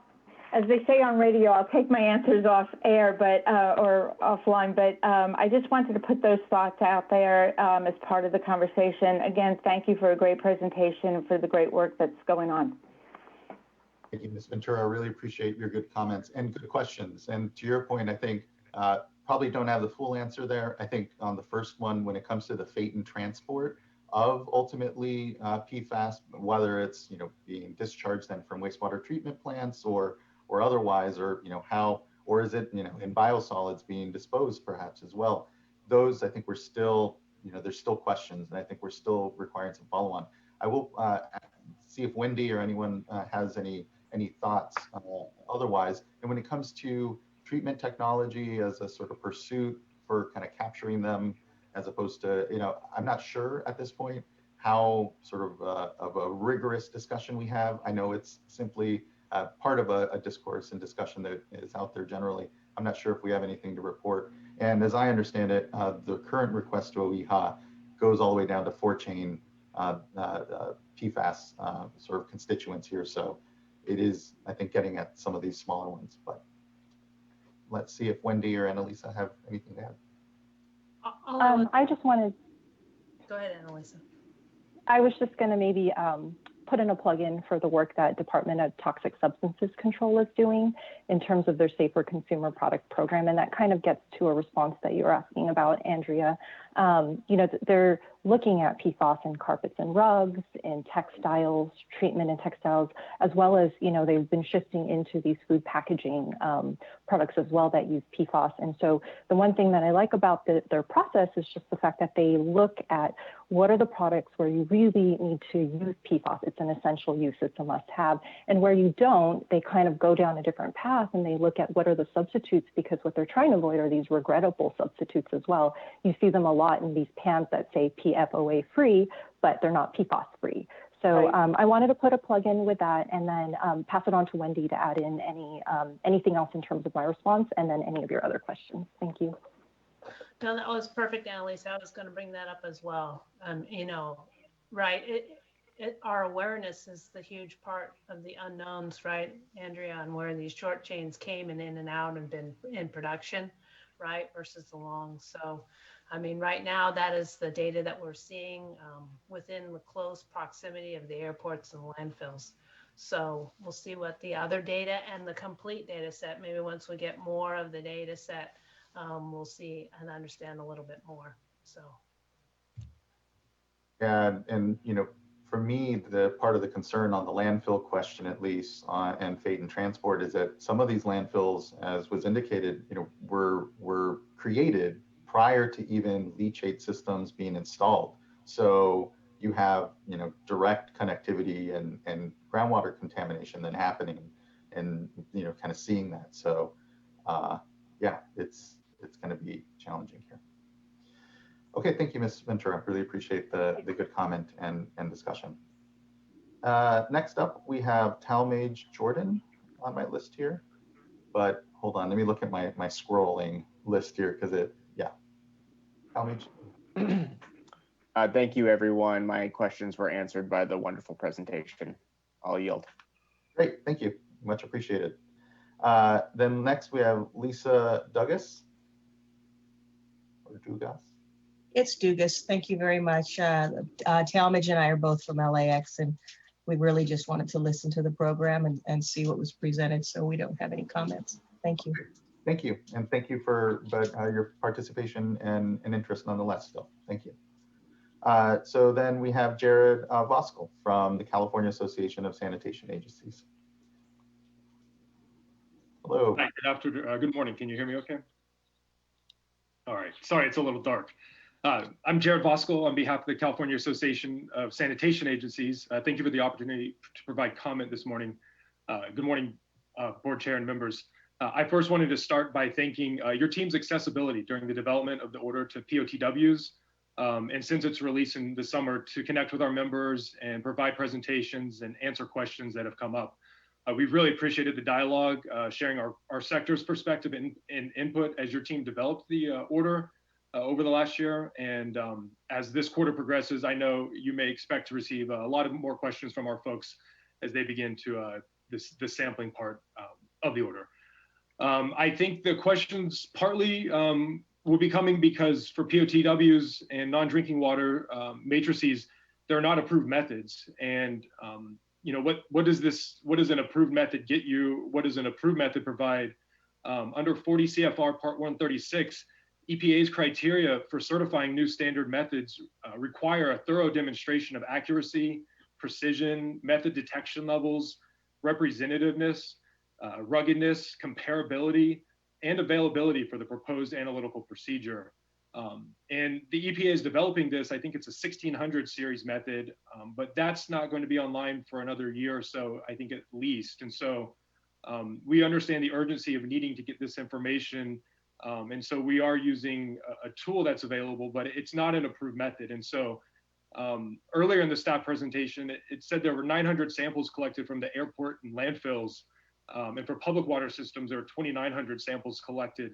as they say on radio, I'll take my answers off air, but or offline. But I just wanted to put those thoughts out there as part of the conversation. Again, thank you for a great presentation and for the great work that's going on. Thank you, Ms. Ventura. I really appreciate your good comments and good questions. And to your point, I think probably don't have the full answer there. I think on the first one, when it comes to the fate and transport of ultimately PFAS, whether it's being discharged then from wastewater treatment plants or otherwise, or how, or is it in biosolids being disposed perhaps as well. Those, I think we're still there's still questions, and I think we're still requiring some follow-on. I will see if Wendy or anyone has any thoughts otherwise. And when it comes to treatment technology as a sort of pursuit for kind of capturing them, as opposed to, I'm not sure at this point how sort of a rigorous discussion we have. I know it's simply part of a discourse and discussion that is out there generally. I'm not sure if we have anything to report. And as I understand it, the current request to OEHA goes all the way down to 4-chain PFAS sort of constituents here. So it is, I think, getting at some of these smaller ones. But let's see if Wendy or Annalisa have anything to add. I just wanted. Go ahead, Annalisa. I was just going to maybe put in a plug-in for the work that Department of Toxic Substances Control is doing in terms of their Safer Consumer Product Program. And that kind of gets to a response that you were asking about, Andrea. You know, they're looking at PFAS in carpets and rugs, in textiles, treatment in textiles, as well as, you know, they've been shifting into these food packaging products as well that use PFAS. And so the one thing that I like about their process is just the fact that they look at what are the products where you really need to use PFAS. It's an essential use, it's a must-have. And where you don't, they kind of go down a different path and they look at what are the substitutes, because what they're trying to avoid are these regrettable substitutes as well. You see them a lot in these pans that say PFOA free, but they're not PFAS free. So I wanted to put a plug in with that and then pass it on to Wendy to add in anything else in terms of my response and then any of your other questions. Thank you. No, that was perfect, Annalisa. I was going to bring that up as well. You know, right, our awareness is the huge part of the unknowns, right, Andrea, on where these short chains came in and out and been in production, right, versus the long. So, I mean, right now, that is the data that we're seeing within the close proximity of the airports and landfills. So we'll see what the other data and the complete data set, maybe once we get more of the data set, we'll see and understand a little bit more. So. And you know, for me, the part of the concern on the landfill question, at least, and fate and transport, is that some of these landfills, as was indicated, you know, were created prior to even leachate systems being installed. So you have, you know, direct connectivity and groundwater contamination then happening, and you know, kind of seeing that. So yeah, it's going to be challenging here. Okay, thank you, Ms. Ventura. Really appreciate the good comment and discussion. Next up, we have Talmage Jordan on my list here, but hold on, let me look at my scrolling list here because yeah. Talmage. Thank you, everyone. My questions were answered by the wonderful presentation. I'll yield. Great, thank you. Much appreciated. Then next we have Lisa Dugas. Or Dugas. It's Dugas. Thank you very much. Talmage and I are both from LAX, and we really just wanted to listen to the program and see what was presented, so we don't have any comments. Thank you. Thank you, and thank you for your participation and interest nonetheless still. Thank you. So then we have Jared Voskel from the California Association of Sanitation Agencies. Hello. Hi, good afternoon. Good morning. Can you hear me okay? All right. Sorry, it's a little dark. I'm Jared Voskel on behalf of the California Association of Sanitation Agencies. Thank you for the opportunity to provide comment this morning. Good morning, board chair and members. I first wanted to start by thanking your team's accessibility during the development of the order to POTWs, and since its release in the summer, to connect with our members and provide presentations and answer questions that have come up. We've really appreciated the dialogue, sharing our sector's perspective and input as your team developed the order over the last year. And as this quarter progresses, I know you may expect to receive a lot of more questions from our folks as they begin to the sampling part of the order. I think the questions partly will be coming because for POTWs and non-drinking water matrices, they're not approved methods. And you know, what does an approved method get you? What does an approved method provide? Under 40 CFR Part 136, EPA's criteria for certifying new standard methods require a thorough demonstration of accuracy, precision, method detection levels, representativeness, ruggedness, comparability, and availability for the proposed analytical procedure. And the EPA is developing this. I think it's a 1600 series method, but that's not going to be online for another year or so, I think at least. And so we understand the urgency of needing to get this information. And so we are using a tool that's available, but it's not an approved method. And so earlier in the staff presentation, it said there were 900 samples collected from the airport and landfills. And for public water systems, there are 2,900 samples collected.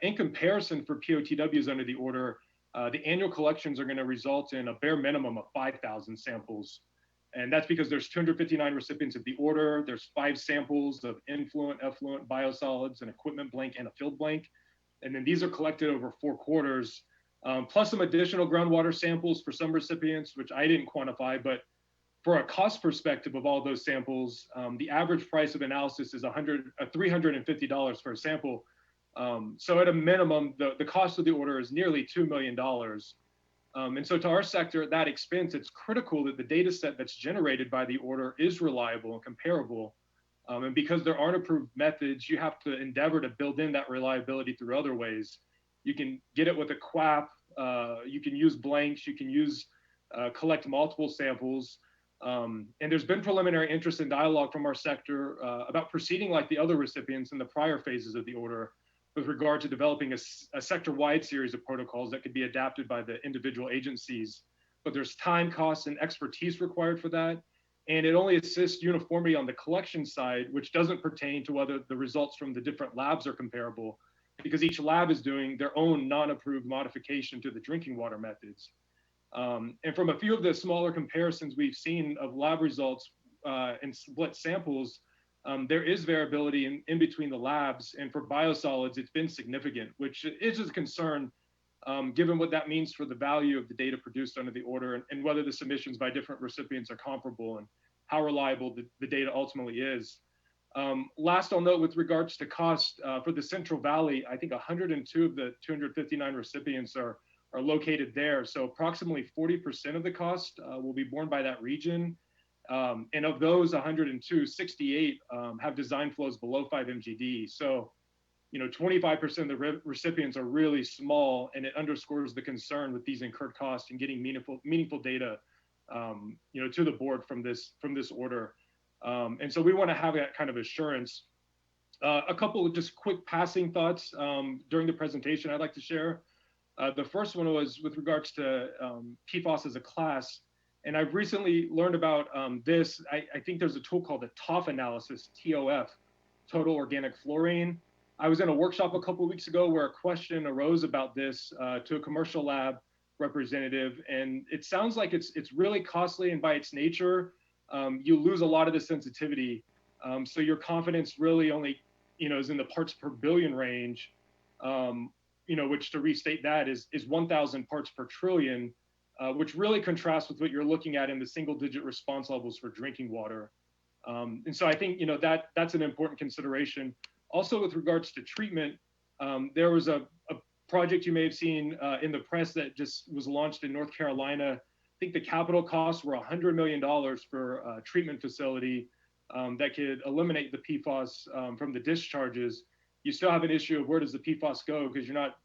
In comparison, for POTWs under the order, the annual collections are going to result in a bare minimum of 5,000 samples. And that's because there's 259 recipients of the order. There's 5 samples of influent, effluent, biosolids, an equipment blank, and a field blank. And then these are collected over 4 quarters, plus some additional groundwater samples for some recipients, which I didn't quantify, but for a cost perspective of all those samples, the average price of analysis is $350 for a sample. So at a minimum, the cost of the order is nearly $2 million. And so to our sector, at that expense, it's critical that the data set that's generated by the order is reliable and comparable. And because there aren't approved methods, you have to endeavor to build in that reliability through other ways. You can get it with a QAP, you can use blanks, you can use collect multiple samples. And there's been preliminary interest and dialogue from our sector about proceeding like the other recipients in the prior phases of the order with regard to developing a sector-wide series of protocols that could be adapted by the individual agencies. But there's time, costs, and expertise required for that. And it only assists uniformity on the collection side, which doesn't pertain to whether the results from the different labs are comparable, because each lab is doing their own non-approved modification to the drinking water methods. And from a few of the smaller comparisons we've seen of lab results and split samples, there is variability in between the labs. And for biosolids, it's been significant, which is a concern given what that means for the value of the data produced under the order and whether the submissions by different recipients are comparable and how reliable the data ultimately is. Last, I'll note with regards to cost for the Central Valley, I think 102 of the 259 recipients are located there. So approximately 40% of the cost will be borne by that region. And of those 102, 68 have design flows below 5 MGD. So, 25% of the recipients are really small, and it underscores the concern with these incurred costs and getting meaningful data, to the board from this order. And so we want to have that kind of assurance. A couple of just quick passing thoughts during the presentation I'd like to share. The first one was with regards to PFAS as a class. And I've recently learned about this. I think there's a tool called the TOF analysis, TOF, total organic fluorine. I was in a workshop a couple of weeks ago where a question arose about this to a commercial lab representative. And it sounds like it's really costly, and by its nature, you lose a lot of the sensitivity. So your confidence really only, is in the parts per billion range, which, to restate that, is 1,000 parts per trillion. Which really contrasts with what you're looking at in the single-digit response levels for drinking water. And so I think that's an important consideration. Also, with regards to treatment, there was a project you may have seen in the press that just was launched in North Carolina. I think the capital costs were $100 million for a treatment facility that could eliminate the PFAS from the discharges. You still have an issue of where does the PFAS go, because you're not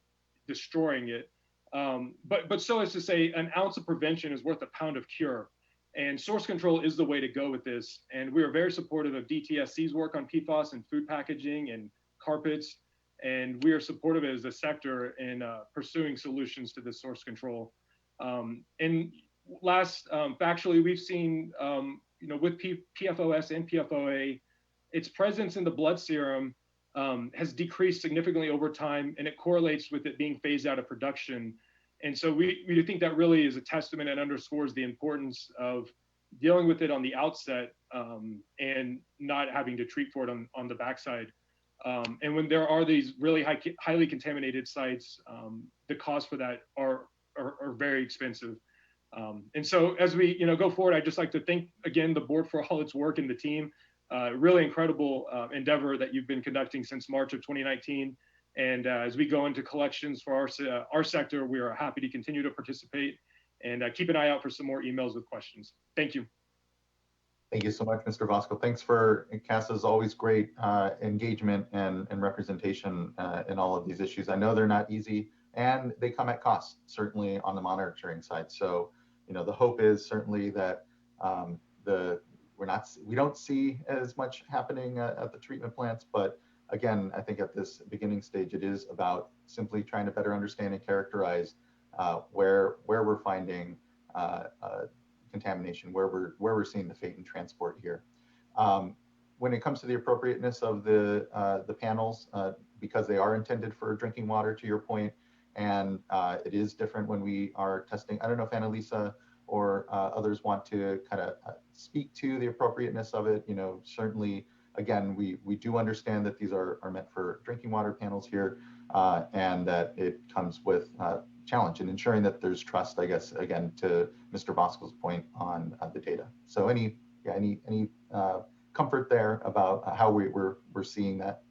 destroying it. But so as to say, an ounce of prevention is worth a pound of cure. And source control is the way to go with this. And we are very supportive of DTSC's work on PFAS and food packaging and carpets. And we are supportive as a sector in pursuing solutions to this source control. And last, factually, we've seen, with PFOS and PFOA, its presence in the blood serum has decreased significantly over time, and it correlates with it being phased out of production. And so we think that really is a testament and underscores the importance of dealing with it on the outset and not having to treat for it on the backside. And when there are these really highly contaminated sites, the costs for that are very expensive. And so as we go forward, I'd just like to thank again the board for all its work and the team. Really incredible endeavor that you've been conducting since March of 2019. And as we go into collections for our sector, we are happy to continue to participate, and keep an eye out for some more emails with questions. Thank you. Thank you so much, Mr. Vosco. Thanks for CASA's always great engagement and representation in all of these issues. I know they're not easy, and they come at cost, certainly on the monitoring side. So, the hope is certainly that we don't see as much happening at the treatment plants, but again, I think at this beginning stage, it is about simply trying to better understand and characterize where we're finding contamination, where we're seeing the fate and transport here. When it comes to the appropriateness of the panels, because they are intended for drinking water, to your point, and it is different when we are testing. I don't know if Annalisa or others want to kind of speak to the appropriateness of it, certainly, again, we do understand that these are meant for drinking water panels here, and that it comes with challenge in ensuring that there's trust, I guess, again, to Mr. Bosco's point on the data. So any comfort there about how we're seeing that?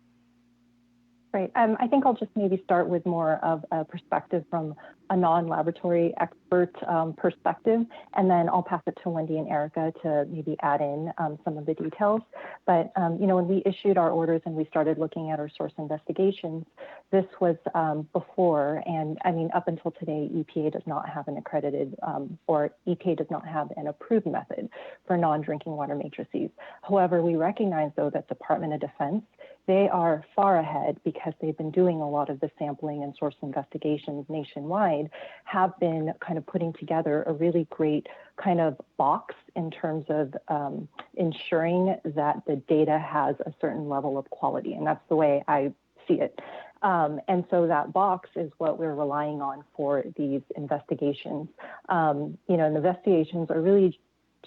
Right. I think I'll just maybe start with more of a perspective from a non-laboratory expert perspective, and then I'll pass it to Wendy and Erica to maybe add in some of the details. But, when we issued our orders and we started looking at our source investigations, this was before, and I mean, up until today, EPA does not have an accredited, or EPA does not have an approved method for non-drinking water matrices. However, we recognize, though, that Department of Defense, they are far ahead because they've been doing a lot of the sampling and source investigations nationwide, have been kind of putting together a really great kind of box in terms of ensuring that the data has a certain level of quality. And that's the way I see it. And so that box is what we're relying on for these investigations. Investigations are really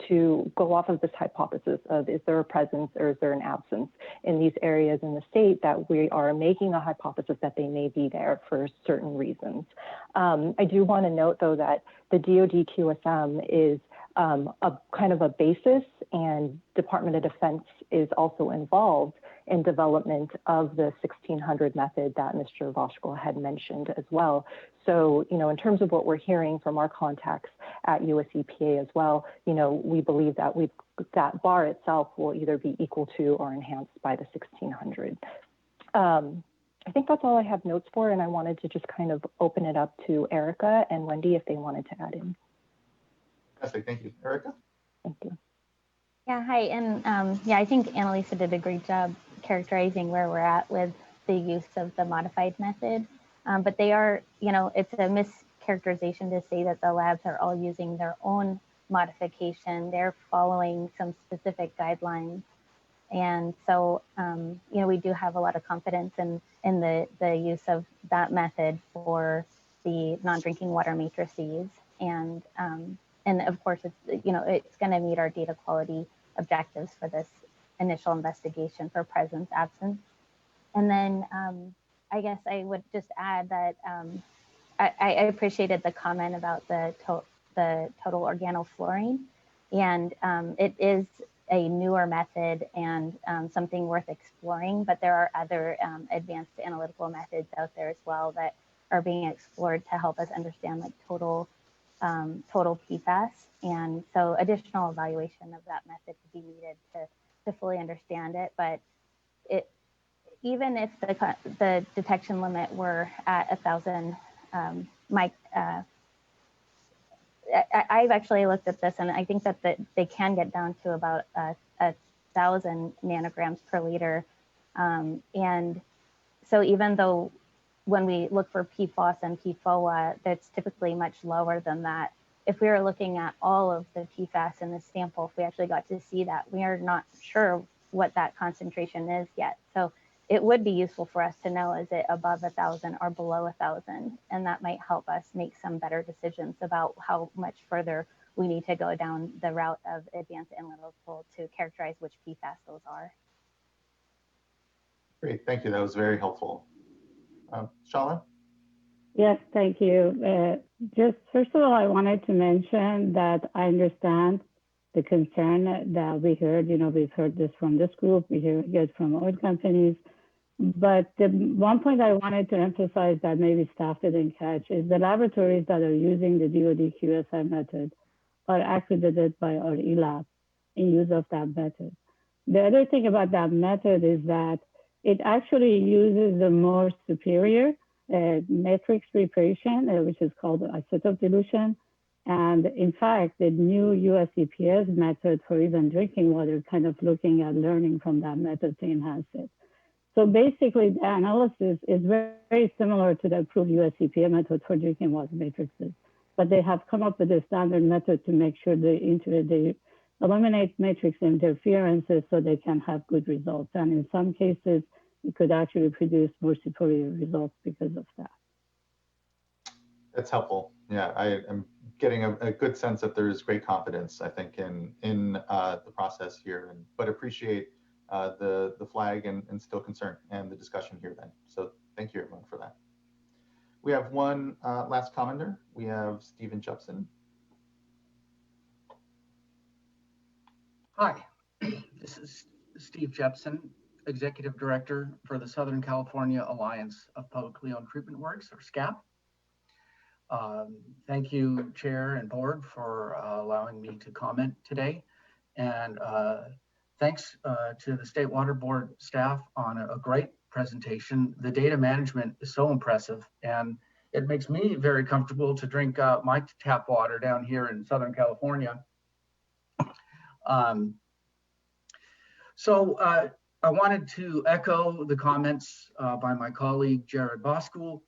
to go off of this hypothesis of, is there a presence or is there an absence in these areas in the state that we are making a hypothesis that they may be there for certain reasons. I do want to note, though, that the DoD QSM is a kind of a basis, and Department of Defense is also involved in development of the 1600 method that Mr. Voshko had mentioned as well. So, in terms of what we're hearing from our contacts at US EPA as well, we believe that that bar itself will either be equal to or enhanced by the 1600. I think that's all I have notes for, and I wanted to just kind of open it up to Erica and Wendy if they wanted to add in. Thank you. Erica? Thank you. Yeah, hi. And I think Annalisa did a great job characterizing where we're at with the use of the modified method. But they are, it's a mischaracterization to say that the labs are all using their own modification. They're following some specific guidelines. And so, we do have a lot of confidence in the use of that method for the non-drinking water matrices. And of course, it's going to meet our data quality objectives for this initial investigation for presence, absence. And then I guess I would just add that I appreciated the comment about the total organofluorine. And it is a newer method and something worth exploring, but there are other advanced analytical methods out there as well that are being explored to help us understand like total PFAS. And so additional evaluation of that method could be needed to fully understand it. But even if the detection limit were at 1,000 I've actually looked at this, and I think that they can get down to about 1,000 nanograms per liter. And so even though when we look for PFAS and PFOA, that's typically much lower than that. If we were looking at all of the PFAS in the sample, if we actually got to see that, we are not sure what that concentration is yet. So it would be useful for us to know, is it above 1,000 or below 1,000? And that might help us make some better decisions about how much further we need to go down the route of advanced analytical to characterize which PFAS those are. Great, thank you. That was very helpful. Shala? Yes, thank you. Just first of all, I wanted to mention that I understand the concern that we heard. We've heard this from this group, we hear it from oil companies. But the one point I wanted to emphasize that maybe staff didn't catch is the laboratories that are using the DoD QSI method are accredited by our ELAB in use of that method. The other thing about that method is that it actually uses the more superior matrix preparation, which is called isotope dilution. And in fact, the new US EPA's method for even drinking water, kind of looking at learning from that method to enhance it. So basically, the analysis is very, very similar to the approved US EPA method for drinking water matrices. But they have come up with a standard method to make sure they eliminate matrix interferences so they can have good results. And in some cases, it could actually produce more superior results because of that. That's helpful. Yeah, I am getting a good sense that there's great confidence, I think, in the process here, but appreciate the flag and still concern and the discussion here then. So thank you everyone for that. We have one last commenter. We have Stephen Jepson. Hi, this is Steve Jepson, Executive Director for the Southern California Alliance of Publicly Owned Treatment Works, or SCAP. Thank you, Chair and Board, for allowing me to comment today. And thanks to the State Water Board staff on a great presentation. The data management is so impressive, and it makes me very comfortable to drink my tap water down here in Southern California. So I wanted to echo the comments by my colleague, Jared Boskell.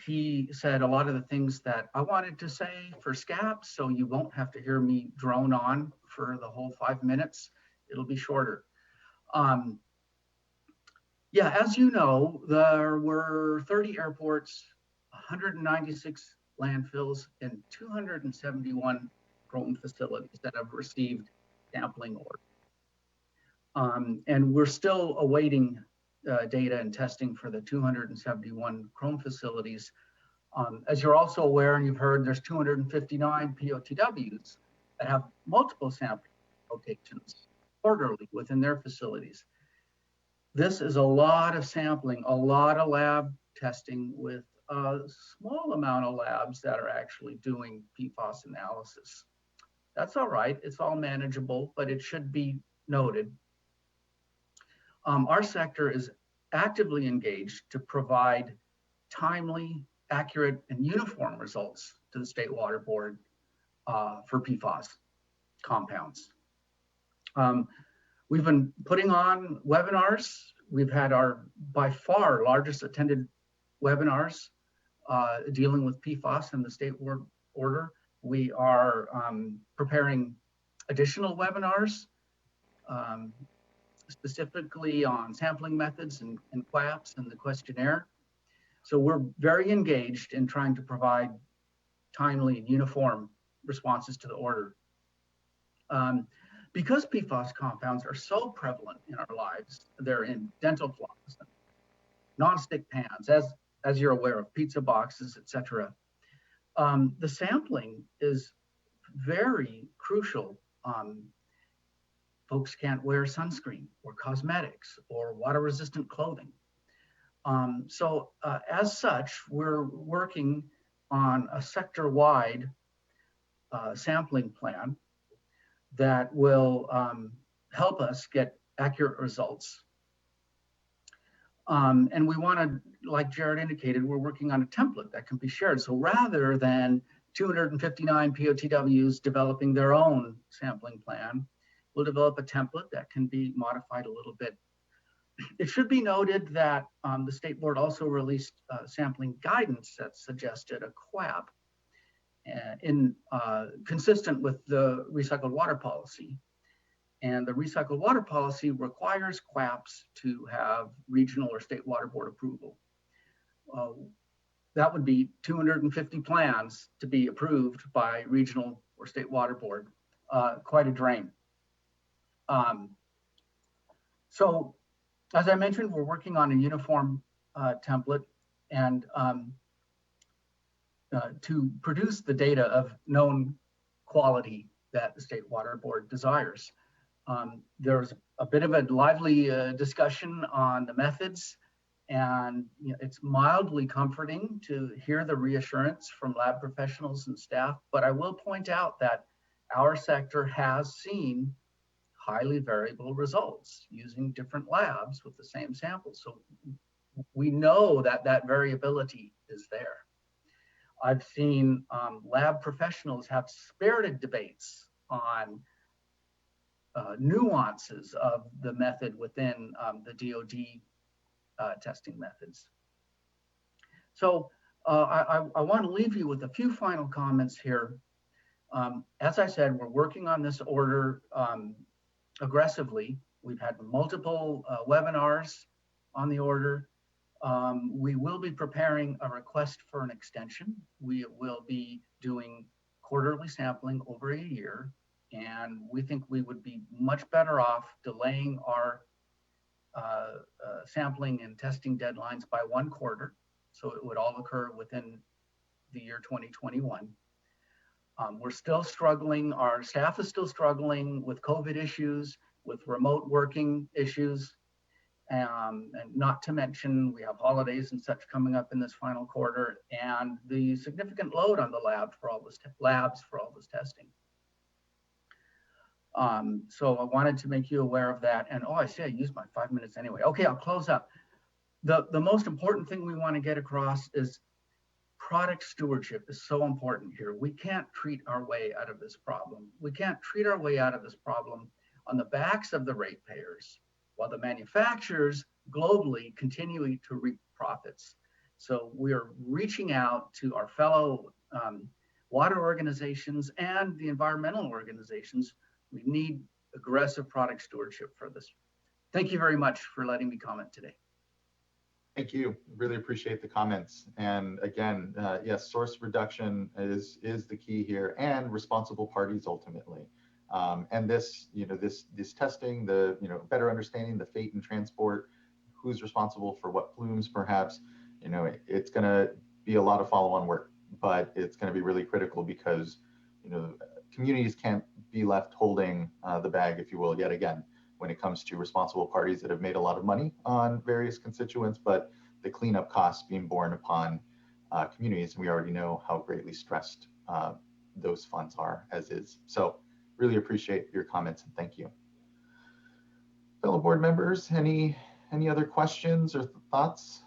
He said a lot of the things that I wanted to say for SCAP, so you won't have to hear me drone on for the whole 5 minutes. It'll be shorter. Yeah, as you know, there were 30 airports, 196 landfills, and 271 growing facilities that have received sampling orders. And we're still awaiting data and testing for the 271 Chrome facilities. As you're also aware, and you've heard, there's 259 POTWs that have multiple sampling locations quarterly within their facilities. This is a lot of sampling, a lot of lab testing with a small amount of labs that are actually doing PFAS analysis. That's all right, it's all manageable, but it should be noted. Our sector is actively engaged to provide timely, accurate, and uniform results to the State Water Board for PFAS compounds. We've been putting on webinars. We've had our, by far, largest attended webinars dealing with PFAS in the State Order. We are preparing additional webinars, specifically on sampling methods and QAPs and the questionnaire. So we're very engaged in trying to provide timely and uniform responses to the order. Because PFAS compounds are so prevalent in our lives, they're in dental floss, nonstick pans, as you're aware of, pizza boxes, etc. The sampling is very crucial. Folks can't wear sunscreen or cosmetics or water-resistant clothing. So as such, we're working on a sector-wide sampling plan that will help us get accurate results. And we want to, like Jared indicated, we're working on a template that can be shared. So rather than 259 POTWs developing their own sampling plan, we'll develop a template that can be modified a little bit. It should be noted that the State Board also released sampling guidance that suggested a QAP consistent with the recycled water policy. And the recycled water policy requires QAPs to have regional or State Water Board approval. That would be 250 plans to be approved by regional or State Water Board. Quite a drain. So as I mentioned, we're working on a uniform template and to produce the data of known quality that the State Water Board desires. There's a bit of a lively discussion on the methods, and it's mildly comforting to hear the reassurance from lab professionals and staff, but I will point out that our sector has seen highly variable results using different labs with the same samples. So we know that that variability is there. I've seen lab professionals have spirited debates on nuances of the method within the DoD testing methods. So I want to leave you with a few final comments here. As I said, we're working on this order aggressively. We've had multiple webinars on the order. We will be preparing a request for an extension. We will be doing quarterly sampling over a year, and we think we would be much better off delaying our sampling and testing deadlines by 1 quarter, so it would all occur within the year 2021. We're still struggling, our staff is still struggling with COVID issues, with remote working issues, and not to mention we have holidays and such coming up in this final quarter, and the significant load on the labs for all this testing. So I wanted to make you aware of that. And oh, I see I used my 5 minutes anyway. Okay, I'll close up. The most important thing we want to get across is product stewardship is so important here. We can't treat our way out of this problem. We can't treat our way out of this problem on the backs of the ratepayers, while the manufacturers globally continue to reap profits. So we're reaching out to our fellow water organizations and the environmental organizations. We need aggressive product stewardship for this. Thank you very much for letting me comment today. Thank you. Really appreciate the comments. And again, yes, source reduction is the key here, and responsible parties ultimately. And this, this testing, better understanding the fate and transport, who's responsible for what plumes, perhaps, it's going to be a lot of follow-on work, but it's going to be really critical because, communities can't be left holding the bag, if you will, yet again, when it comes to responsible parties that have made a lot of money on various constituents, but the cleanup costs being borne upon communities. And we already know how greatly stressed those funds are as is. So really appreciate your comments and thank you. Fellow board members, any other questions or thoughts?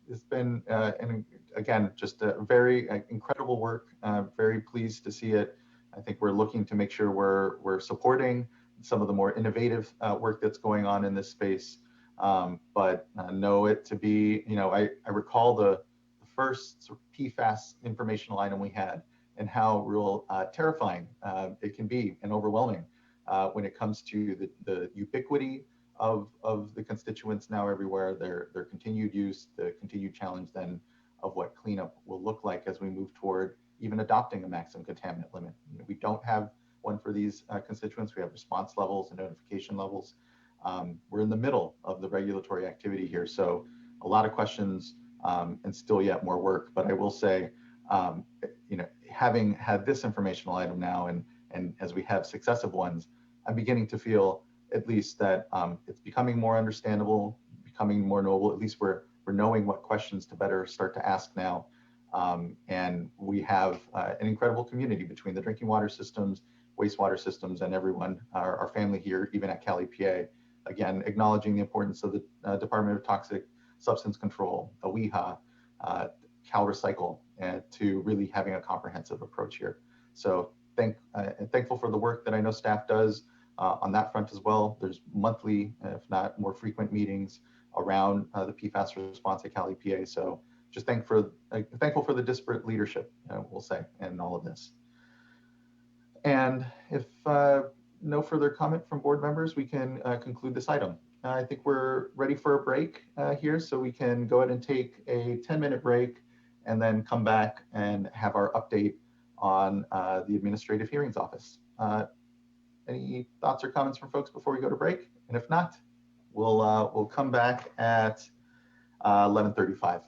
It's been, and again, just a very incredible work. Very pleased to see it. I think we're looking to make sure we're supporting some of the more innovative work that's going on in this space. But know it to be, I recall the first sort of PFAS informational item we had and how real terrifying it can be and overwhelming when it comes to the ubiquity of the constituents now everywhere, their continued use, the continued challenge then of what cleanup will look like as we move toward even adopting a maximum contaminant limit. We don't have one for these constituents. We have response levels and notification levels. We're in the middle of the regulatory activity here, so a lot of questions and still yet more work. But I will say, having had this informational item now, and as we have successive ones, I'm beginning to feel at least that it's becoming more understandable, becoming more knowable. At least we're knowing what questions to better start to ask now. And we have an incredible community between the drinking water systems, wastewater systems, and everyone, our family here, even at Cal EPA. Again, acknowledging the importance of the Department of Toxic Substance Control, OEHA, Cal Recycle, and to really having a comprehensive approach here. So thankful for the work that I know staff does on that front as well. There's monthly, if not more frequent meetings around the PFAS response at Cal EPA. So just thankful for the disparate leadership, we'll say, in all of this. And if no further comment from board members, we can conclude this item. I think we're ready for a break here, so we can go ahead and take a 10-minute break and then come back and have our update on the Administrative Hearings Office. Any thoughts or comments from folks before we go to break? And if not, we'll come back at 11:35.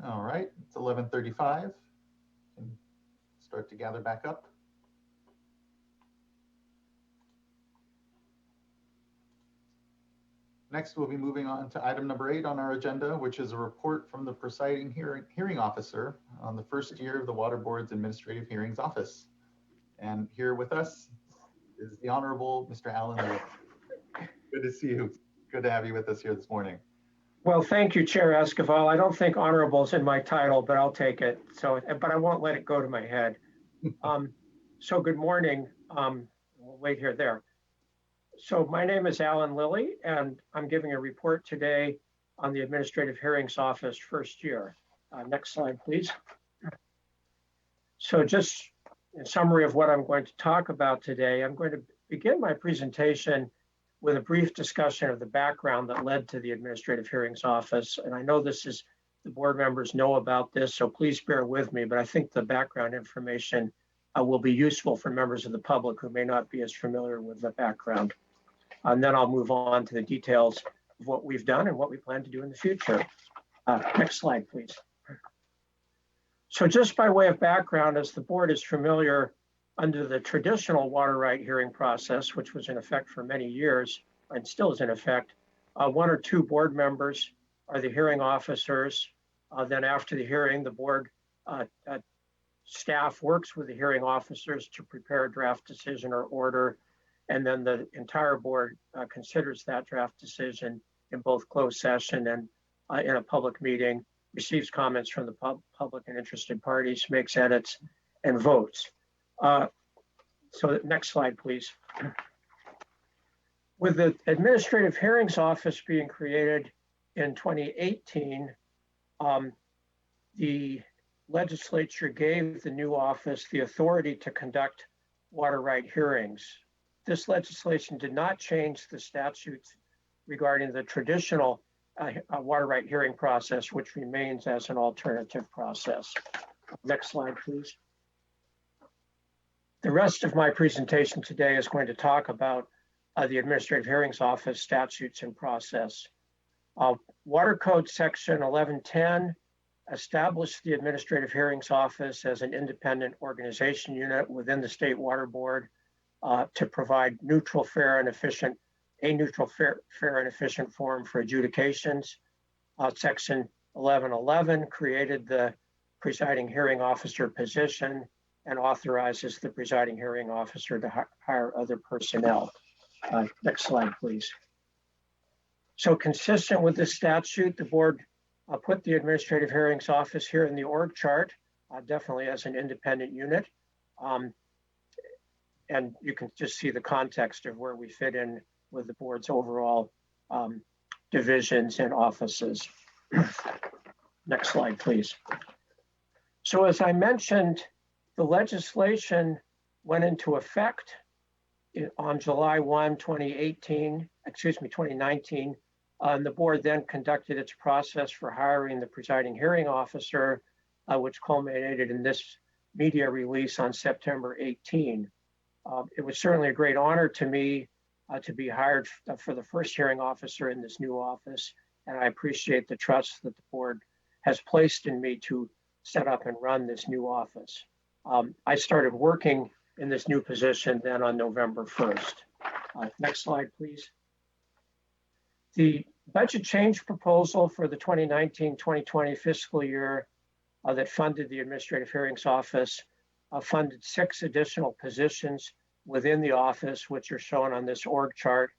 All right, it's 11:35. Can start to gather back up. Next, we'll be moving on to item number 8 on our agenda, which is a report from the presiding hearing officer on the first year of the Water Board's Administrative Hearings Office. And here with us is the Honorable Mr. Alan Lewis. Good to see you. Good to have you with us here this morning. Well, thank you, Chair Esquivel. I don't think honorable is in my title, but I'll take it. So, but I won't let it go to my head. So good morning. We'll wait here, there. So my name is Alan Lilly, and I'm giving a report today on the Administrative Hearings Office first year. Next slide, please. So just in summary of what I'm going to talk about today, I'm going to begin my presentation with a brief discussion of the background that led to the Administrative Hearings Office. And I know this is, the board members know about this, so please bear with me, but I think the background information will be useful for members of the public who may not be as familiar with the background. And then I'll move on to the details of what we've done and what we plan to do in the future. Next slide, please. So just by way of background, as the board is familiar, under the traditional water right hearing process, which was in effect for many years and still is in effect, 1 or 2 board members are the hearing officers. Then after the hearing, the board staff works with the hearing officers to prepare a draft decision or order. And then the entire board considers that draft decision in both closed session and in a public meeting, receives comments from the public and interested parties, makes edits, and votes. So next slide, please. With the Administrative Hearings Office being created in 2018, the legislature gave the new office the authority to conduct water right hearings. This legislation did not change the statutes regarding the traditional water right hearing process, which remains as an alternative process. Next slide, please. The rest of my presentation today is going to talk about the Administrative Hearings Office statutes and process. Water Code Section 1110 established the Administrative Hearings Office as an independent organization unit within the State Water Board to provide neutral, fair, and efficient, fair, and efficient forum for adjudications. Section 1111 created the presiding hearing officer position and authorizes the presiding hearing officer to hire other personnel. Next slide, please. So consistent with this statute, the board put the Administrative Hearings Office here in the org chart, definitely as an independent unit. And you can just see the context of where we fit in with the board's overall divisions and offices. Next slide, please. So as I mentioned, the legislation went into effect on July 1, 2019, and the board then conducted its process for hiring the presiding hearing officer, which culminated in this media release on September 18. It was certainly a great honor to me to be hired for the first hearing officer in this new office, and I appreciate the trust that the board has placed in me to set up and run this new office. I started working in this new position then on November 1st. Next slide, please. The budget change proposal for the 2019-2020 fiscal year that funded the Administrative Hearings Office funded 6 additional positions within the office, which are shown on this org chart.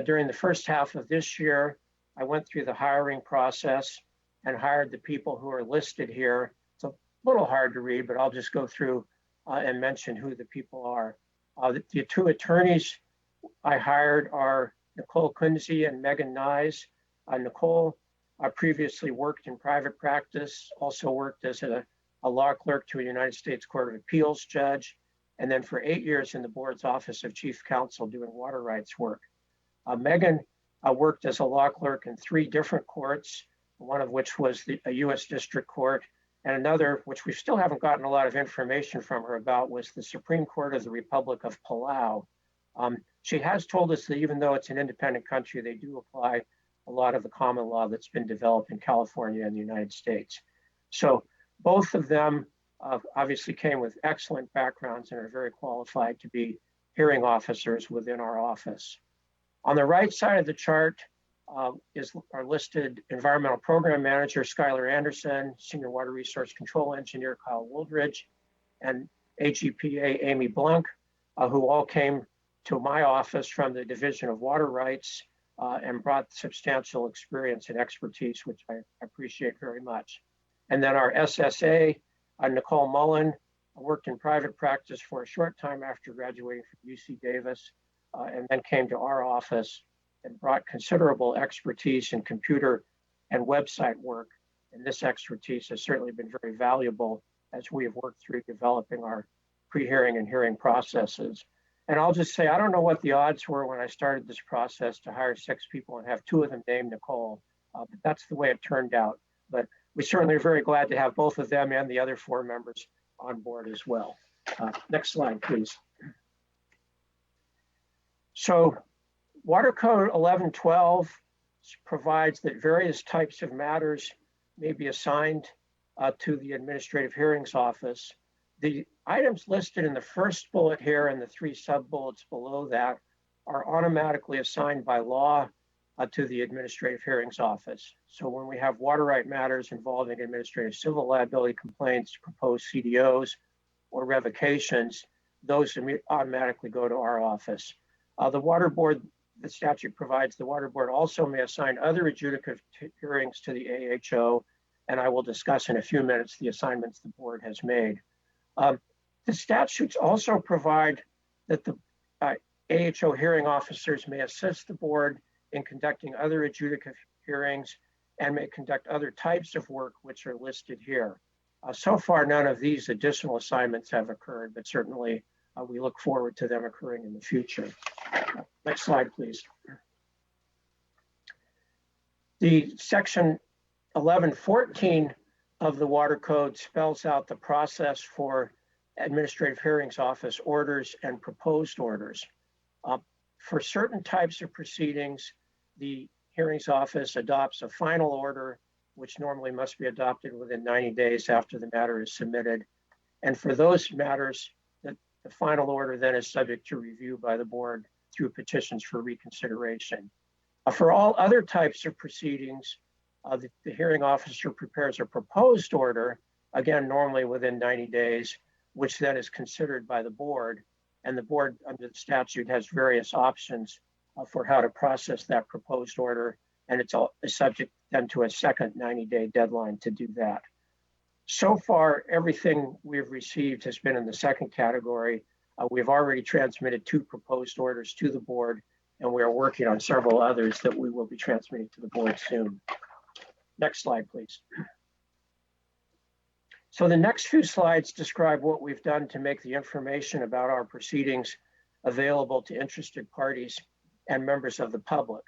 During the first half of this year, I went through the hiring process and hired the people who are listed here. It's a little hard to read, but I'll just go through and mention who the people are. The 2 attorneys I hired are Nicole Kunze and Megan Nyes. Nicole previously worked in private practice, also worked as a law clerk to a United States Court of Appeals judge, and then for 8 years in the board's Office of Chief Counsel doing water rights work. Megan worked as a law clerk in 3 different courts, one of which was a U.S. District Court, and another, which we still haven't gotten a lot of information from her about, was the Supreme Court of the Republic of Palau. She has told us that even though it's an independent country, they do apply a lot of the common law that's been developed in California and the United States. So both of them obviously came with excellent backgrounds and are very qualified to be hearing officers within our office. On the right side of the chart is our listed Environmental Program Manager, Skylar Anderson, Senior Water Resource Control Engineer, Kyle Woldridge, and AGPA, Amy Blunk, who all came to my office from the Division of Water Rights and brought substantial experience and expertise, which I appreciate very much. And then our SSA, Nicole Mullen, worked in private practice for a short time after graduating from UC Davis, and then came to our office and brought considerable expertise in computer and website work. And this expertise has certainly been very valuable as we have worked through developing our pre-hearing and hearing processes. And I'll just say, I don't know what the odds were when I started this process to hire 6 people and have 2 of them named Nicole, but that's the way it turned out. But we certainly are very glad to have both of them and the other 4 members on board as well. Next slide, please. So Water Code 1112 provides that various types of matters may be assigned to the Administrative Hearings Office. The items listed in the first bullet here and the 3 sub-bullets below that are automatically assigned by law to the Administrative Hearings Office. So when we have water right matters involving administrative civil liability complaints, proposed CDOs, or revocations, those automatically go to our office. The Water Board, the statute provides the Water Board also may assign other adjudicative hearings to the AHO, and I will discuss in a few minutes the assignments the board has made. The statutes also provide that the AHO hearing officers may assist the board in conducting other adjudicative hearings and may conduct other types of work which are listed here. So far, none of these additional assignments have occurred, but certainly we look forward to them occurring in the future. Next slide, please. The section 1114 of the Water Code spells out the process for Administrative Hearings Office orders and proposed orders. For certain types of proceedings, the Hearings Office adopts a final order, which normally must be adopted within 90 days after the matter is submitted. And for those matters, the final order then is subject to review by the board through petitions for reconsideration. For all other types of proceedings, the hearing officer prepares a proposed order, again, normally within 90 days, which then is considered by the board. And the board under the statute has various options for how to process that proposed order. And it's all subject then to a second 90-day deadline to do that. So far, everything we've received has been in the second category. We've already transmitted 2 proposed orders to the board, and we are working on several others that we will be transmitting to the board soon. Next slide, please. So the next few slides describe what we've done to make the information about our proceedings available to interested parties and members of the public.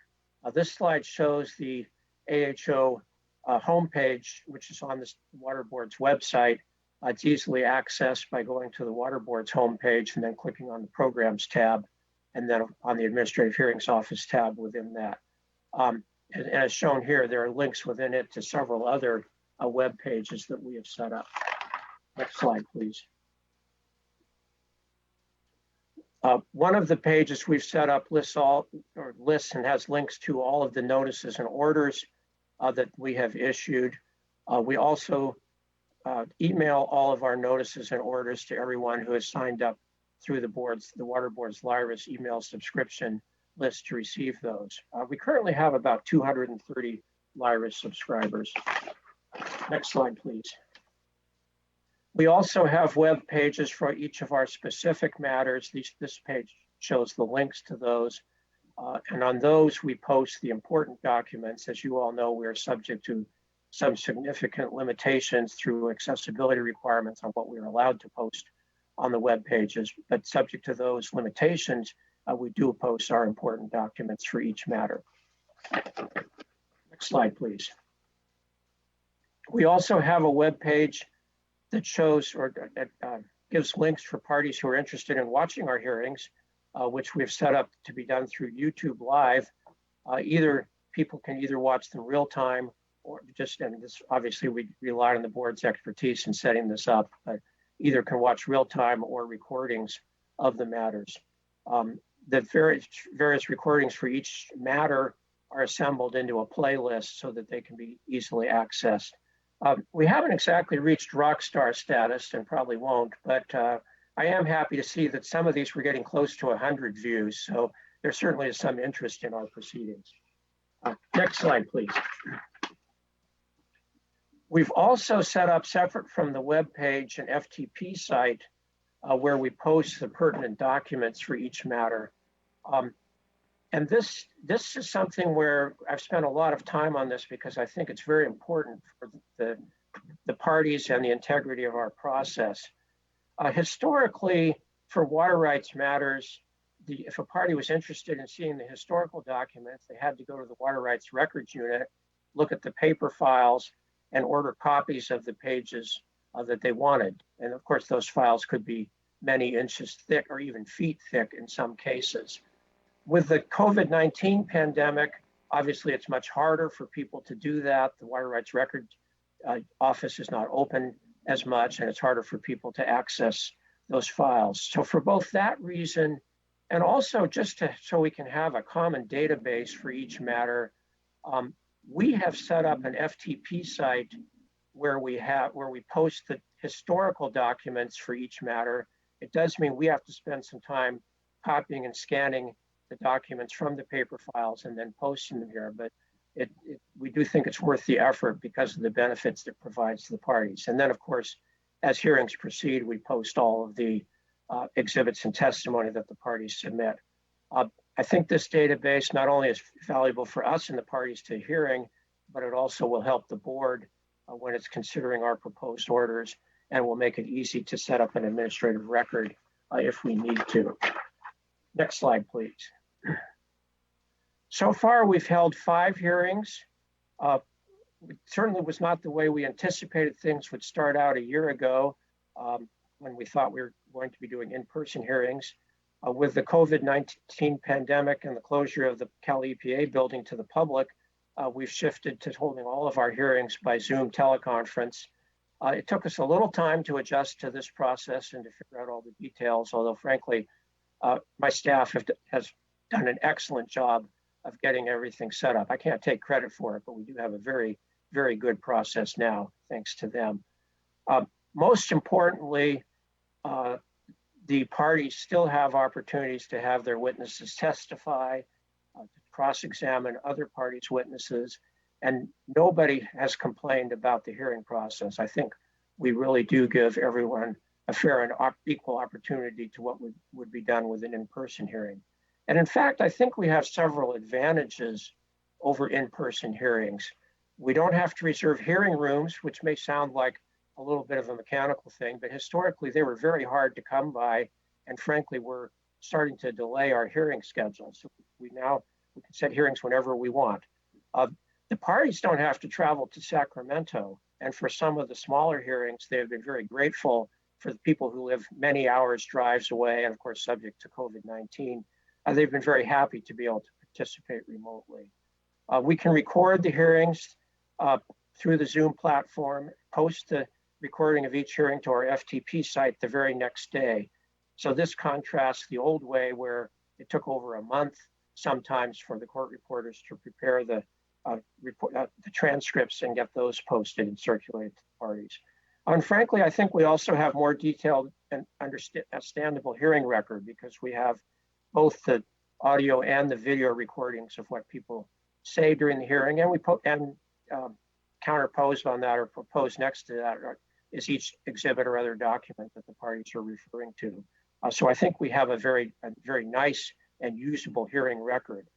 This slide shows the AHO homepage, which is on the Water Board's website. It's easily accessed by going to the Water Board's homepage and then clicking on the Programs tab, and then on the Administrative Hearings Office tab within that. And as shown here, there are links within it to several other web pages that we have set up. Next slide, please. One of the pages we've set up lists and has links to all of the notices and orders that we have issued. We also email all of our notices and orders to everyone who has signed up through the Water Board's LIRIS email subscription list to receive those. We currently have about 230 LIRIS subscribers. Next slide, please. We also have web pages for each of our specific matters. This page shows the links to those. And on those, we post the important documents. As you all know, we are subject to some significant limitations through accessibility requirements on what we are allowed to post on the web pages. But subject to those limitations, we do post our important documents for each matter. Next slide, please. We also have a web page that shows or gives links for parties who are interested in watching our hearings, which we've set up to be done through YouTube Live. People can either watch them real time or just, and this obviously we rely on the board's expertise in setting this up, but either can watch real time or recordings of the matters. The various recordings for each matter are assembled into a playlist so that they can be easily accessed. We haven't exactly reached rock star status and probably won't, but I am happy to see that some of these were getting close to 100 views. So there certainly is some interest in our proceedings. Next slide, please. We've also set up, separate from the web page, an FTP site where we post the pertinent documents for each matter. And this is something where I've spent a lot of time on this because I think it's very important for the parties and the integrity of our process. Historically, for water rights matters, if a party was interested in seeing the historical documents, they had to go to the Water Rights Records Unit, look at the paper files, and order copies of the pages that they wanted. And of course, those files could be many inches thick or even feet thick in some cases. With the COVID-19 pandemic, obviously it's much harder for people to do that. The Water Rights Record Office is not open as much, and it's harder for people to access those files. So for both that reason, and also just so we can have a common database for each matter, we have set up an FTP site where we post the historical documents for each matter. It does mean we have to spend some time copying and scanning the documents from the paper files and then posting them here, but we do think it's worth the effort because of the benefits it provides to the parties. And then of course, as hearings proceed, we post all of the exhibits and testimony that the parties submit. I think this database not only is valuable for us and the parties to hearing, but it also will help the board when it's considering our proposed orders, and will make it easy to set up an administrative record if we need to. Next slide, please. So far, we've held 5 hearings. It certainly was not the way we anticipated things would start out a year ago when we thought we were going to be doing in-person hearings. With the COVID-19 pandemic and the closure of the Cal EPA building to the public, we've shifted to holding all of our hearings by Zoom teleconference. It took us a little time to adjust to this process and to figure out all the details, although frankly, my staff has done an excellent job of getting everything set up. I can't take credit for it, but we do have a very, very good process now, thanks to them. Most importantly, the parties still have opportunities to have their witnesses testify, to cross-examine other parties' witnesses, and nobody has complained about the hearing process. I think we really do give everyone a fair and equal opportunity to what would be done with an in-person hearing. And in fact, I think we have several advantages over in-person hearings. We don't have to reserve hearing rooms, which may sound like a little bit of a mechanical thing, but historically they were very hard to come by, and frankly, we're starting to delay our hearing schedule. So we can set hearings whenever we want. The parties don't have to travel to Sacramento, and for some of the smaller hearings, they have been very grateful for the people who live many hours drives away, and of course, subject to COVID-19. They've been very happy to be able to participate remotely. We can record the hearings through the Zoom platform, post the recording of each hearing to our FTP site the very next day. So this contrasts the old way where it took over a month sometimes for the court reporters to prepare the transcripts and get those posted and circulated to the parties. And frankly, I think we also have more detailed and understandable hearing record because we have both the audio and the video recordings of what people say during the hearing, and counterposed on that or proposed next to that is each exhibit or other document that the parties are referring to. So I think we have a very nice and usable hearing record.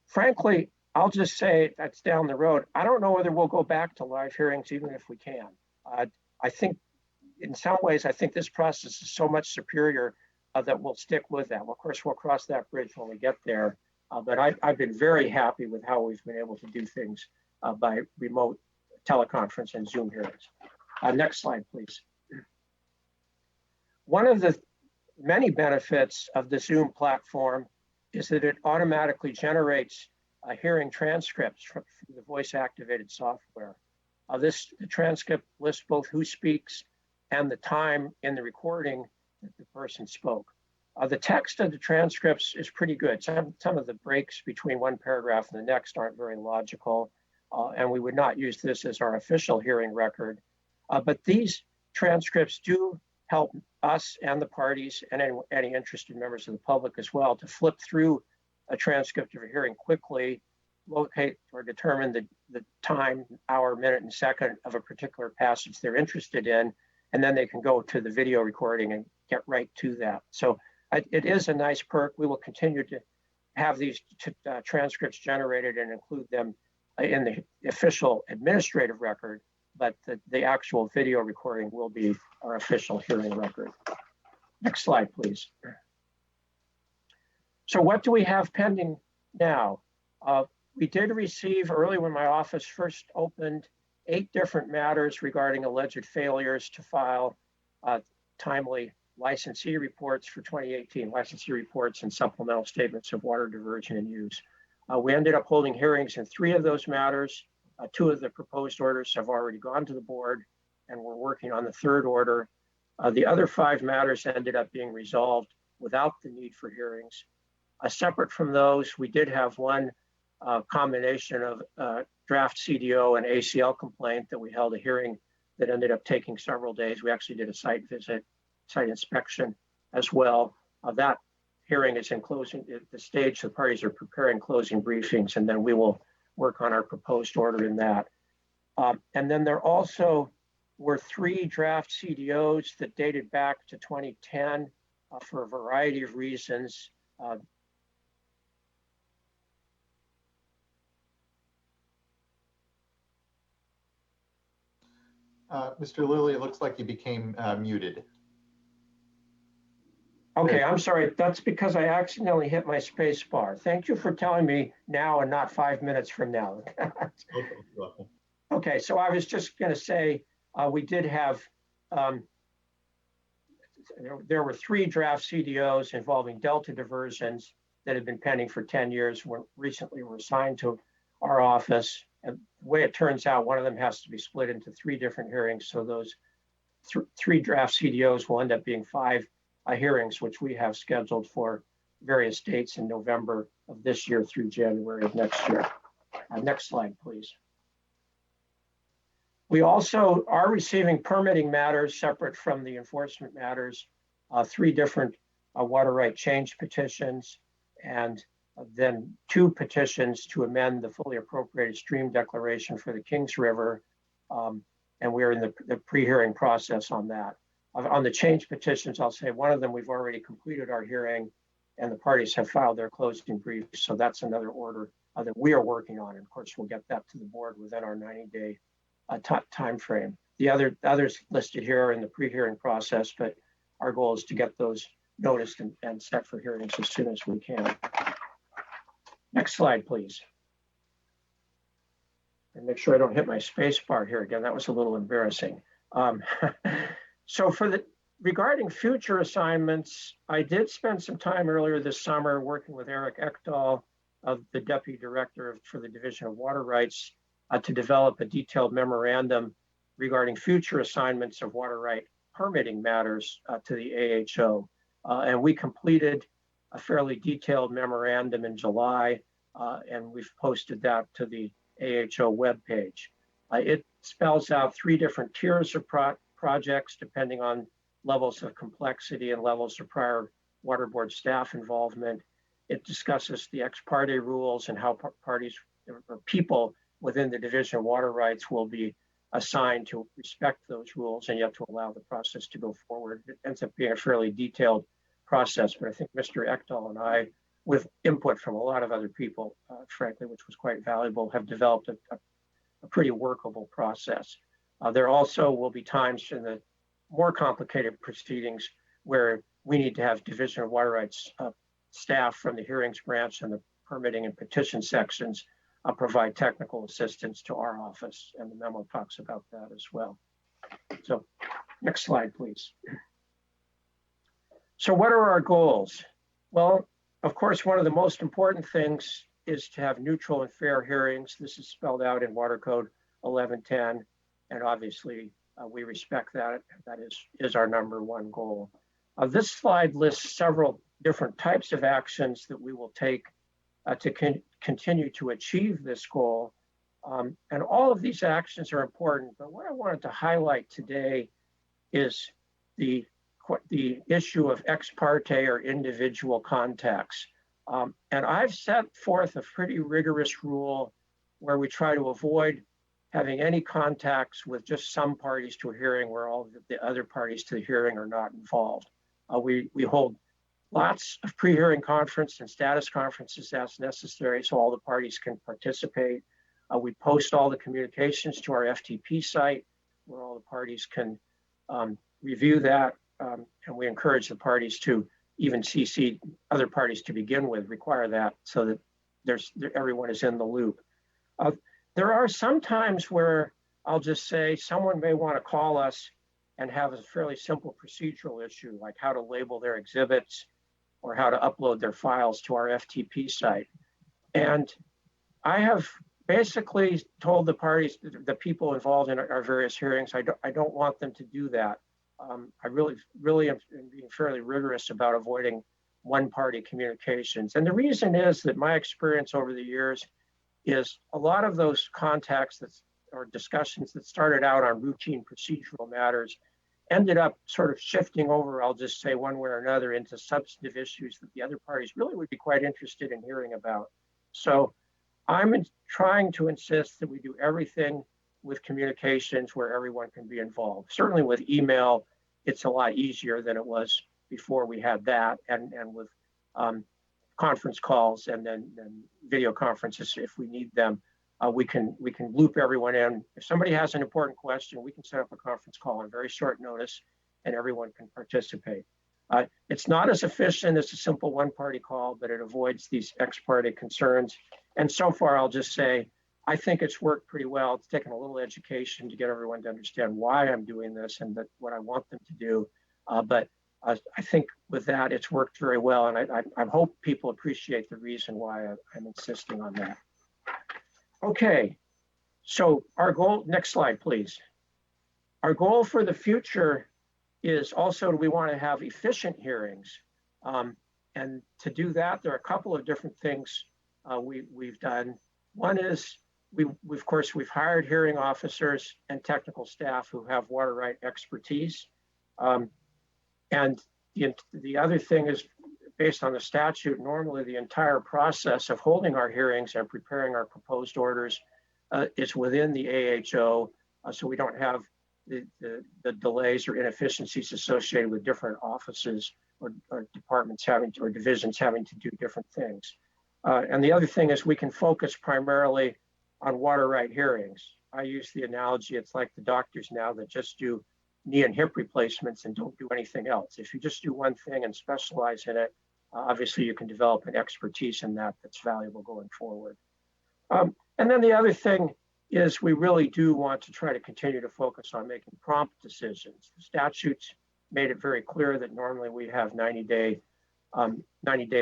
Frankly, I'll just say that's down the road. I don't know whether we'll go back to live hearings even if we can. I think in some ways, I think this process is so much superior that we'll stick with that. Well, of course, we'll cross that bridge when we get there. But I've been very happy with how we've been able to do things by remote teleconference and Zoom hearings. Next slide, please. One of the many benefits of the Zoom platform is that it automatically generates hearing transcripts from the voice-activated software. The transcript lists both who speaks and the time in the recording that the person spoke. The text of the transcripts is pretty good. Some of the breaks between one paragraph and the next aren't very logical, and we would not use this as our official hearing record. But these transcripts do help us and the parties and any interested members of the public as well to flip through a transcript of a hearing quickly, locate or determine the time, hour, minute, and second of a particular passage they're interested in, and then they can go to the video recording and get right to that. So it is a nice perk. We will continue to have these transcripts generated and include them in the official administrative record, but the actual video recording will be our official hearing record. Next slide, please. So what do we have pending now? We did receive early when my office first opened 8 different matters regarding alleged failures to file timely licensee reports for 2018, licensee reports and supplemental statements of water diversion and use. We ended up holding hearings in 3 of those matters. 2 of the proposed orders have already gone to the board, and we're working on the 3rd order. The other 5 matters ended up being resolved without the need for hearings. Separate from those, we did have one combination of draft CDO and ACL complaint that we held a hearing that ended up taking several days. We actually did a site visit, site inspection as well. That hearing is in closing, at the stage the parties are preparing closing briefings, and then we will work on our proposed order in that. And then there also were 3 draft CDOs that dated back to 2010 for a variety of reasons. Mr. Lilly, it looks like you became muted. Okay, I'm sorry. That's because I accidentally hit my space bar. Thank you for telling me now and not 5 minutes from now. Okay, so I was just going to say we did have, there were 3 draft CDOs involving delta diversions that had been pending for 10 years, recently were assigned to our office. And the way it turns out, one of them has to be split into 3 different hearings. So those 3 draft CDOs will end up being 5 hearings, which we have scheduled for various dates in November of this year through January of next year. Next slide, please. We also are receiving permitting matters separate from the enforcement matters, 3 different water right change petitions, and then 2 petitions to amend the fully appropriated stream declaration for the Kings River. And we're in the pre-hearing process on that. On the change petitions, I'll say one of them we've already completed our hearing and the parties have filed their closing briefs. So that's another order that we are working on. And of course, we'll get that to the board within our 90-day time frame. The others listed here are in the pre-hearing process, but our goal is to get those noticed and set for hearings as soon as we can. Next slide, please. And make sure I don't hit my space bar here again. That was a little embarrassing. So regarding future assignments, I did spend some time earlier this summer working with Eric Ekdahl, the Deputy Director for the Division of Water Rights, to develop a detailed memorandum regarding future assignments of water right permitting matters to the AHO. And we completed a fairly detailed memorandum in July, and we've posted that to the AHO webpage. It spells out 3 different tiers of projects depending on levels of complexity and levels of prior water board staff involvement. It discusses the ex parte rules and how parties or people within the Division of Water Rights will be assigned to respect those rules and yet to allow the process to go forward. It ends up being a fairly detailed process, but I think Mr. Ekdahl and I, with input from a lot of other people, frankly, which was quite valuable, have developed a pretty workable process. There also will be times in the more complicated proceedings where we need to have Division of Water Rights staff from the hearings branch and the permitting and petition sections provide technical assistance to our office, and the memo talks about that as well. So next slide, please. So what are our goals? Well, of course, one of the most important things is to have neutral and fair hearings. This is spelled out in Water Code 1110, and obviously we respect that. That is our #1 goal. This slide lists several different types of actions that we will take to continue to achieve this goal. And all of these actions are important, but what I wanted to highlight today is the issue of ex parte or individual contacts. And I've set forth a pretty rigorous rule where we try to avoid having any contacts with just some parties to a hearing where all the other parties to the hearing are not involved. We hold lots of pre-hearing conference and status conferences as necessary so all the parties can participate. We post all the communications to our FTP site where all the parties can review that. And we encourage the parties to even CC other parties to begin with, require that so that everyone is in the loop. There are some times where I'll just say someone may want to call us and have a fairly simple procedural issue, like how to label their exhibits or how to upload their files to our FTP site. And I have basically told the parties, the people involved in our various hearings, I don't want them to do that. I really am being fairly rigorous about avoiding one-party communications. And the reason is that my experience over the years is a lot of those contacts or discussions that started out on routine procedural matters ended up sort of shifting over, I'll just say one way or another, into substantive issues that the other parties really would be quite interested in hearing about. So I'm trying to insist that we do everything with communications where everyone can be involved. Certainly with email, it's a lot easier than it was before we had that, and with conference calls and then video conferences if we need them. We can loop everyone in. If somebody has an important question, we can set up a conference call on very short notice and everyone can participate. It's not as efficient as a simple one-party call, but it avoids these ex parte concerns. And so far, I'll just say, I think it's worked pretty well. It's taken a little education to get everyone to understand why I'm doing this and what I want them to do. But I think with that, it's worked very well. And I hope people appreciate the reason why I'm insisting on that. Okay, so our goal, next slide, please. Our goal for the future is also we want to have efficient hearings. And to do that, there are a couple of different things we've done. One is of course, we've hired hearing officers and technical staff who have water right expertise. And the other thing is, based on the statute, normally the entire process of holding our hearings and preparing our proposed orders is within the AHO, so we don't have the delays or inefficiencies associated with different offices or departments or divisions having to do different things. And the other thing is we can focus primarily on water right hearings. I use the analogy, it's like the doctors now that just do knee and hip replacements and don't do anything else. If you just do one thing and specialize in it, obviously you can develop an expertise in that that's valuable going forward. And then the other thing is we really do want to try to continue to focus on making prompt decisions. The statutes made it very clear that normally we have 90-day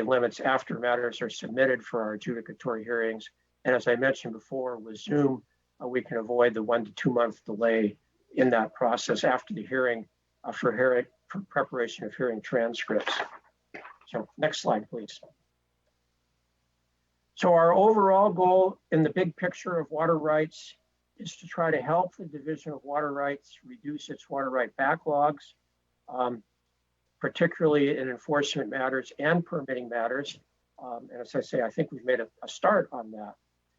limits after matters are submitted for our adjudicatory hearings. And as I mentioned before, with Zoom, we can avoid the 1 to 2 month delay in that process after the hearing for preparation of hearing transcripts. So next slide, please. So our overall goal in the big picture of water rights is to try to help the Division of Water Rights reduce its water right backlogs, particularly in enforcement matters and permitting matters. And as I say, I think we've made a start on that.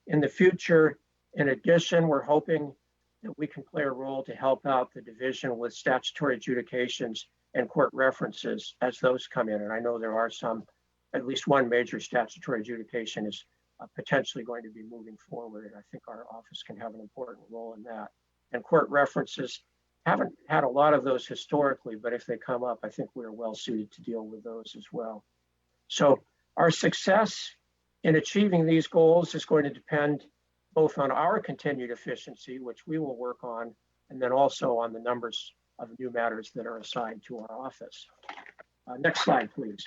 In the future, in addition, we're hoping that we can play a role to help out the division with statutory adjudications and court references as those come in. And I know there are some, at least one major statutory adjudication is potentially going to be moving forward. And I think our office can have an important role in that. And court references haven't had a lot of those historically, but if they come up, I think we're well suited to deal with those as well. So our success in achieving these goals is going to depend both on our continued efficiency, which we will work on, and then also on the numbers of new matters that are assigned to our office. Next slide, please.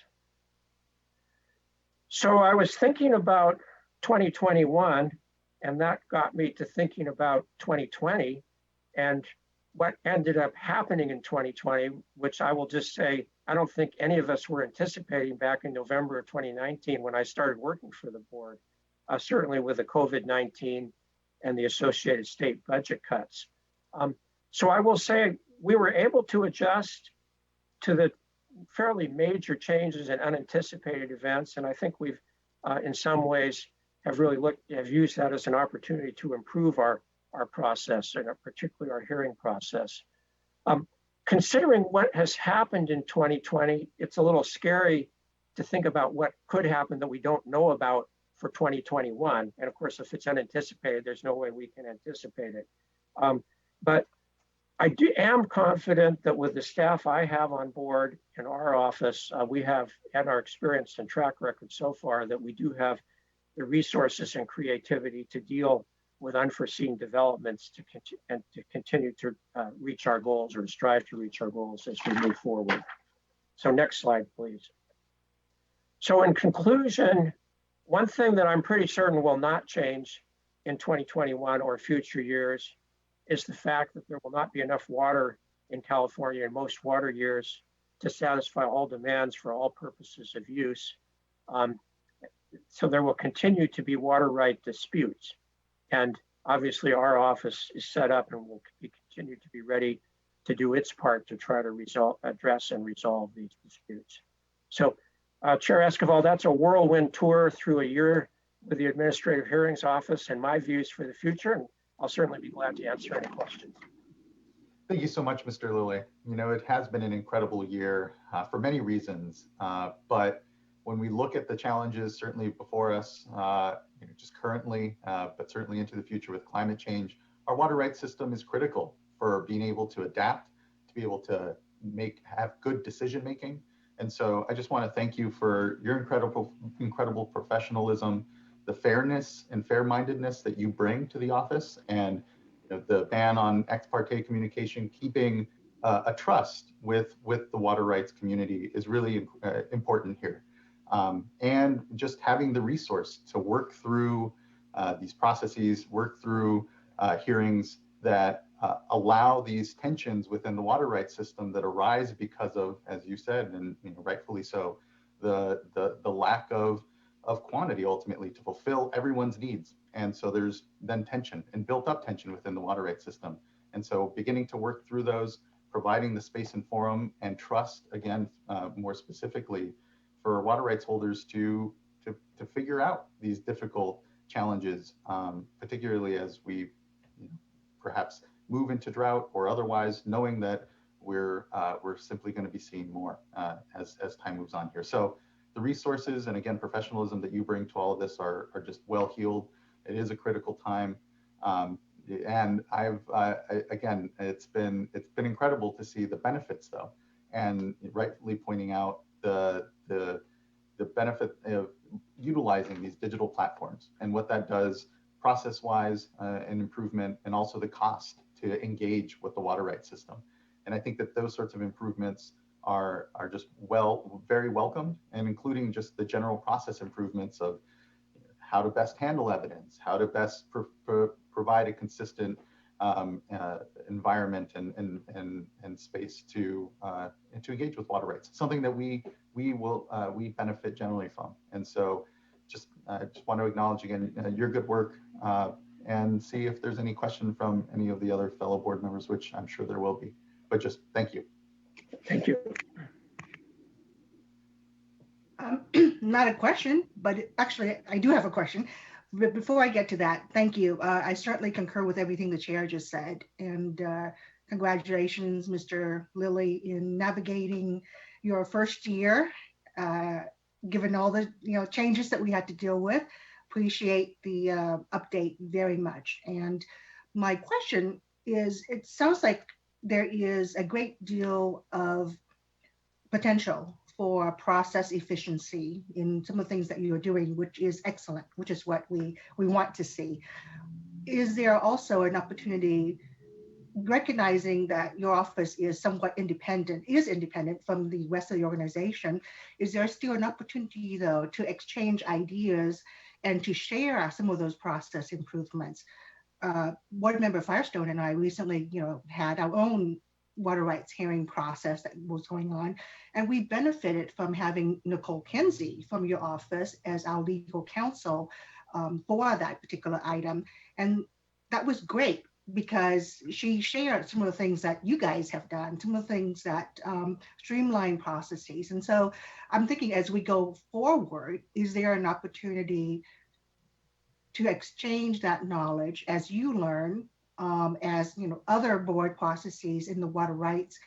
So I was thinking about 2021, and that got me to thinking about 2020 and what ended up happening in 2020, which I will just say, I don't think any of us were anticipating back in November of 2019 when I started working for the board, certainly with the COVID-19 and the associated state budget cuts. So I will say we were able to adjust to the fairly major changes and unanticipated events. And I think we've, in some ways, have used that as an opportunity to improve our process, and particularly our hearing process. Considering what has happened in 2020, it's a little scary to think about what could happen that we don't know about for 2021. And of course, if it's unanticipated, there's no way we can anticipate it. But I am confident that with the staff I have on board in our office, we have, and our experience and track record so far, that we do have the resources and creativity to deal with unforeseen developments to continue to reach our goals, or strive to reach our goals as we move forward. So next slide, please. So in conclusion, one thing that I'm pretty certain will not change in 2021 or future years is the fact that there will not be enough water in California in most water years to satisfy all demands for all purposes of use. So there will continue to be water right disputes. And obviously our office is set up and will continue to be ready to do its part to try to address and resolve these disputes. So Chair Esquivel, that's a whirlwind tour through a year with the Administrative Hearings Office and my views for the future. And I'll certainly be glad to answer any questions. Thank you so much, Mr. Lilly. You know, it has been an incredible year for many reasons, but when we look at the challenges certainly before us, just currently, but certainly into the future with climate change, our water rights system is critical for being able to adapt, to be able to have good decision making. And so I just want to thank you for your incredible professionalism, the fairness and fair-mindedness that you bring to the office, and the ban on ex parte communication, keeping a trust with the water rights community is really important here. And just having the resource to work through these processes, work through hearings that allow these tensions within the water rights system that arise because of, as you said, and rightfully so, the lack of quantity ultimately to fulfill everyone's needs. And so there's then tension and built up tension within the water rights system. And so beginning to work through those, providing the space and forum and trust, again, more specifically, for water rights holders to figure out these difficult challenges, particularly as we perhaps move into drought or otherwise, knowing that we're simply going to be seeing more as time moves on here. So the resources and again professionalism that you bring to all of this are just well heeled. It is a critical time, and again it's been incredible to see the benefits though, and rightfully pointing out the benefit of utilizing these digital platforms and what that does process-wise and improvement, and also the cost to engage with the water rights system. And I think that those sorts of improvements are just very welcomed, and including just the general process improvements of how to best handle evidence, how to best provide a consistent environment and space to engage with water rights, something that we benefit generally from. And so just want to acknowledge again your good work and see if there's any question from any of the other fellow board members, which I'm sure there will be, but just thank you. Thank you. Not a question, but actually I do have a question. But before I get to that, thank you. I certainly concur with everything the chair just said. And congratulations, Mr. Lilly, in navigating your first year, given all the changes that we had to deal with. Appreciate the update very much. And my question is, it sounds like there is a great deal of potential for process efficiency in some of the things that you are doing, which is excellent, which is what we want to see. Is there also an opportunity, recognizing that your office is somewhat independent from the rest of the organization, is there still an opportunity though to exchange ideas and to share some of those process improvements. Board Member Firestone and I recently, had our own water rights hearing process that was going on, and we benefited from having Nicole Kinsey from your office as our legal counsel for that particular item. And that was great because she shared some of the things that you guys have done, some of the things that streamline processes. And so I'm thinking as we go forward, is there an opportunity to exchange that knowledge as you learn, as other board processes in the water rights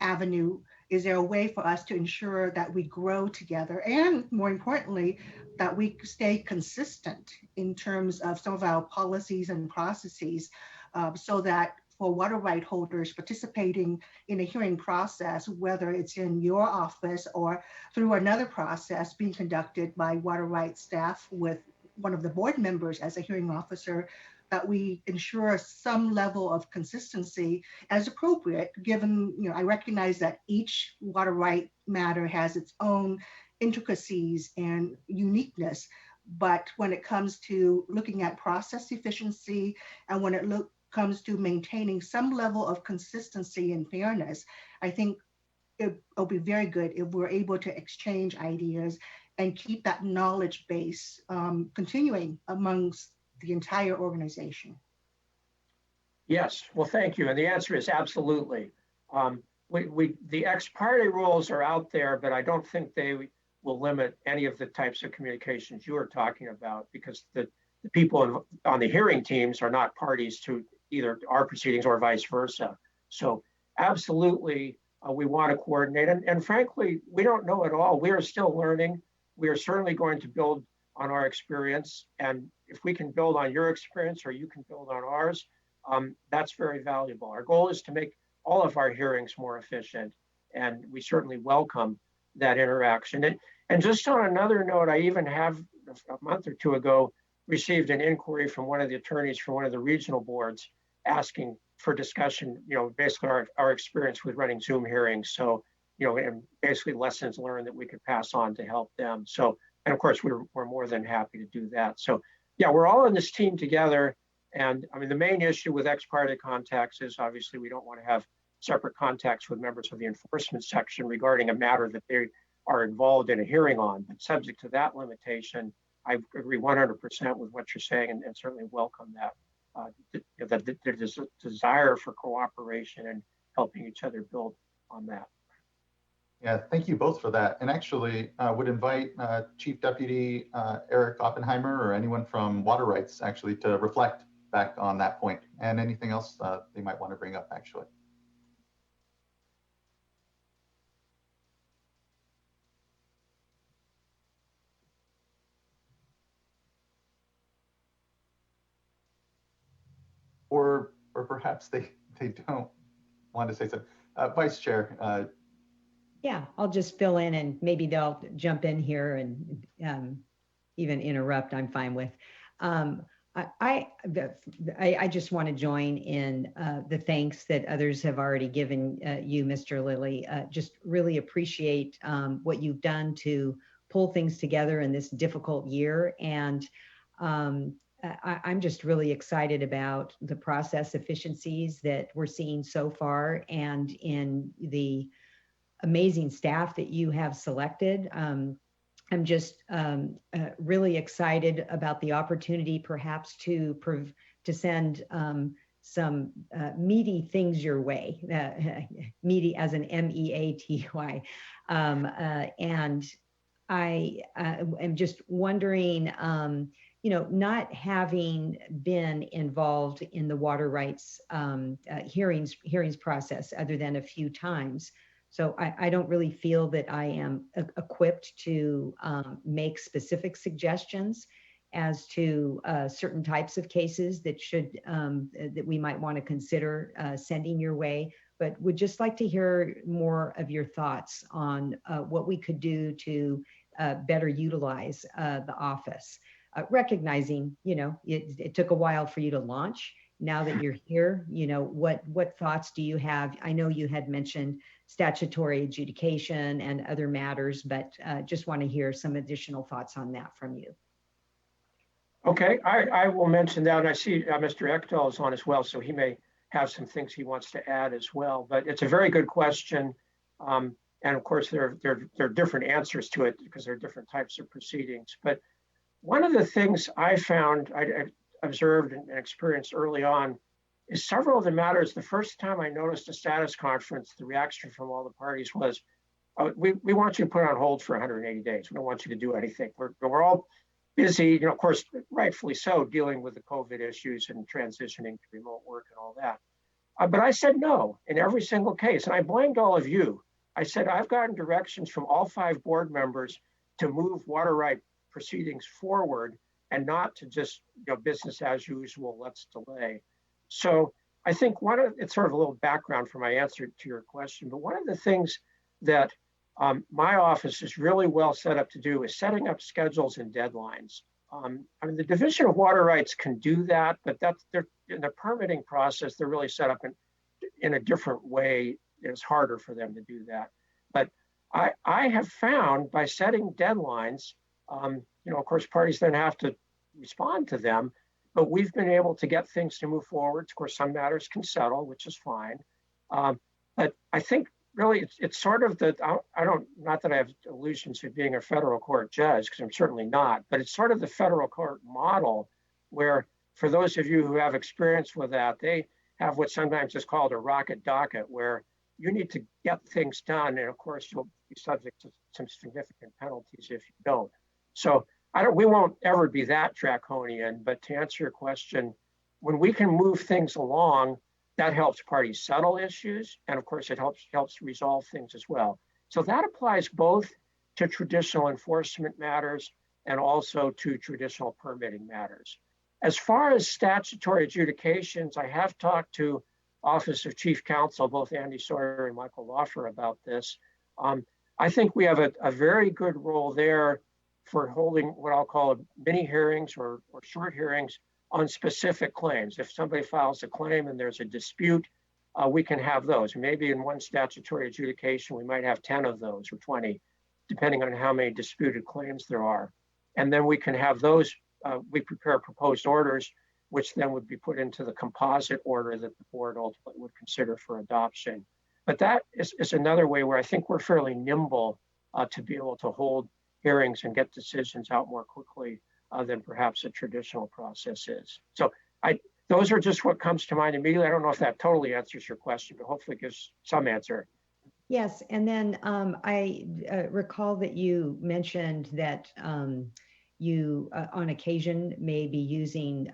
avenue? Is there a way for us to ensure that we grow together, and more importantly, that we stay consistent in terms of some of our policies and processes, so that for water right holders participating in a hearing process, whether it's in your office or through another process being conducted by water rights staff with one of the board members as a hearing officer, that we ensure some level of consistency as appropriate, given, I recognize that each water right matter has its own intricacies and uniqueness. But when it comes to looking at process efficiency, and when it comes to maintaining some level of consistency and fairness, I think it'll be very good if we're able to exchange ideas and keep that knowledge base continuing amongst the entire organization. Yes, well, thank you. And the answer is absolutely. The ex parte rules are out there, but I don't think they will limit any of the types of communications you are talking about, because the people on the hearing teams are not parties to either our proceedings or vice versa. So absolutely, we want to coordinate. And frankly, we don't know it all. We are still learning. We are certainly going to build on our experience. And if we can build on your experience or you can build on ours, that's very valuable. Our goal is to make all of our hearings more efficient, and we certainly welcome that interaction. And just on another note, I even have a month or two ago received an inquiry from one of the attorneys from one of the regional boards asking for discussion, basically our experience with running Zoom hearings. So, and basically lessons learned that we could pass on to help them. So, and of course, we're more than happy to do that. So yeah, we're all in this team together. And I mean, the main issue with ex parte contacts is obviously we don't want to have separate contacts with members of the enforcement section regarding a matter that they are involved in a hearing on. But subject to that limitation, I agree 100% with what you're saying, and certainly welcome that. There's a desire for cooperation and helping each other build on that. Yeah, thank you both for that. And actually would invite Chief Deputy Eric Oppenheimer or anyone from Water Rights actually to reflect back on that point and anything else they might want to bring up actually. Or perhaps they don't want to say something. Vice Chair. Yeah, I'll just fill in and maybe they'll jump in here and even interrupt, I'm fine with. I just want to join in the thanks that others have already given you, Mr. Lilly. Just really appreciate what you've done to pull things together in this difficult year. And I'm just really excited about the process efficiencies that we're seeing so far and in the amazing staff that you have selected. I'm just really excited about the opportunity perhaps to send some meaty things your way, meaty as an MEATY. And I am just wondering, not having been involved in the water rights hearings process other than a few times. So I don't really feel that I am equipped to make specific suggestions as to certain types of cases that that we might want to consider sending your way, but would just like to hear more of your thoughts on what we could do to better utilize the office. Recognizing, it took a while for you to launch. Now that you're here, what thoughts do you have? I know you had mentioned statutory adjudication and other matters, but just want to hear some additional thoughts on that from you. Okay, I will mention that. And I see Mr. Ekdahl is on as well, so he may have some things he wants to add as well. But it's a very good question. And of course, there are different answers to it because there are different types of proceedings. But one of the things I found, I observed and experienced early on, is several of the matters, the first time I noticed a status conference, the reaction from all the parties was, oh, we want you to put on hold for 180 days. We don't want you to do anything. We're all busy, you know, of course, rightfully so, dealing with the COVID issues and transitioning to remote work and all that. But I said no in every single case. And I blamed all of you. I said, I've gotten directions from all 5 board members to move water right proceedings forward and not to just, you know, business as usual, let's delay. So I think it's sort of a little background for my answer to your question, but one of the things that my office is really well set up to do is setting up schedules and deadlines. I mean, the Division of Water Rights can do that, but they're in the permitting process, they're really set up in a different way. It's harder for them to do that. But I have found by setting deadlines, you know, of course, parties then have to respond to them, but we've been able to get things to move forward. Of course, some matters can settle, which is fine. But I think really it's sort of not that I have illusions of being a federal court judge, because I'm certainly not, but it's sort of the federal court model where, for those of you who have experience with that, they have what's sometimes is called a rocket docket, where you need to get things done. And of course, you'll be subject to some significant penalties if you don't. So we won't ever be that draconian, but to answer your question, when we can move things along, that helps parties settle issues. And of course, it helps resolve things as well. So that applies both to traditional enforcement matters and also to traditional permitting matters. As far as statutory adjudications, I have talked to Office of Chief Counsel, both Andy Sawyer and Michael Loffer, about this. I think we have a very good role there for holding what I'll call mini hearings or short hearings on specific claims. If somebody files a claim and there's a dispute, we can have those. Maybe in one statutory adjudication, we might have 10 of those or 20, depending on how many disputed claims there are. And then we can have those, we prepare proposed orders, which then would be put into the composite order that the board ultimately would consider for adoption. But that is another way where I think we're fairly nimble to be able to hold hearings and get decisions out more quickly than perhaps a traditional process is. So those are just what comes to mind immediately. I don't know if that totally answers your question, but hopefully gives some answer. Yes, and then I recall that you mentioned that you on occasion may be using,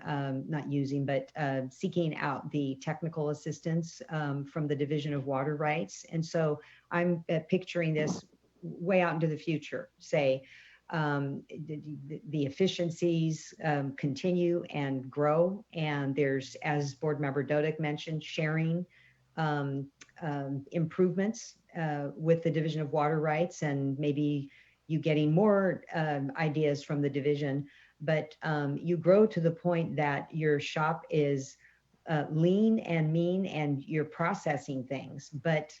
seeking out the technical assistance from the Division of Water Rights. And so I'm picturing this way out into the future, say the efficiencies continue and grow. And there's, as Board Member Dodick mentioned, sharing improvements with the Division of Water Rights, and maybe you getting more ideas from the division, but you grow to the point that your shop is lean and mean and you're processing things, but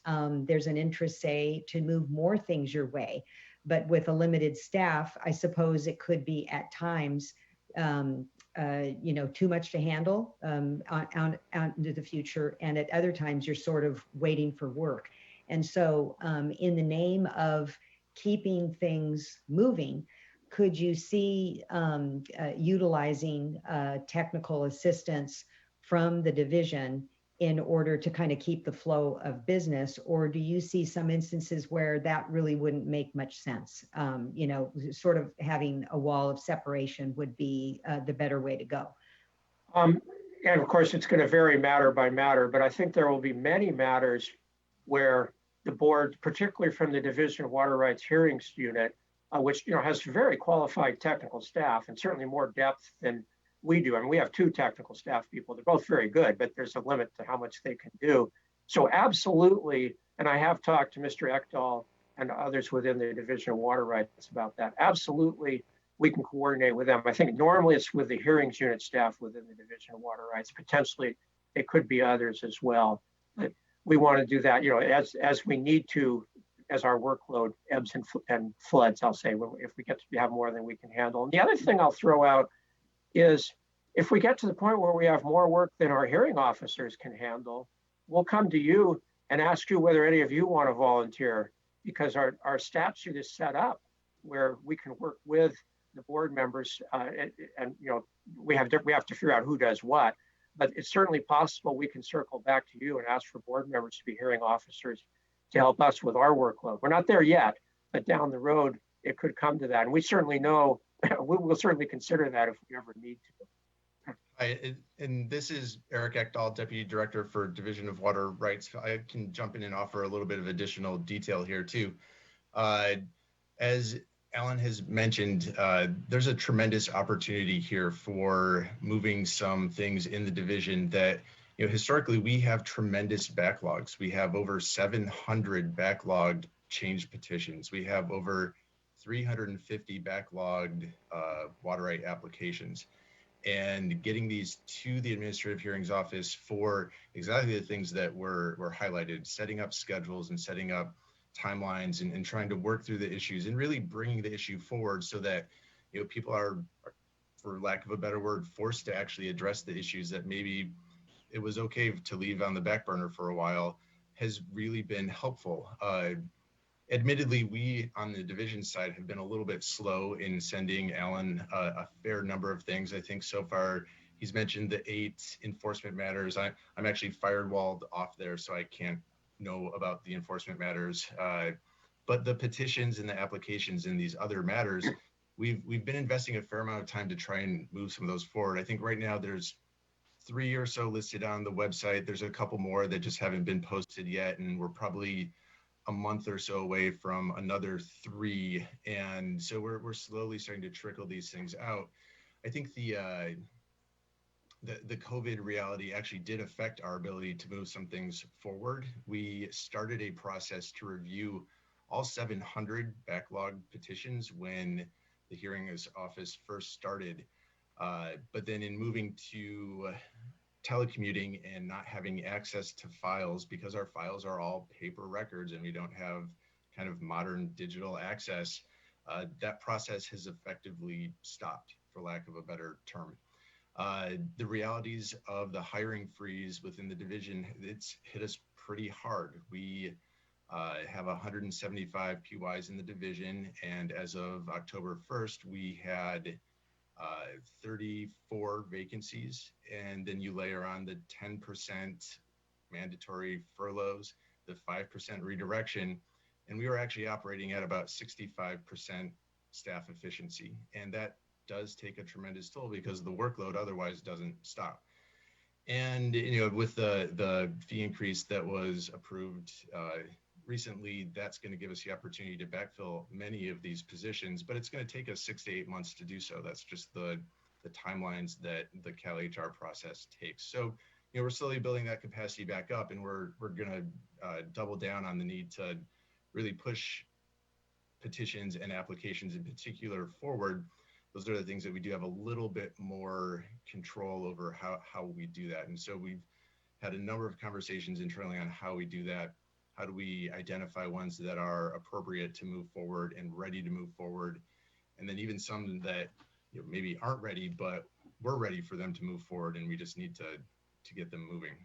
there's an interest, say, to move more things your way. But with a limited staff, I suppose it could be at times, too much to handle out into the future. And at other times, you're sort of waiting for work. And so in the name of keeping things moving, could you see utilizing technical assistance from the division in order to kind of keep the flow of business? Or do you see some instances where that really wouldn't make much sense? Sort of having a wall of separation would be the better way to go. And of course, it's going to vary matter by matter, but I think there will be many matters where the board, particularly from the Division of Water Rights Hearings Unit, which has very qualified technical staff and certainly more depth than we do. I mean, we have 2 technical staff people. They're both very good, but there's a limit to how much they can do. So absolutely, and I have talked to Mr. Ekdahl and others within the Division of Water Rights about that. Absolutely, we can coordinate with them. I think normally it's with the hearings unit staff within the Division of Water Rights. Potentially, it could be others as well. But we want to do that, as we need to, as our workload ebbs and floods, I'll say, if we get to have more than we can handle. And the other thing I'll throw out, is if we get to the point where we have more work than our hearing officers can handle, we'll come to you and ask you whether any of you want to volunteer, because our statute is set up where we can work with the board members, and you know, we have to figure out who does what, but it's certainly possible we can circle back to you and ask for board members to be hearing officers to help us with our workload. We're not there yet, but down the road it could come to that, and we certainly know we will certainly consider that if we ever need to. Hi, and this is Eric Ekdahl, Deputy Director for Division of Water Rights. I can jump in and offer a little bit of additional detail here too. As Alan has mentioned, there's a tremendous opportunity here for moving some things in the division that, you know, historically we have tremendous backlogs. We have over 700 backlogged change petitions. We have over 350 backlogged water right applications. And getting these to the Administrative Hearings Office for exactly the things that were highlighted, setting up schedules and setting up timelines and trying to work through the issues and really bringing the issue forward so that, you know, people are, for lack of a better word, forced to actually address the issues that maybe it was okay to leave on the back burner for a while, has really been helpful. Admittedly, we on the division side have been a little bit slow in sending Alan a fair number of things. I think so far he's mentioned the 8 enforcement matters. I'm actually firewalled off there, so I can't know about the enforcement matters. But the petitions and the applications in these other matters, we've been investing a fair amount of time to try and move some of those forward. I think right now there's 3 or so listed on the website. There's a couple more that just haven't been posted yet, and we're probably a month or so away from another 3. And so we're slowly starting to trickle these things out. I think the COVID reality actually did affect our ability to move some things forward. We started a process to review all 700 backlog petitions when the hearings office first started. But then in moving to telecommuting and not having access to files, because our files are all paper records and we don't have kind of modern digital access, that process has effectively stopped, for lack of a better term. The realities of the hiring freeze within the division, it's hit us pretty hard. We have 175 PYs in the division, and as of October 1st, we had 34 vacancies, and then you layer on the 10% mandatory furloughs, the 5% redirection, and we were actually operating at about 65% staff efficiency. And that does take a tremendous toll because the workload otherwise doesn't stop. And, you know, with the fee increase that was approved recently, that's going to give us the opportunity to backfill many of these positions, but it's going to take us 6 to 8 months to do so. That's just the timelines that the Cal HR process takes. So, you know, we're slowly building that capacity back up, and we're going to double down on the need to really push petitions and applications in particular forward. Those are the things that we do have a little bit more control over how we do that. And so we've had a number of conversations internally on how we do that. How do we identify ones that are appropriate to move forward and ready to move forward? And then even some that, you know, maybe aren't ready, but we're ready for them to move forward and we just need to get them moving.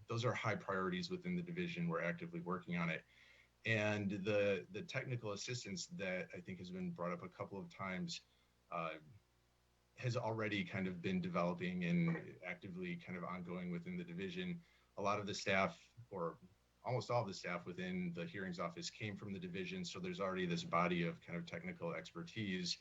Those are high priorities within the division. We're actively working on it. And the technical assistance that I think has been brought up a couple of times has already kind of been developing and actively kind of ongoing within the division. A lot of the staff, or almost all of the staff within the hearings office, came from the division. So there's already this body of kind of technical expertise,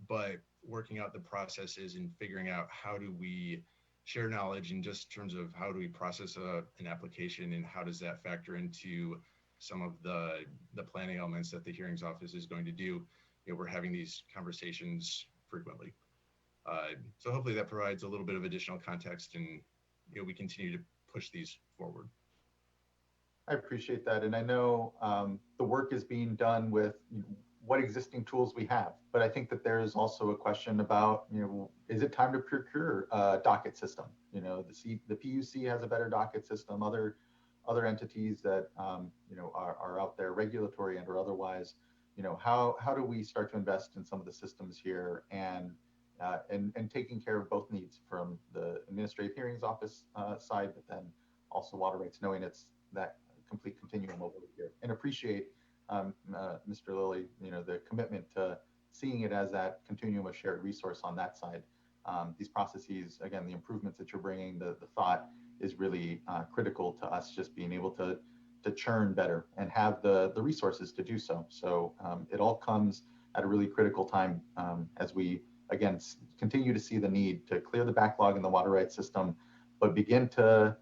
but working out the processes and figuring out how do we share knowledge in just terms of how do we process an application and how does that factor into some of the planning elements that the hearings office is going to do. You know, we're having these conversations frequently. So hopefully that provides a little bit of additional context, and, you know, we continue to push these forward. I appreciate that. And I know the work is being done with what existing tools we have, but I think that there is also a question about, you know, is it time to procure a docket system? You know, the PUC has a better docket system, other entities that, you know, are out there, regulatory and or otherwise, you know, how do we start to invest in some of the systems here and and taking care of both needs from the Administrative Hearings Office side, but then also water rights, knowing it's that complete continuum over here. And appreciate, Mr. Lilly, the commitment to seeing it as that continuum of shared resource on that side. These processes, again, the improvements that you're bringing, the thought is really critical to us just being able to churn better and have the resources to do so. So it all comes at a really critical time as we, again, continue to see the need to clear the backlog in the water rights system, but begin to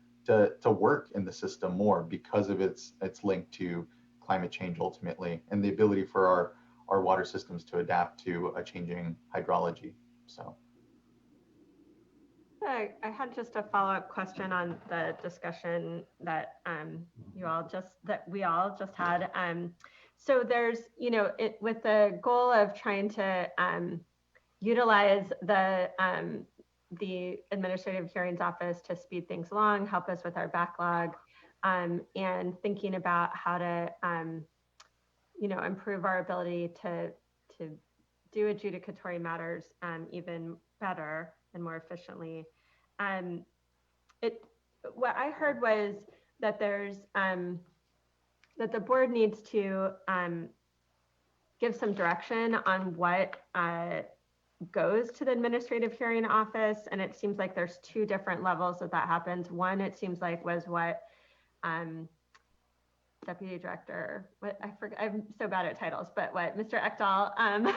work in the system more because of its link to climate change ultimately, and the ability for our water systems to adapt to a changing hydrology. So. I had just a follow-up question on the discussion that we all just had. So there's, with the goal of trying to utilize the Administrative Hearings Office to speed things along, help us with our backlog, and thinking about how to, improve our ability to do adjudicatory matters even better and more efficiently. What I heard was that there's that the board needs to give some direction on what goes to the Administrative Hearing Office, and it seems like there's two different levels that happens. One, it seems like, was what Deputy Director, I forget, I'm so bad at titles, but what Mr. Ekdahl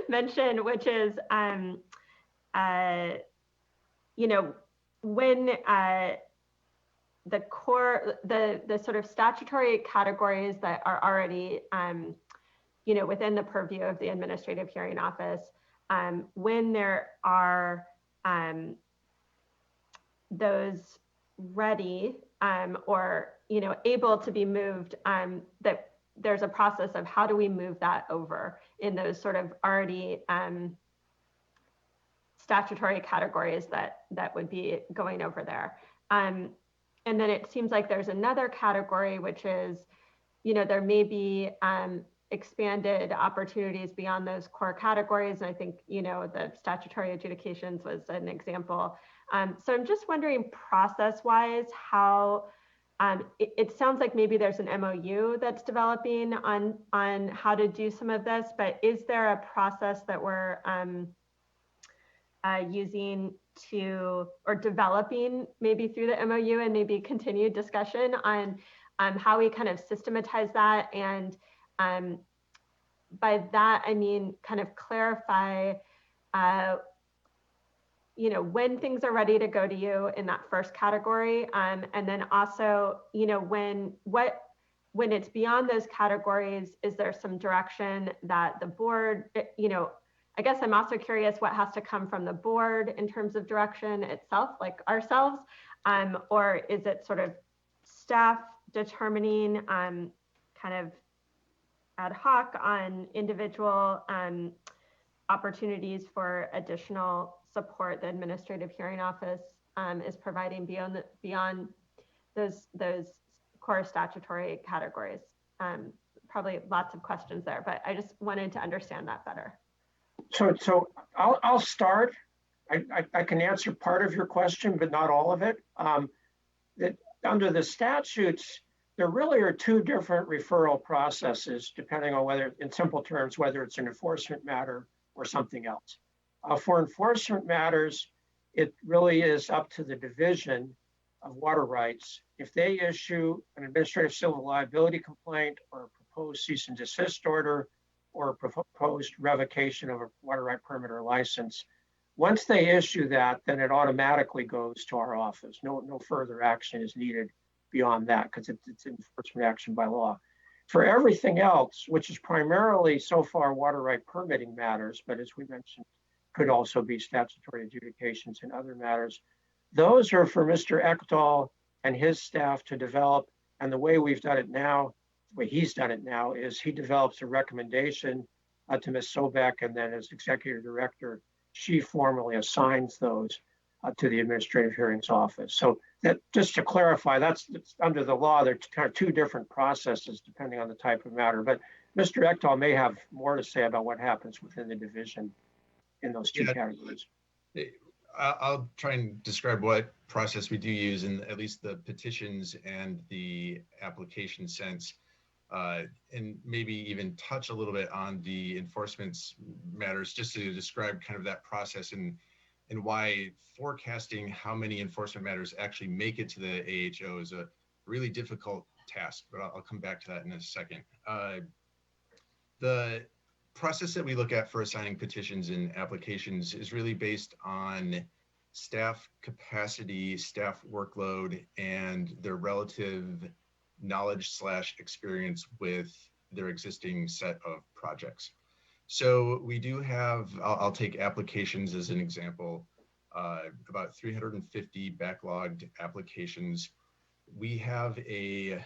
mentioned, which is, when the core, the sort of statutory categories that are already, within the purview of the Administrative Hearing Office, when there are those ready or able to be moved, that there's a process of how do we move that over in those sort of already statutory categories that would be going over there. And then it seems like there's another category, which is, there may be expanded opportunities beyond those core categories. And I think, the statutory adjudications was an example. So I'm just wondering, process-wise, how it sounds like maybe there's an MOU that's developing on how to do some of this, but is there a process that we're using to, or developing maybe through the MOU and maybe continued discussion on how we kind of systematize that? And by that, I mean, kind of clarify, when things are ready to go to you in that first category. And then also, when it's beyond those categories, is there some direction that the board, I guess I'm also curious what has to come from the board in terms of direction itself, like ourselves, or is it sort of staff determining kind of ad hoc on individual opportunities for additional support the Administrative Hearing Office is providing beyond those core statutory categories? Probably lots of questions there, but I just wanted to understand that better. So I'll start. I can answer part of your question, but not all of it. That under the statutes, there really are two different referral processes, depending on whether, in simple terms, whether it's an enforcement matter or something else. For enforcement matters, it really is up to the Division of Water Rights. If they issue an administrative civil liability complaint or a proposed cease and desist order or a proposed revocation of a water right permit or license, once they issue that, then it automatically goes to our office. No further action is needed beyond that because it's enforcement action by law. For everything else, which is primarily so far water right permitting matters, but as we mentioned, could also be statutory adjudications and other matters, those are for Mr. Ekdahl and his staff to develop. And the way we've done it now, the way he's done it now, is he develops a recommendation to Ms. Sobek, and then as executive director, she formally assigns those to the Administrative Hearings Office. So that, just to clarify, that's under the law, there are kind of two different processes depending on the type of matter. But Mr. Ekdahl may have more to say about what happens within the division in those two categories? I'll try and describe what process we do use in at least the petitions and the application sense, and maybe even touch a little bit on the enforcement matters, just to describe kind of that process and why forecasting how many enforcement matters actually make it to the AHO is a really difficult task, but I'll come back to that in a second. The process that we look at for assigning petitions and applications is really based on staff capacity, staff workload, and their relative knowledge / experience with their existing set of projects. So we do have, I'll take applications as an example, about 350 backlogged applications. We have a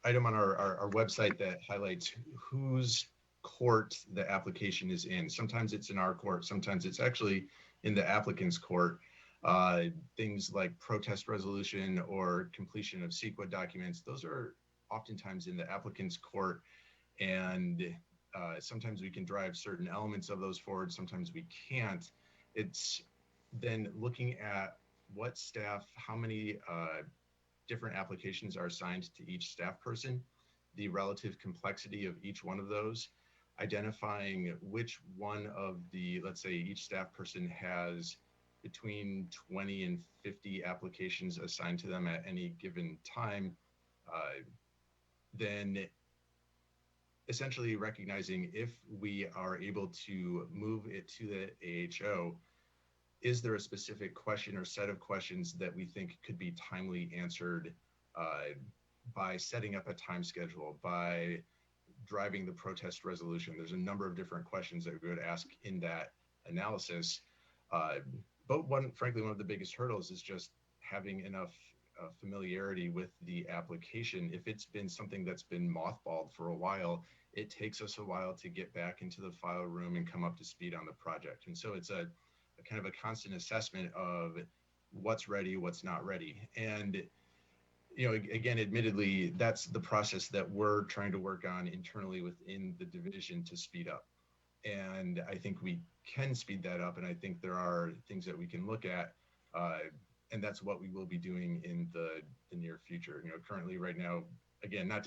item on our website that highlights whose court the application is in. Sometimes it's in our court, sometimes it's actually in the applicant's court. Things like protest resolution or completion of CEQA documents, those are oftentimes in the applicant's court, and sometimes we can drive certain elements of those forward, sometimes we can't. It's then looking at what staff, how many different applications are assigned to each staff person, the relative complexity of each one of those, identifying which one of the, let's say each staff person has between 20 and 50 applications assigned to them at any given time, then essentially recognizing if we are able to move it to the AHO, is there a specific question or set of questions that we think could be timely answered by setting up a time schedule, by driving the protest resolution? There's a number of different questions that we would ask in that analysis. But frankly, one of the biggest hurdles is just having enough familiarity with the application. If it's been something that's been mothballed for a while, it takes us a while to get back into the file room and come up to speed on the project. And so it's a kind of a constant assessment of what's ready, what's not ready. And, you know, again, admittedly, that's the process that we're trying to work on internally within the division to speed up. And I think we can speed that up. And I think there are things that we can look at. And that's what we will be doing in the near future. You know, currently right now, again, not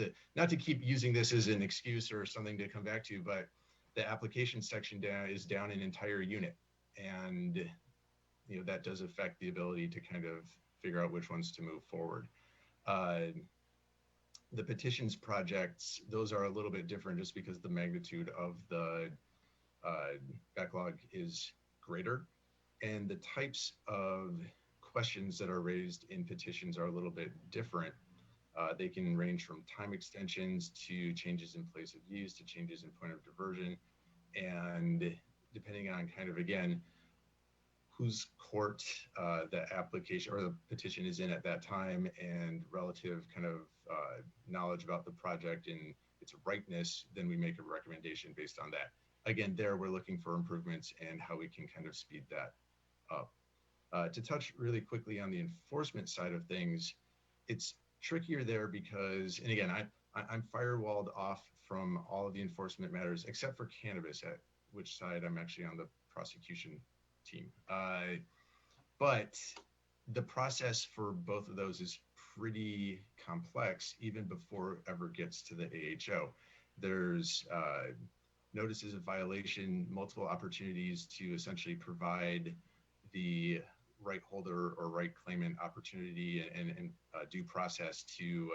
to keep using this as an excuse or something to come back to, but the application section is down an entire unit. And, you know, that does affect the ability to kind of figure out which ones to move forward. The petitions projects, those are a little bit different just because the magnitude of the backlog is greater. And the types of questions that are raised in petitions are a little bit different. They can range from time extensions to changes in place of use to changes in point of diversion. And depending on kind of, again, whose court the application or the petition is in at that time and relative kind of knowledge about the project and its ripeness, then we make a recommendation based on that. Again, there we're looking for improvements and how we can kind of speed that up. To touch really quickly on the enforcement side of things, it's trickier there because, and again, I'm firewalled off from all of the enforcement matters except for cannabis, at which side I'm actually on the prosecution team. But the process for both of those is pretty complex even before it ever gets to the AHO. There's notices of violation, multiple opportunities to essentially provide the right holder or right claimant opportunity and due process to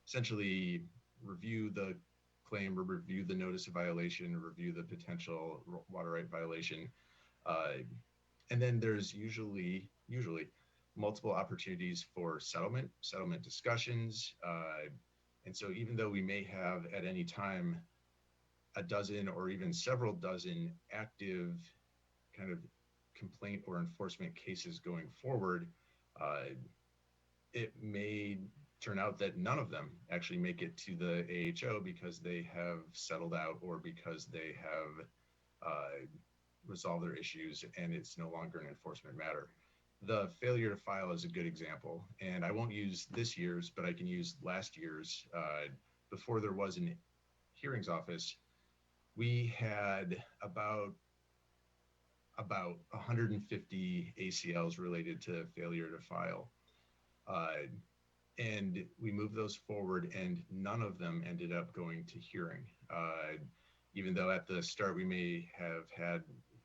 essentially review the claim or review the notice of violation, review the potential water right violation. And then there's usually multiple opportunities for settlement discussions. And so even though we may have at any time a dozen or even several dozen active kind of complaint or enforcement cases going forward, it may turn out that none of them actually make it to the AHO because they have settled out or because they have resolved their issues and it's no longer an enforcement matter. The failure to file is a good example, and I won't use this year's, but I can use last year's. Before there was an hearings office, we had about about 150 ACLs related to failure to file. And we moved those forward, and none of them ended up going to hearing. Even though at the start we may have had,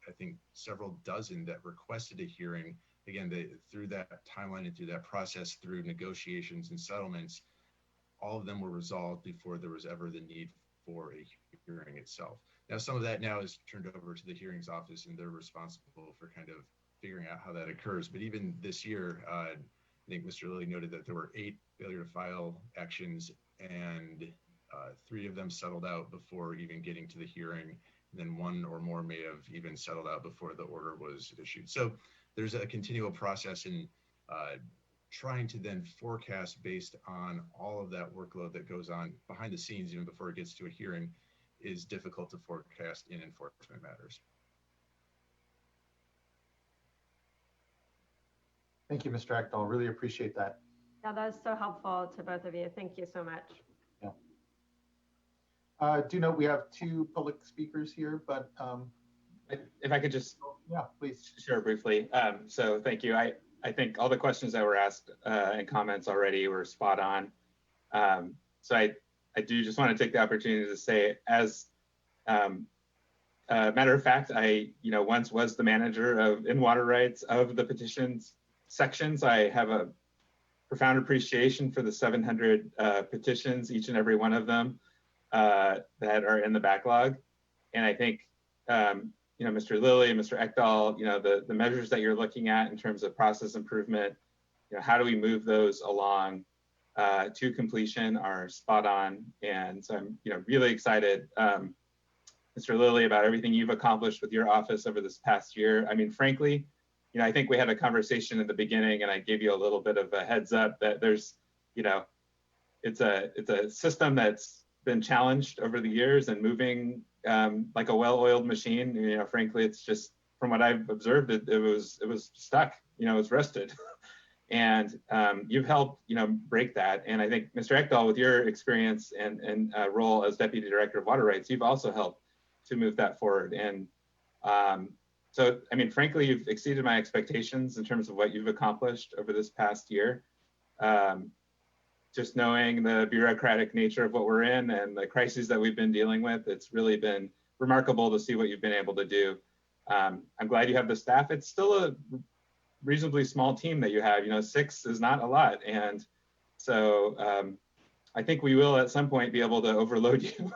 I think, several dozen that requested a hearing. Again, through that timeline and through that process, through negotiations and settlements, all of them were resolved before there was ever the need for a hearing itself. Now, some of that now is turned over to the hearings office, and they're responsible for kind of figuring out how that occurs. But even this year, I think Mr. Lilly noted that there were 8 failure to file actions, and 3 of them settled out before even getting to the hearing. And then 1 or more may have even settled out before the order was issued. So there's a continual process in trying to then forecast based on all of that workload that goes on behind the scenes, even before it gets to a hearing, is difficult to forecast in enforcement matters. Thank you, Mr. Ekdahl. Really appreciate that. Yeah, that was so helpful to both of you. Thank you so much. Yeah. Do note we have 2 public speakers here, but if I could just please share briefly. So thank you. I think all the questions that were asked and comments already were spot on. So I do just want to take the opportunity to say, as a matter of fact, I once was the manager of in-water rights of the petitions sections. I have a profound appreciation for the 700 petitions, each and every one of them that are in the backlog. And I think Mr. Lilly and Mr. Ekdahl, the measures that you're looking at in terms of process improvement, how do we move those along to completion are spot on. And so I'm really excited, Mr. Lilly, about everything you've accomplished with your office over this past year. I mean, frankly, I think we had a conversation at the beginning, and I gave you a little bit of a heads up that there's, it's a system that's been challenged over the years and moving like a well-oiled machine. Frankly, it's just, from what I've observed, it was stuck. It was rusted. And you've helped, break that. And I think, Mr. Ekdahl, with your experience and role as Deputy Director of Water Rights, you've also helped to move that forward. And so, I mean, frankly, you've exceeded my expectations in terms of what you've accomplished over this past year. Just knowing the bureaucratic nature of what we're in and the crises that we've been dealing with, it's really been remarkable to see what you've been able to do. I'm glad you have the staff. It's still a reasonably small team that you have. 6 is not a lot. And so I think we will at some point be able to overload you,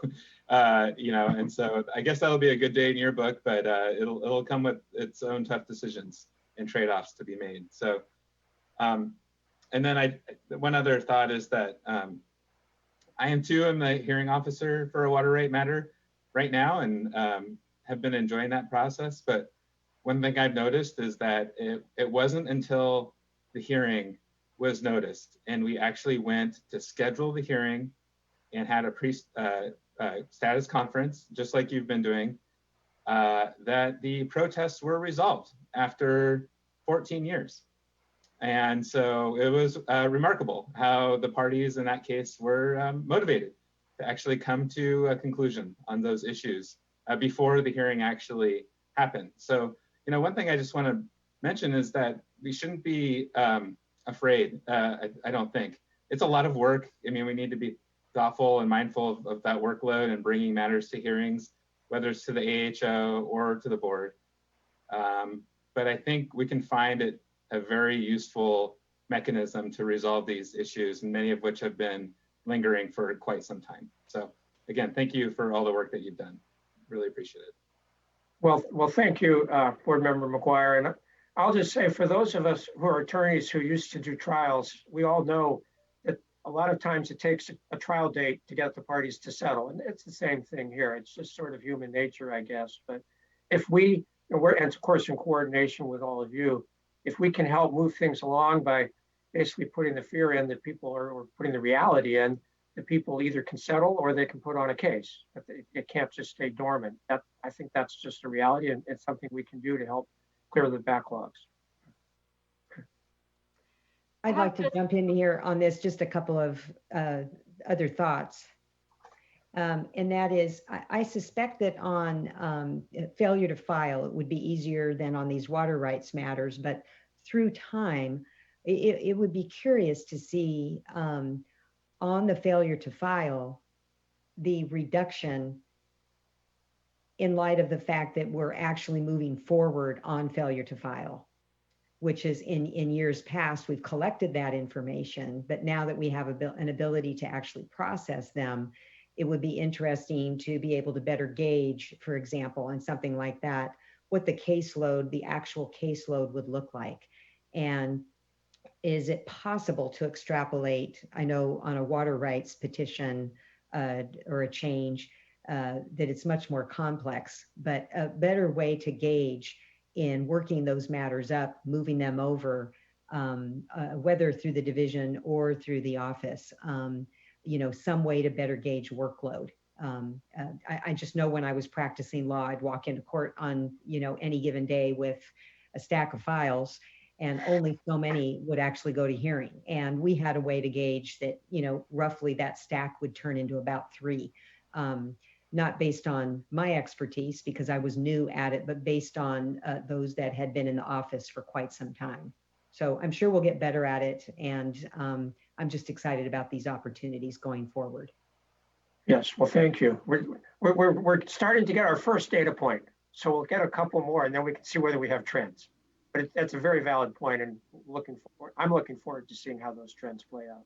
and so I guess that'll be a good day in your book, but it'll come with its own tough decisions and trade-offs to be made. So, and then one other thought is that I am the hearing officer for a water right matter right now, and have been enjoying that process. But one thing I've noticed is that it wasn't until the hearing was noticed and we actually went to schedule the hearing and had a status conference, just like you've been doing, that the protests were resolved after 14 years. And so it was remarkable how the parties in that case were motivated to actually come to a conclusion on those issues before the hearing actually happened. So, one thing I just want to mention is that we shouldn't be afraid. I don't think. It's a lot of work. I mean, we need to be thoughtful and mindful of that workload and bringing matters to hearings, whether it's to the AHO or to the board. But I think we can find it a very useful mechanism to resolve these issues, and many of which have been lingering for quite some time. So again, thank you for all the work that you've done. Really appreciate it. Well, thank you, Board Member McGuire. And I'll just say, for those of us who are attorneys who used to do trials, we all know that a lot of times it takes a trial date to get the parties to settle. And it's the same thing here. It's just sort of human nature, I guess. But if and of course, in coordination with all of you, if we can help move things along by basically putting the fear in that people or putting the reality in, that people either can settle or they can put on a case. It can't just stay dormant. I think that's just a reality, and it's something we can do to help clear the backlogs. I'd like to jump in here on this, just a couple of other thoughts. And that is, I suspect that on failure to file, it would be easier than on these water rights matters, but through time, it would be curious to see on the failure to file, the reduction in light of the fact that we're actually moving forward on failure to file, which is in years past, we've collected that information, but now that we have an ability to actually process them, it would be interesting to be able to better gauge, for example, on something like that, what the caseload, the actual caseload would look like. And is it possible to extrapolate, I know on a water rights petition or a change, that it's much more complex, but a better way to gauge in working those matters up, moving them over, whether through the division or through the office, you know, some way to better gauge workload. I just know when I was practicing law, I'd walk into court on, you know, any given day with a stack of files, and only so many would actually go to hearing. And we had a way to gauge that, you know, roughly that stack would turn into about 3. Not based on my expertise because I was new at it, but based on those that had been in the office for quite some time. So I'm sure we'll get better at it. And I'm just excited about these opportunities going forward. Yes, well, thank you. We're starting to get our first data point. So we'll get a couple more and then we can see whether we have trends. But that's a very valid point, and I'm looking forward to seeing how those trends play out.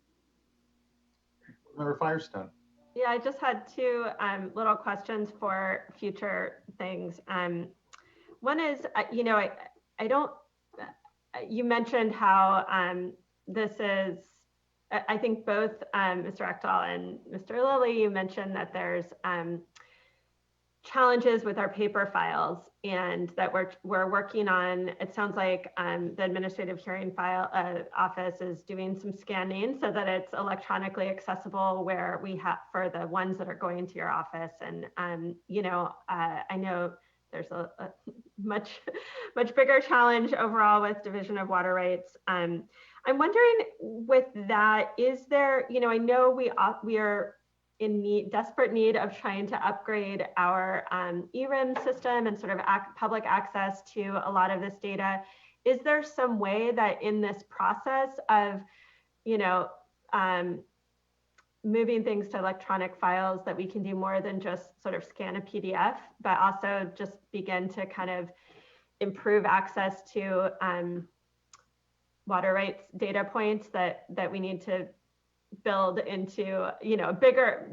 Member Firestone. Yeah, I just had 2 little questions for future things. One is, you know, I don't, you mentioned how this is, I think both Mr. Ekdahl and Mr. Lilly, you mentioned that there's challenges with our paper files and that we're working on, it sounds like the administrative hearing file office is doing some scanning so that it's electronically accessible where we have for the ones that are going to your office. And you know, I know there's a much bigger challenge overall with Division of Water Rights. I'm wondering with that, is there, you know, I know we are in desperate need of trying to upgrade our ERIM system and sort of public access to a lot of this data. Is there some way that in this process of, you know, moving things to electronic files that we can do more than just sort of scan a PDF, but also just begin to kind of improve access to water rights data points that we need to build into, you know,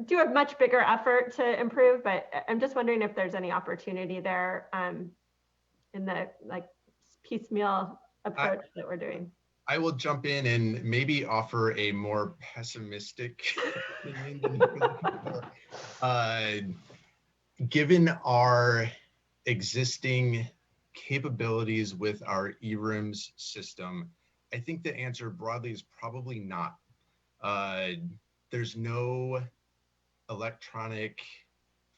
do a much bigger effort to improve, but I'm just wondering if there's any opportunity there in the like piecemeal approach that we're doing. I will jump in and maybe offer a more pessimistic opinion than you're looking for. Given our existing capabilities with our ERIMS system, I think the answer broadly is probably not. There's no electronic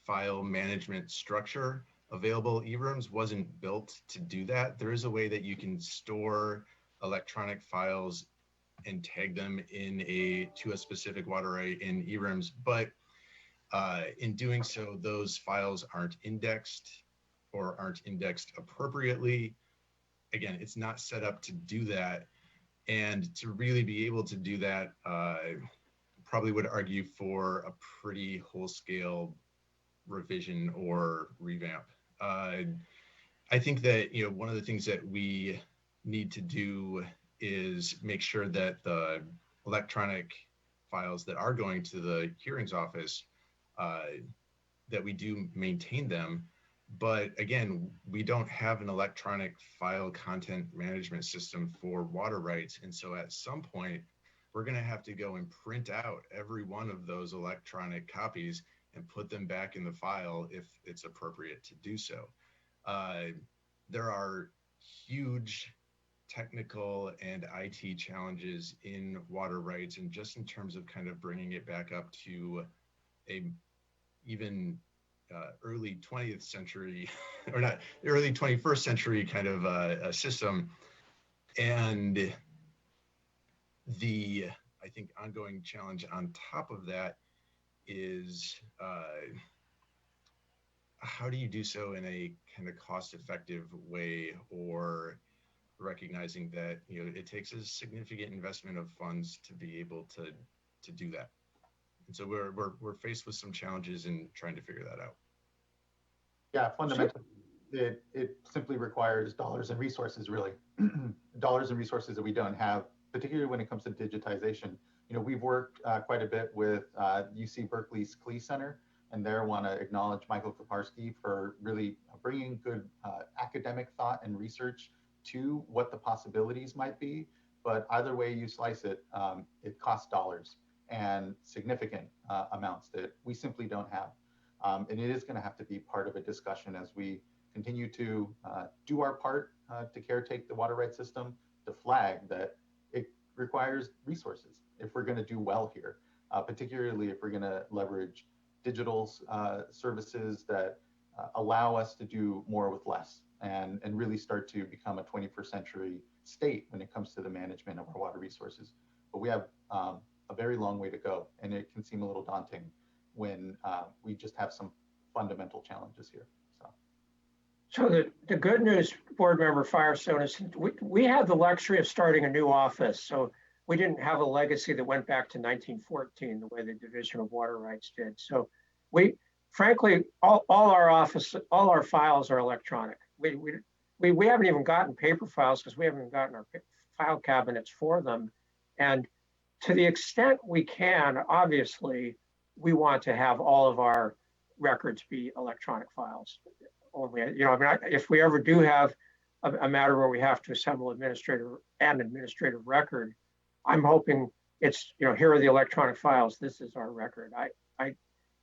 file management structure available. ERIMS wasn't built to do that. There is a way that you can store electronic files and tag them to a specific water right in ERIMS, but in doing so, those files aren't indexed or aren't indexed appropriately. Again, it's not set up to do that. And to really be able to do that, probably would argue for a pretty whole-scale revision or revamp. I think that, you know, one of the things that we need to do is make sure that the electronic files that are going to the hearings office, that we do maintain them. But again, we don't have an electronic file content management system for water rights. And so at some point, we're going to have to go and print out every one of those electronic copies and put them back in the file if it's appropriate to do so. There are huge technical and IT challenges in water rights, and just in terms of kind of bringing it back up to a even early 20th century, or not, early 21st century kind of a system. And the, I think, ongoing challenge on top of that is how do you do so in a kind of cost-effective way, or recognizing that it takes a significant investment of funds to be able to do that? And so we're faced with some challenges in trying to figure that out. Yeah, fundamentally, it simply requires dollars and resources, really. Dollars and resources that we don't have, particularly when it comes to digitization. We've worked quite a bit with UC Berkeley's CLE Center, and there want to acknowledge Michael Koparski for really bringing good academic thought and research to what the possibilities might be. But either way you slice it, it costs dollars and significant amounts that we simply don't have. And it is going to have to be part of a discussion as we continue to do our part to caretake the water rights system, to flag that it requires resources if we're going to do well here, particularly if we're going to leverage digital services that allow us to do more with less and really start to become a 21st century state when it comes to the management of our water resources. But we have a very long way to go, and it can seem a little daunting when we just have some fundamental challenges here. So the good news, Board Member Firestone, is we had the luxury of starting a new office. So we didn't have a legacy that went back to 1914 the way the Division of Water Rights did. So frankly, all our files are electronic. We haven't even gotten paper files because we haven't even gotten our file cabinets for them. And to the extent we can, obviously, we want to have all of our records be electronic files. Only, if we ever do have a matter where we have to assemble administrative record, I'm hoping it's, here are the electronic files. This is our record.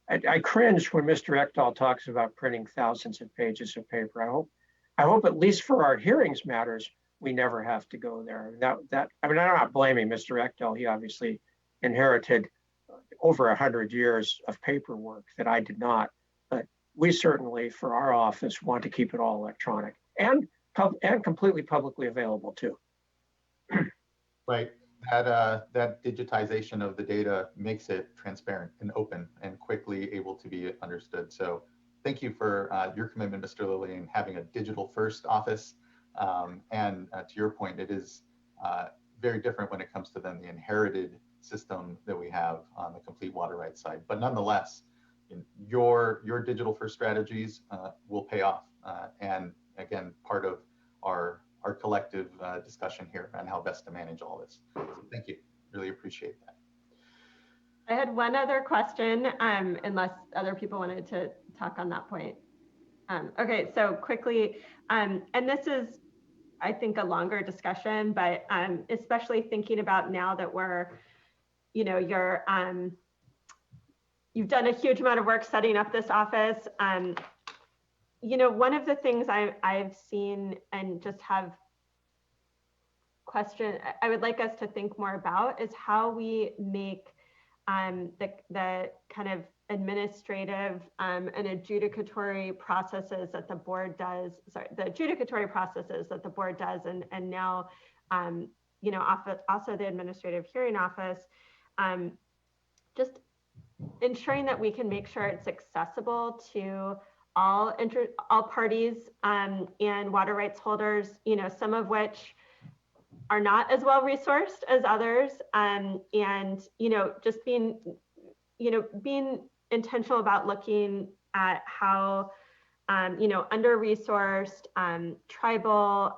I cringe when Mr. Ekdahl talks about printing thousands of pages of paper. I hope at least for our hearings matters, we never have to go there. I'm not blaming Mr. Ekdahl. He obviously inherited over 100 years of paperwork that I did not. But we certainly, for our office, want to keep it all electronic and completely publicly available too. Right. That digitization of the data makes it transparent and open and quickly able to be understood. So thank you for your commitment, Mr. Lilly, in having a digital first office. And to your point, it is very different when it comes to then the inherited system that we have on the complete water rights side. But nonetheless, your digital first strategies will pay off. And again, part of our collective discussion here on how best to manage all this. So thank you. Really appreciate that. I had one other question, unless other people wanted to talk on that point. Okay, so quickly, and this is, I think, a longer discussion, but especially thinking about now that we're, you've done a huge amount of work setting up this office. One of the things I've seen and just have question I would like us to think more about is how we make the kind of administrative and adjudicatory processes that the board does, the adjudicatory processes that the board does, and now, also the administrative hearing office, just ensuring that we can make sure it's accessible to all parties and water rights holders, some of which are not as well resourced as others, and just being intentional about looking at how under-resourced tribal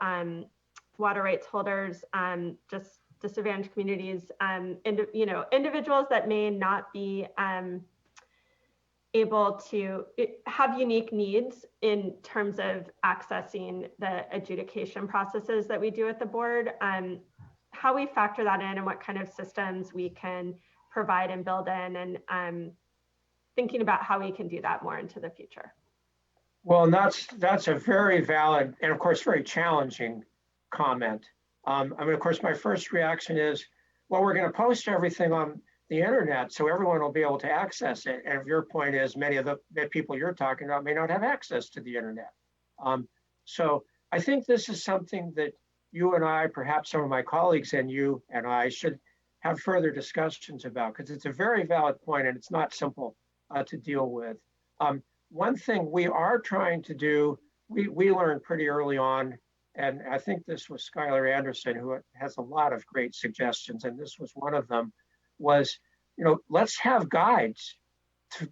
water rights holders, just disadvantaged communities, individuals that may not be able to have unique needs in terms of accessing the adjudication processes that we do at the board, how we factor that in and what kind of systems we can provide and build in, and thinking about how we can do that more into the future. Well, and that's a very valid and of course very challenging comment. Of course, my first reaction is, well, we're going to post everything on the internet so everyone will be able to access it. And if your point is many of the people you're talking about may not have access to the internet. So I think this is something that you and I, perhaps some of my colleagues and you and I should have further discussions about, because it's a very valid point and it's not simple to deal with. One thing we are trying to do, we learned pretty early on, and I think this was Skylar Anderson, who has a lot of great suggestions, and this was one of them, was, let's have guides to,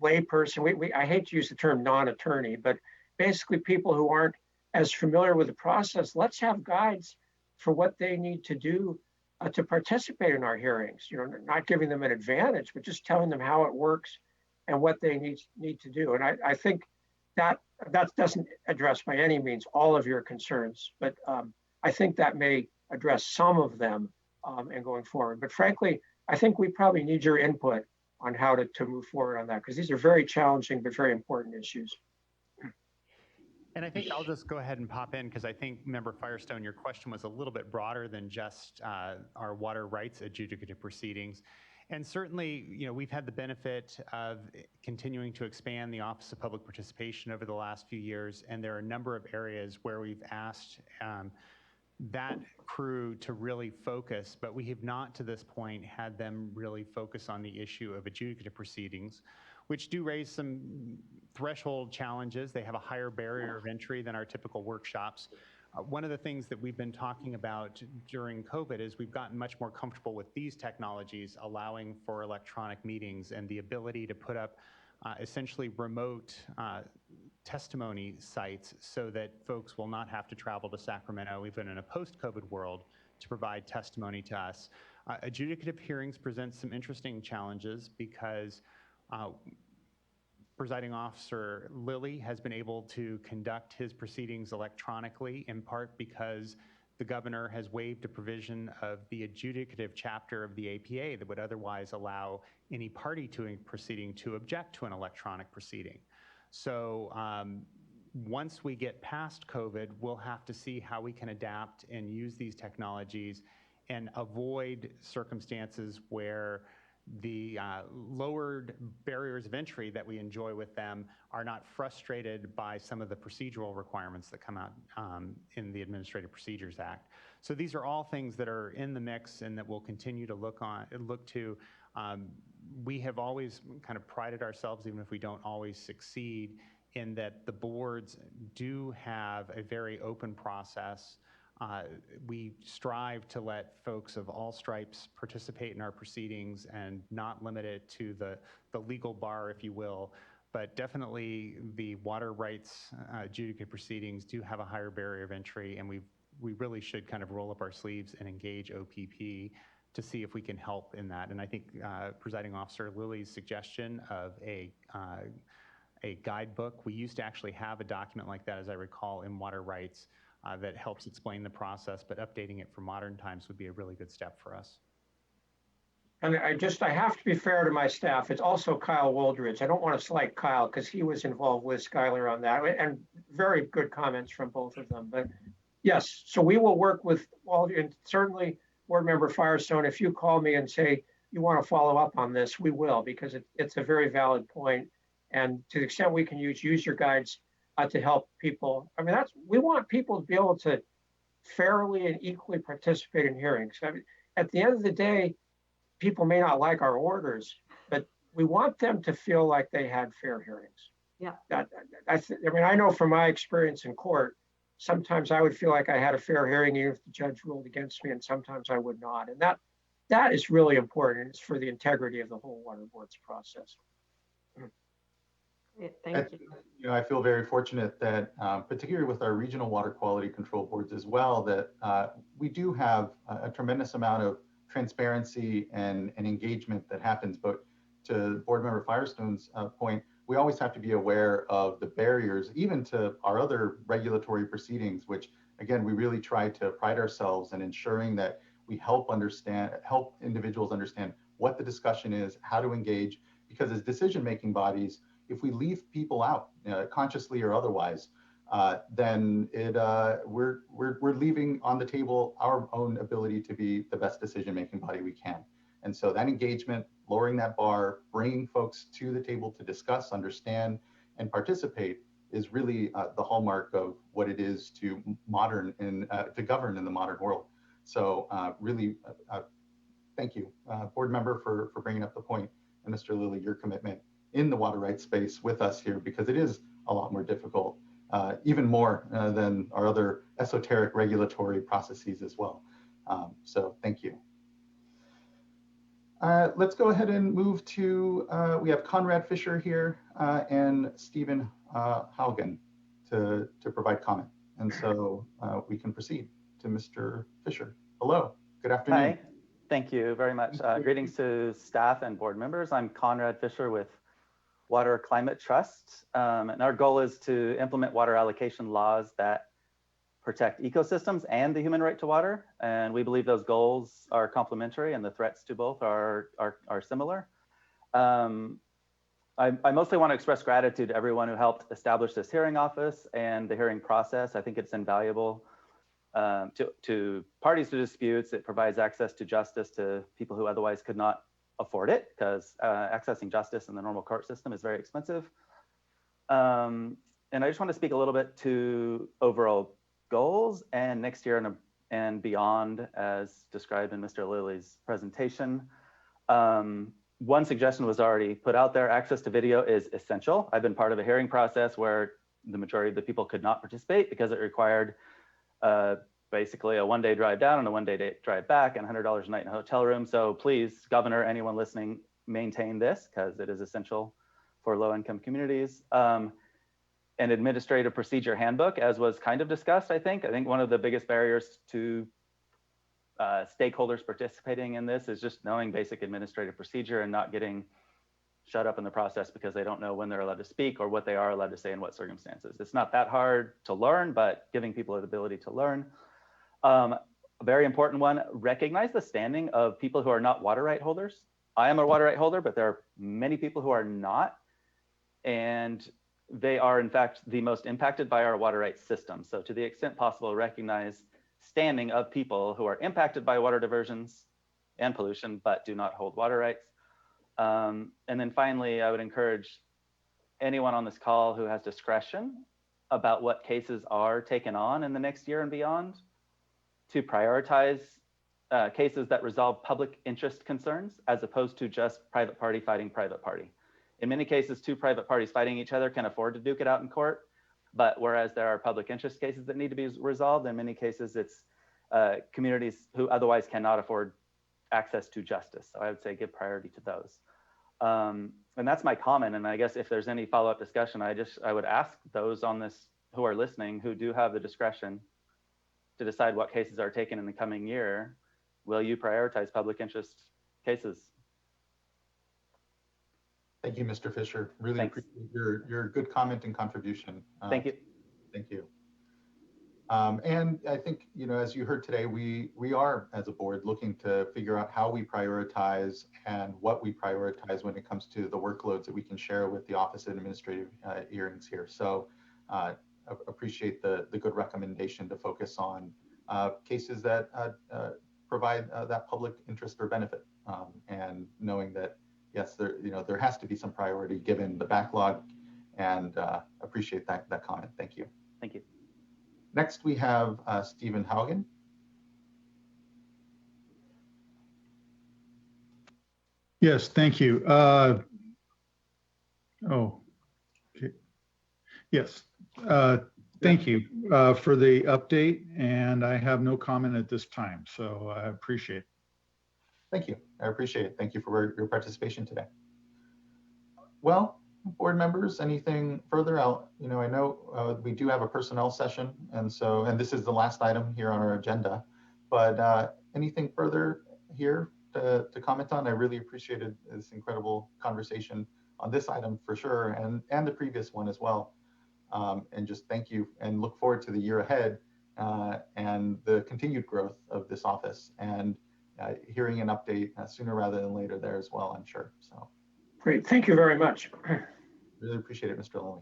layperson. I hate to use the term non-attorney, but basically people who aren't as familiar with the process, let's have guides for what they need to do to participate in our hearings. Not giving them an advantage, but just telling them how it works and what they need to do. And I think that doesn't address by any means all of your concerns, but I think that may address some of them and going forward. But frankly, I think we probably need your input on how to move forward on that, because these are very challenging but very important issues. And I think I'll just go ahead and pop in, because I think, Member Firestone, your question was a little bit broader than just our water rights adjudicative proceedings. And certainly, we've had the benefit of continuing to expand the Office of Public Participation over the last few years, and there are a number of areas where we've asked that crew to really focus, but we have not to this point had them really focus on the issue of adjudicative proceedings, which do raise some threshold challenges. They have a higher barrier of entry than our typical workshops. One of the things that we've been talking about during COVID is we've gotten much more comfortable with these technologies, allowing for electronic meetings and the ability to put up essentially remote testimony sites so that folks will not have to travel to Sacramento, even in a post-COVID world, to provide testimony to us. Adjudicative hearings present some interesting challenges because Presiding Officer Lilly has been able to conduct his proceedings electronically, in part because the governor has waived a provision of the adjudicative chapter of the APA that would otherwise allow any party to a proceeding to object to an electronic proceeding. So once we get past COVID, we'll have to see how we can adapt and use these technologies and avoid circumstances where the lowered barriers of entry that we enjoy with them are not frustrated by some of the procedural requirements that come out in the Administrative Procedures Act. So these are all things that are in the mix and that we'll continue to look to. We have always kind of prided ourselves, even if we don't always succeed, in that the boards do have a very open process. We strive to let folks of all stripes participate in our proceedings and not limit it to the legal bar, if you will. But definitely the water rights adjudicative proceedings do have a higher barrier of entry, and we really should kind of roll up our sleeves and engage OPP to see if we can help in that. And I think Presiding Officer Lilly's suggestion of a guidebook, we used to actually have a document like that, as I recall, in water rights that helps explain the process, but updating it for modern times would be a really good step for us. And I have to be fair to my staff. It's also Kyle Woldridge. I don't want to slight Kyle because he was involved with Skylar on that, and very good comments from both of them. But yes, so we will work with all, and certainly Board Member Firestone, if you call me and say you want to follow up on this, we will, because it's a very valid point. And to the extent we can use your guides to help people. I mean, we want people to be able to fairly and equally participate in hearings. I mean, at the end of the day, people may not like our orders, but we want them to feel like they had fair hearings. Yeah. I mean, I know from my experience in court, sometimes I would feel like I had a fair hearing even if the judge ruled against me, and sometimes I would not. And that is really important. It's for the integrity of the whole water board's process. Thank you. I feel very fortunate that, particularly with our regional water quality control boards as well, that we do have a tremendous amount of transparency and engagement that happens. But to Board Member Firestone's point, we always have to be aware of the barriers, even to our other regulatory proceedings, which, again, we really try to pride ourselves in ensuring that we help individuals understand what the discussion is, how to engage, because as decision-making bodies, if we leave people out, consciously or otherwise, then we're leaving on the table our own ability to be the best decision-making body we can. And so that engagement, lowering that bar, bringing folks to the table to discuss, understand, and participate is really the hallmark of what it is to govern in the modern world. So really, thank you, board member, for bringing up the point, and Mr. Lilly, your commitment in the water rights space with us here, because it is a lot more difficult, even more than our other esoteric regulatory processes as well. So thank you. Let's go ahead and move to, we have Conrad Fisher here and Stephen Haugen to provide comment. And so we can proceed to Mr. Fisher. Hello, good afternoon. Hi, thank you very much. Greetings to staff and board members. I'm Conrad Fisher with Water Climate Trust. And our goal is to implement water allocation laws that protect ecosystems and the human right to water. And we believe those goals are complementary and the threats to both are similar. I mostly want to express gratitude to everyone who helped establish this hearing office and the hearing process. I think it's invaluable to parties to disputes. It provides access to justice to people who otherwise could not afford it, because accessing justice in the normal court system is very expensive. And I just want to speak a little bit to overall goals and next year and beyond, as described in Mr. Lilly's presentation. One suggestion was already put out there: access to video is essential. I've been part of a hearing process where the majority of the people could not participate because it required basically a one-day drive down and a one-day drive back and $100 a night in a hotel room. So please, Governor, anyone listening, maintain this, because it is essential for low-income communities. An administrative procedure handbook, as was kind of discussed, I think one of the biggest barriers to stakeholders participating in this is just knowing basic administrative procedure and not getting shut up in the process because they don't know when they're allowed to speak or what they are allowed to say in what circumstances. It's not that hard to learn, but giving people the ability to learn. A very important one: recognize the standing of people who are not water right holders. I am a water right holder, but there are many people who are not, and they are in fact the most impacted by our water rights system. So to the extent possible, recognize standing of people who are impacted by water diversions and pollution, but do not hold water rights. And then finally, I would encourage anyone on this call who has discretion about what cases are taken on in the next year and beyond to prioritize cases that resolve public interest concerns, as opposed to just private party fighting private party. In many cases, two private parties fighting each other can afford to duke it out in court. But whereas there are public interest cases that need to be resolved, in many cases it's communities who otherwise cannot afford access to justice. So I would say give priority to those. And that's my comment. And I guess if there's any follow-up discussion, I would ask those on this who are listening, who do have the discretion to decide what cases are taken in the coming year, will you prioritize public interest cases? Thank you, Mr. Fisher. Really appreciate your good comment and contribution. Thank you. Thank you. And I think, as you heard today, we are, as a board, looking to figure out how we prioritize and what we prioritize when it comes to the workloads that we can share with the Office of Administrative Hearings here. So appreciate the good recommendation to focus on cases that provide that public interest or benefit, and knowing that, yes, there has to be some priority given the backlog, and appreciate that comment. Thank you. Thank you. Next, we have Stephen Haugen. Yes, thank you. Okay. Yes, thank you for the update, and I have no comment at this time, so I appreciate it. Thank you. I appreciate it. Thank you for your participation today. Well, board members, anything further? I know we do have a personnel session, and this is the last item here on our agenda, but anything further here to comment on? I really appreciated this incredible conversation on this item for sure, and the previous one as well. And just thank you, and look forward to the year ahead and the continued growth of this office, and hearing an update sooner rather than later there as well, I'm sure. So great, thank you very much. Really appreciate it, Mr. Lilly.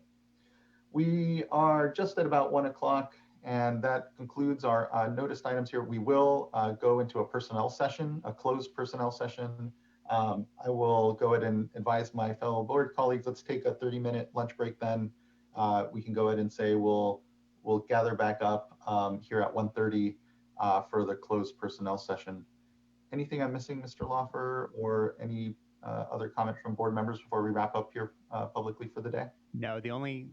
We are just at about 1 o'clock, and that concludes our noticed items here. We will go into a personnel session, a closed personnel session. I will go ahead and advise my fellow board colleagues, let's take a 30-minute lunch break then. We can go ahead and say we'll gather back up here at 1:30 for the closed personnel session. anything I'm missing, Mr. Lawfer, or any other comment from board members before we wrap up here publicly for the day? No, the only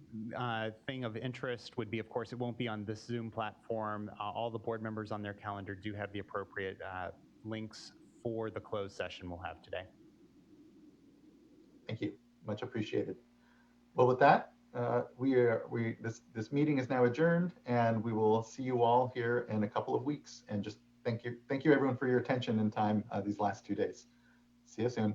thing of interest would be, of course, it won't be on this Zoom platform. All the board members on their calendar do have the appropriate links for the closed session we'll have today. Thank you, much appreciated. Well, with that, this meeting is now adjourned, and we will see you all here in a couple of weeks. And just thank you everyone for your attention and time these last 2 days. See you soon.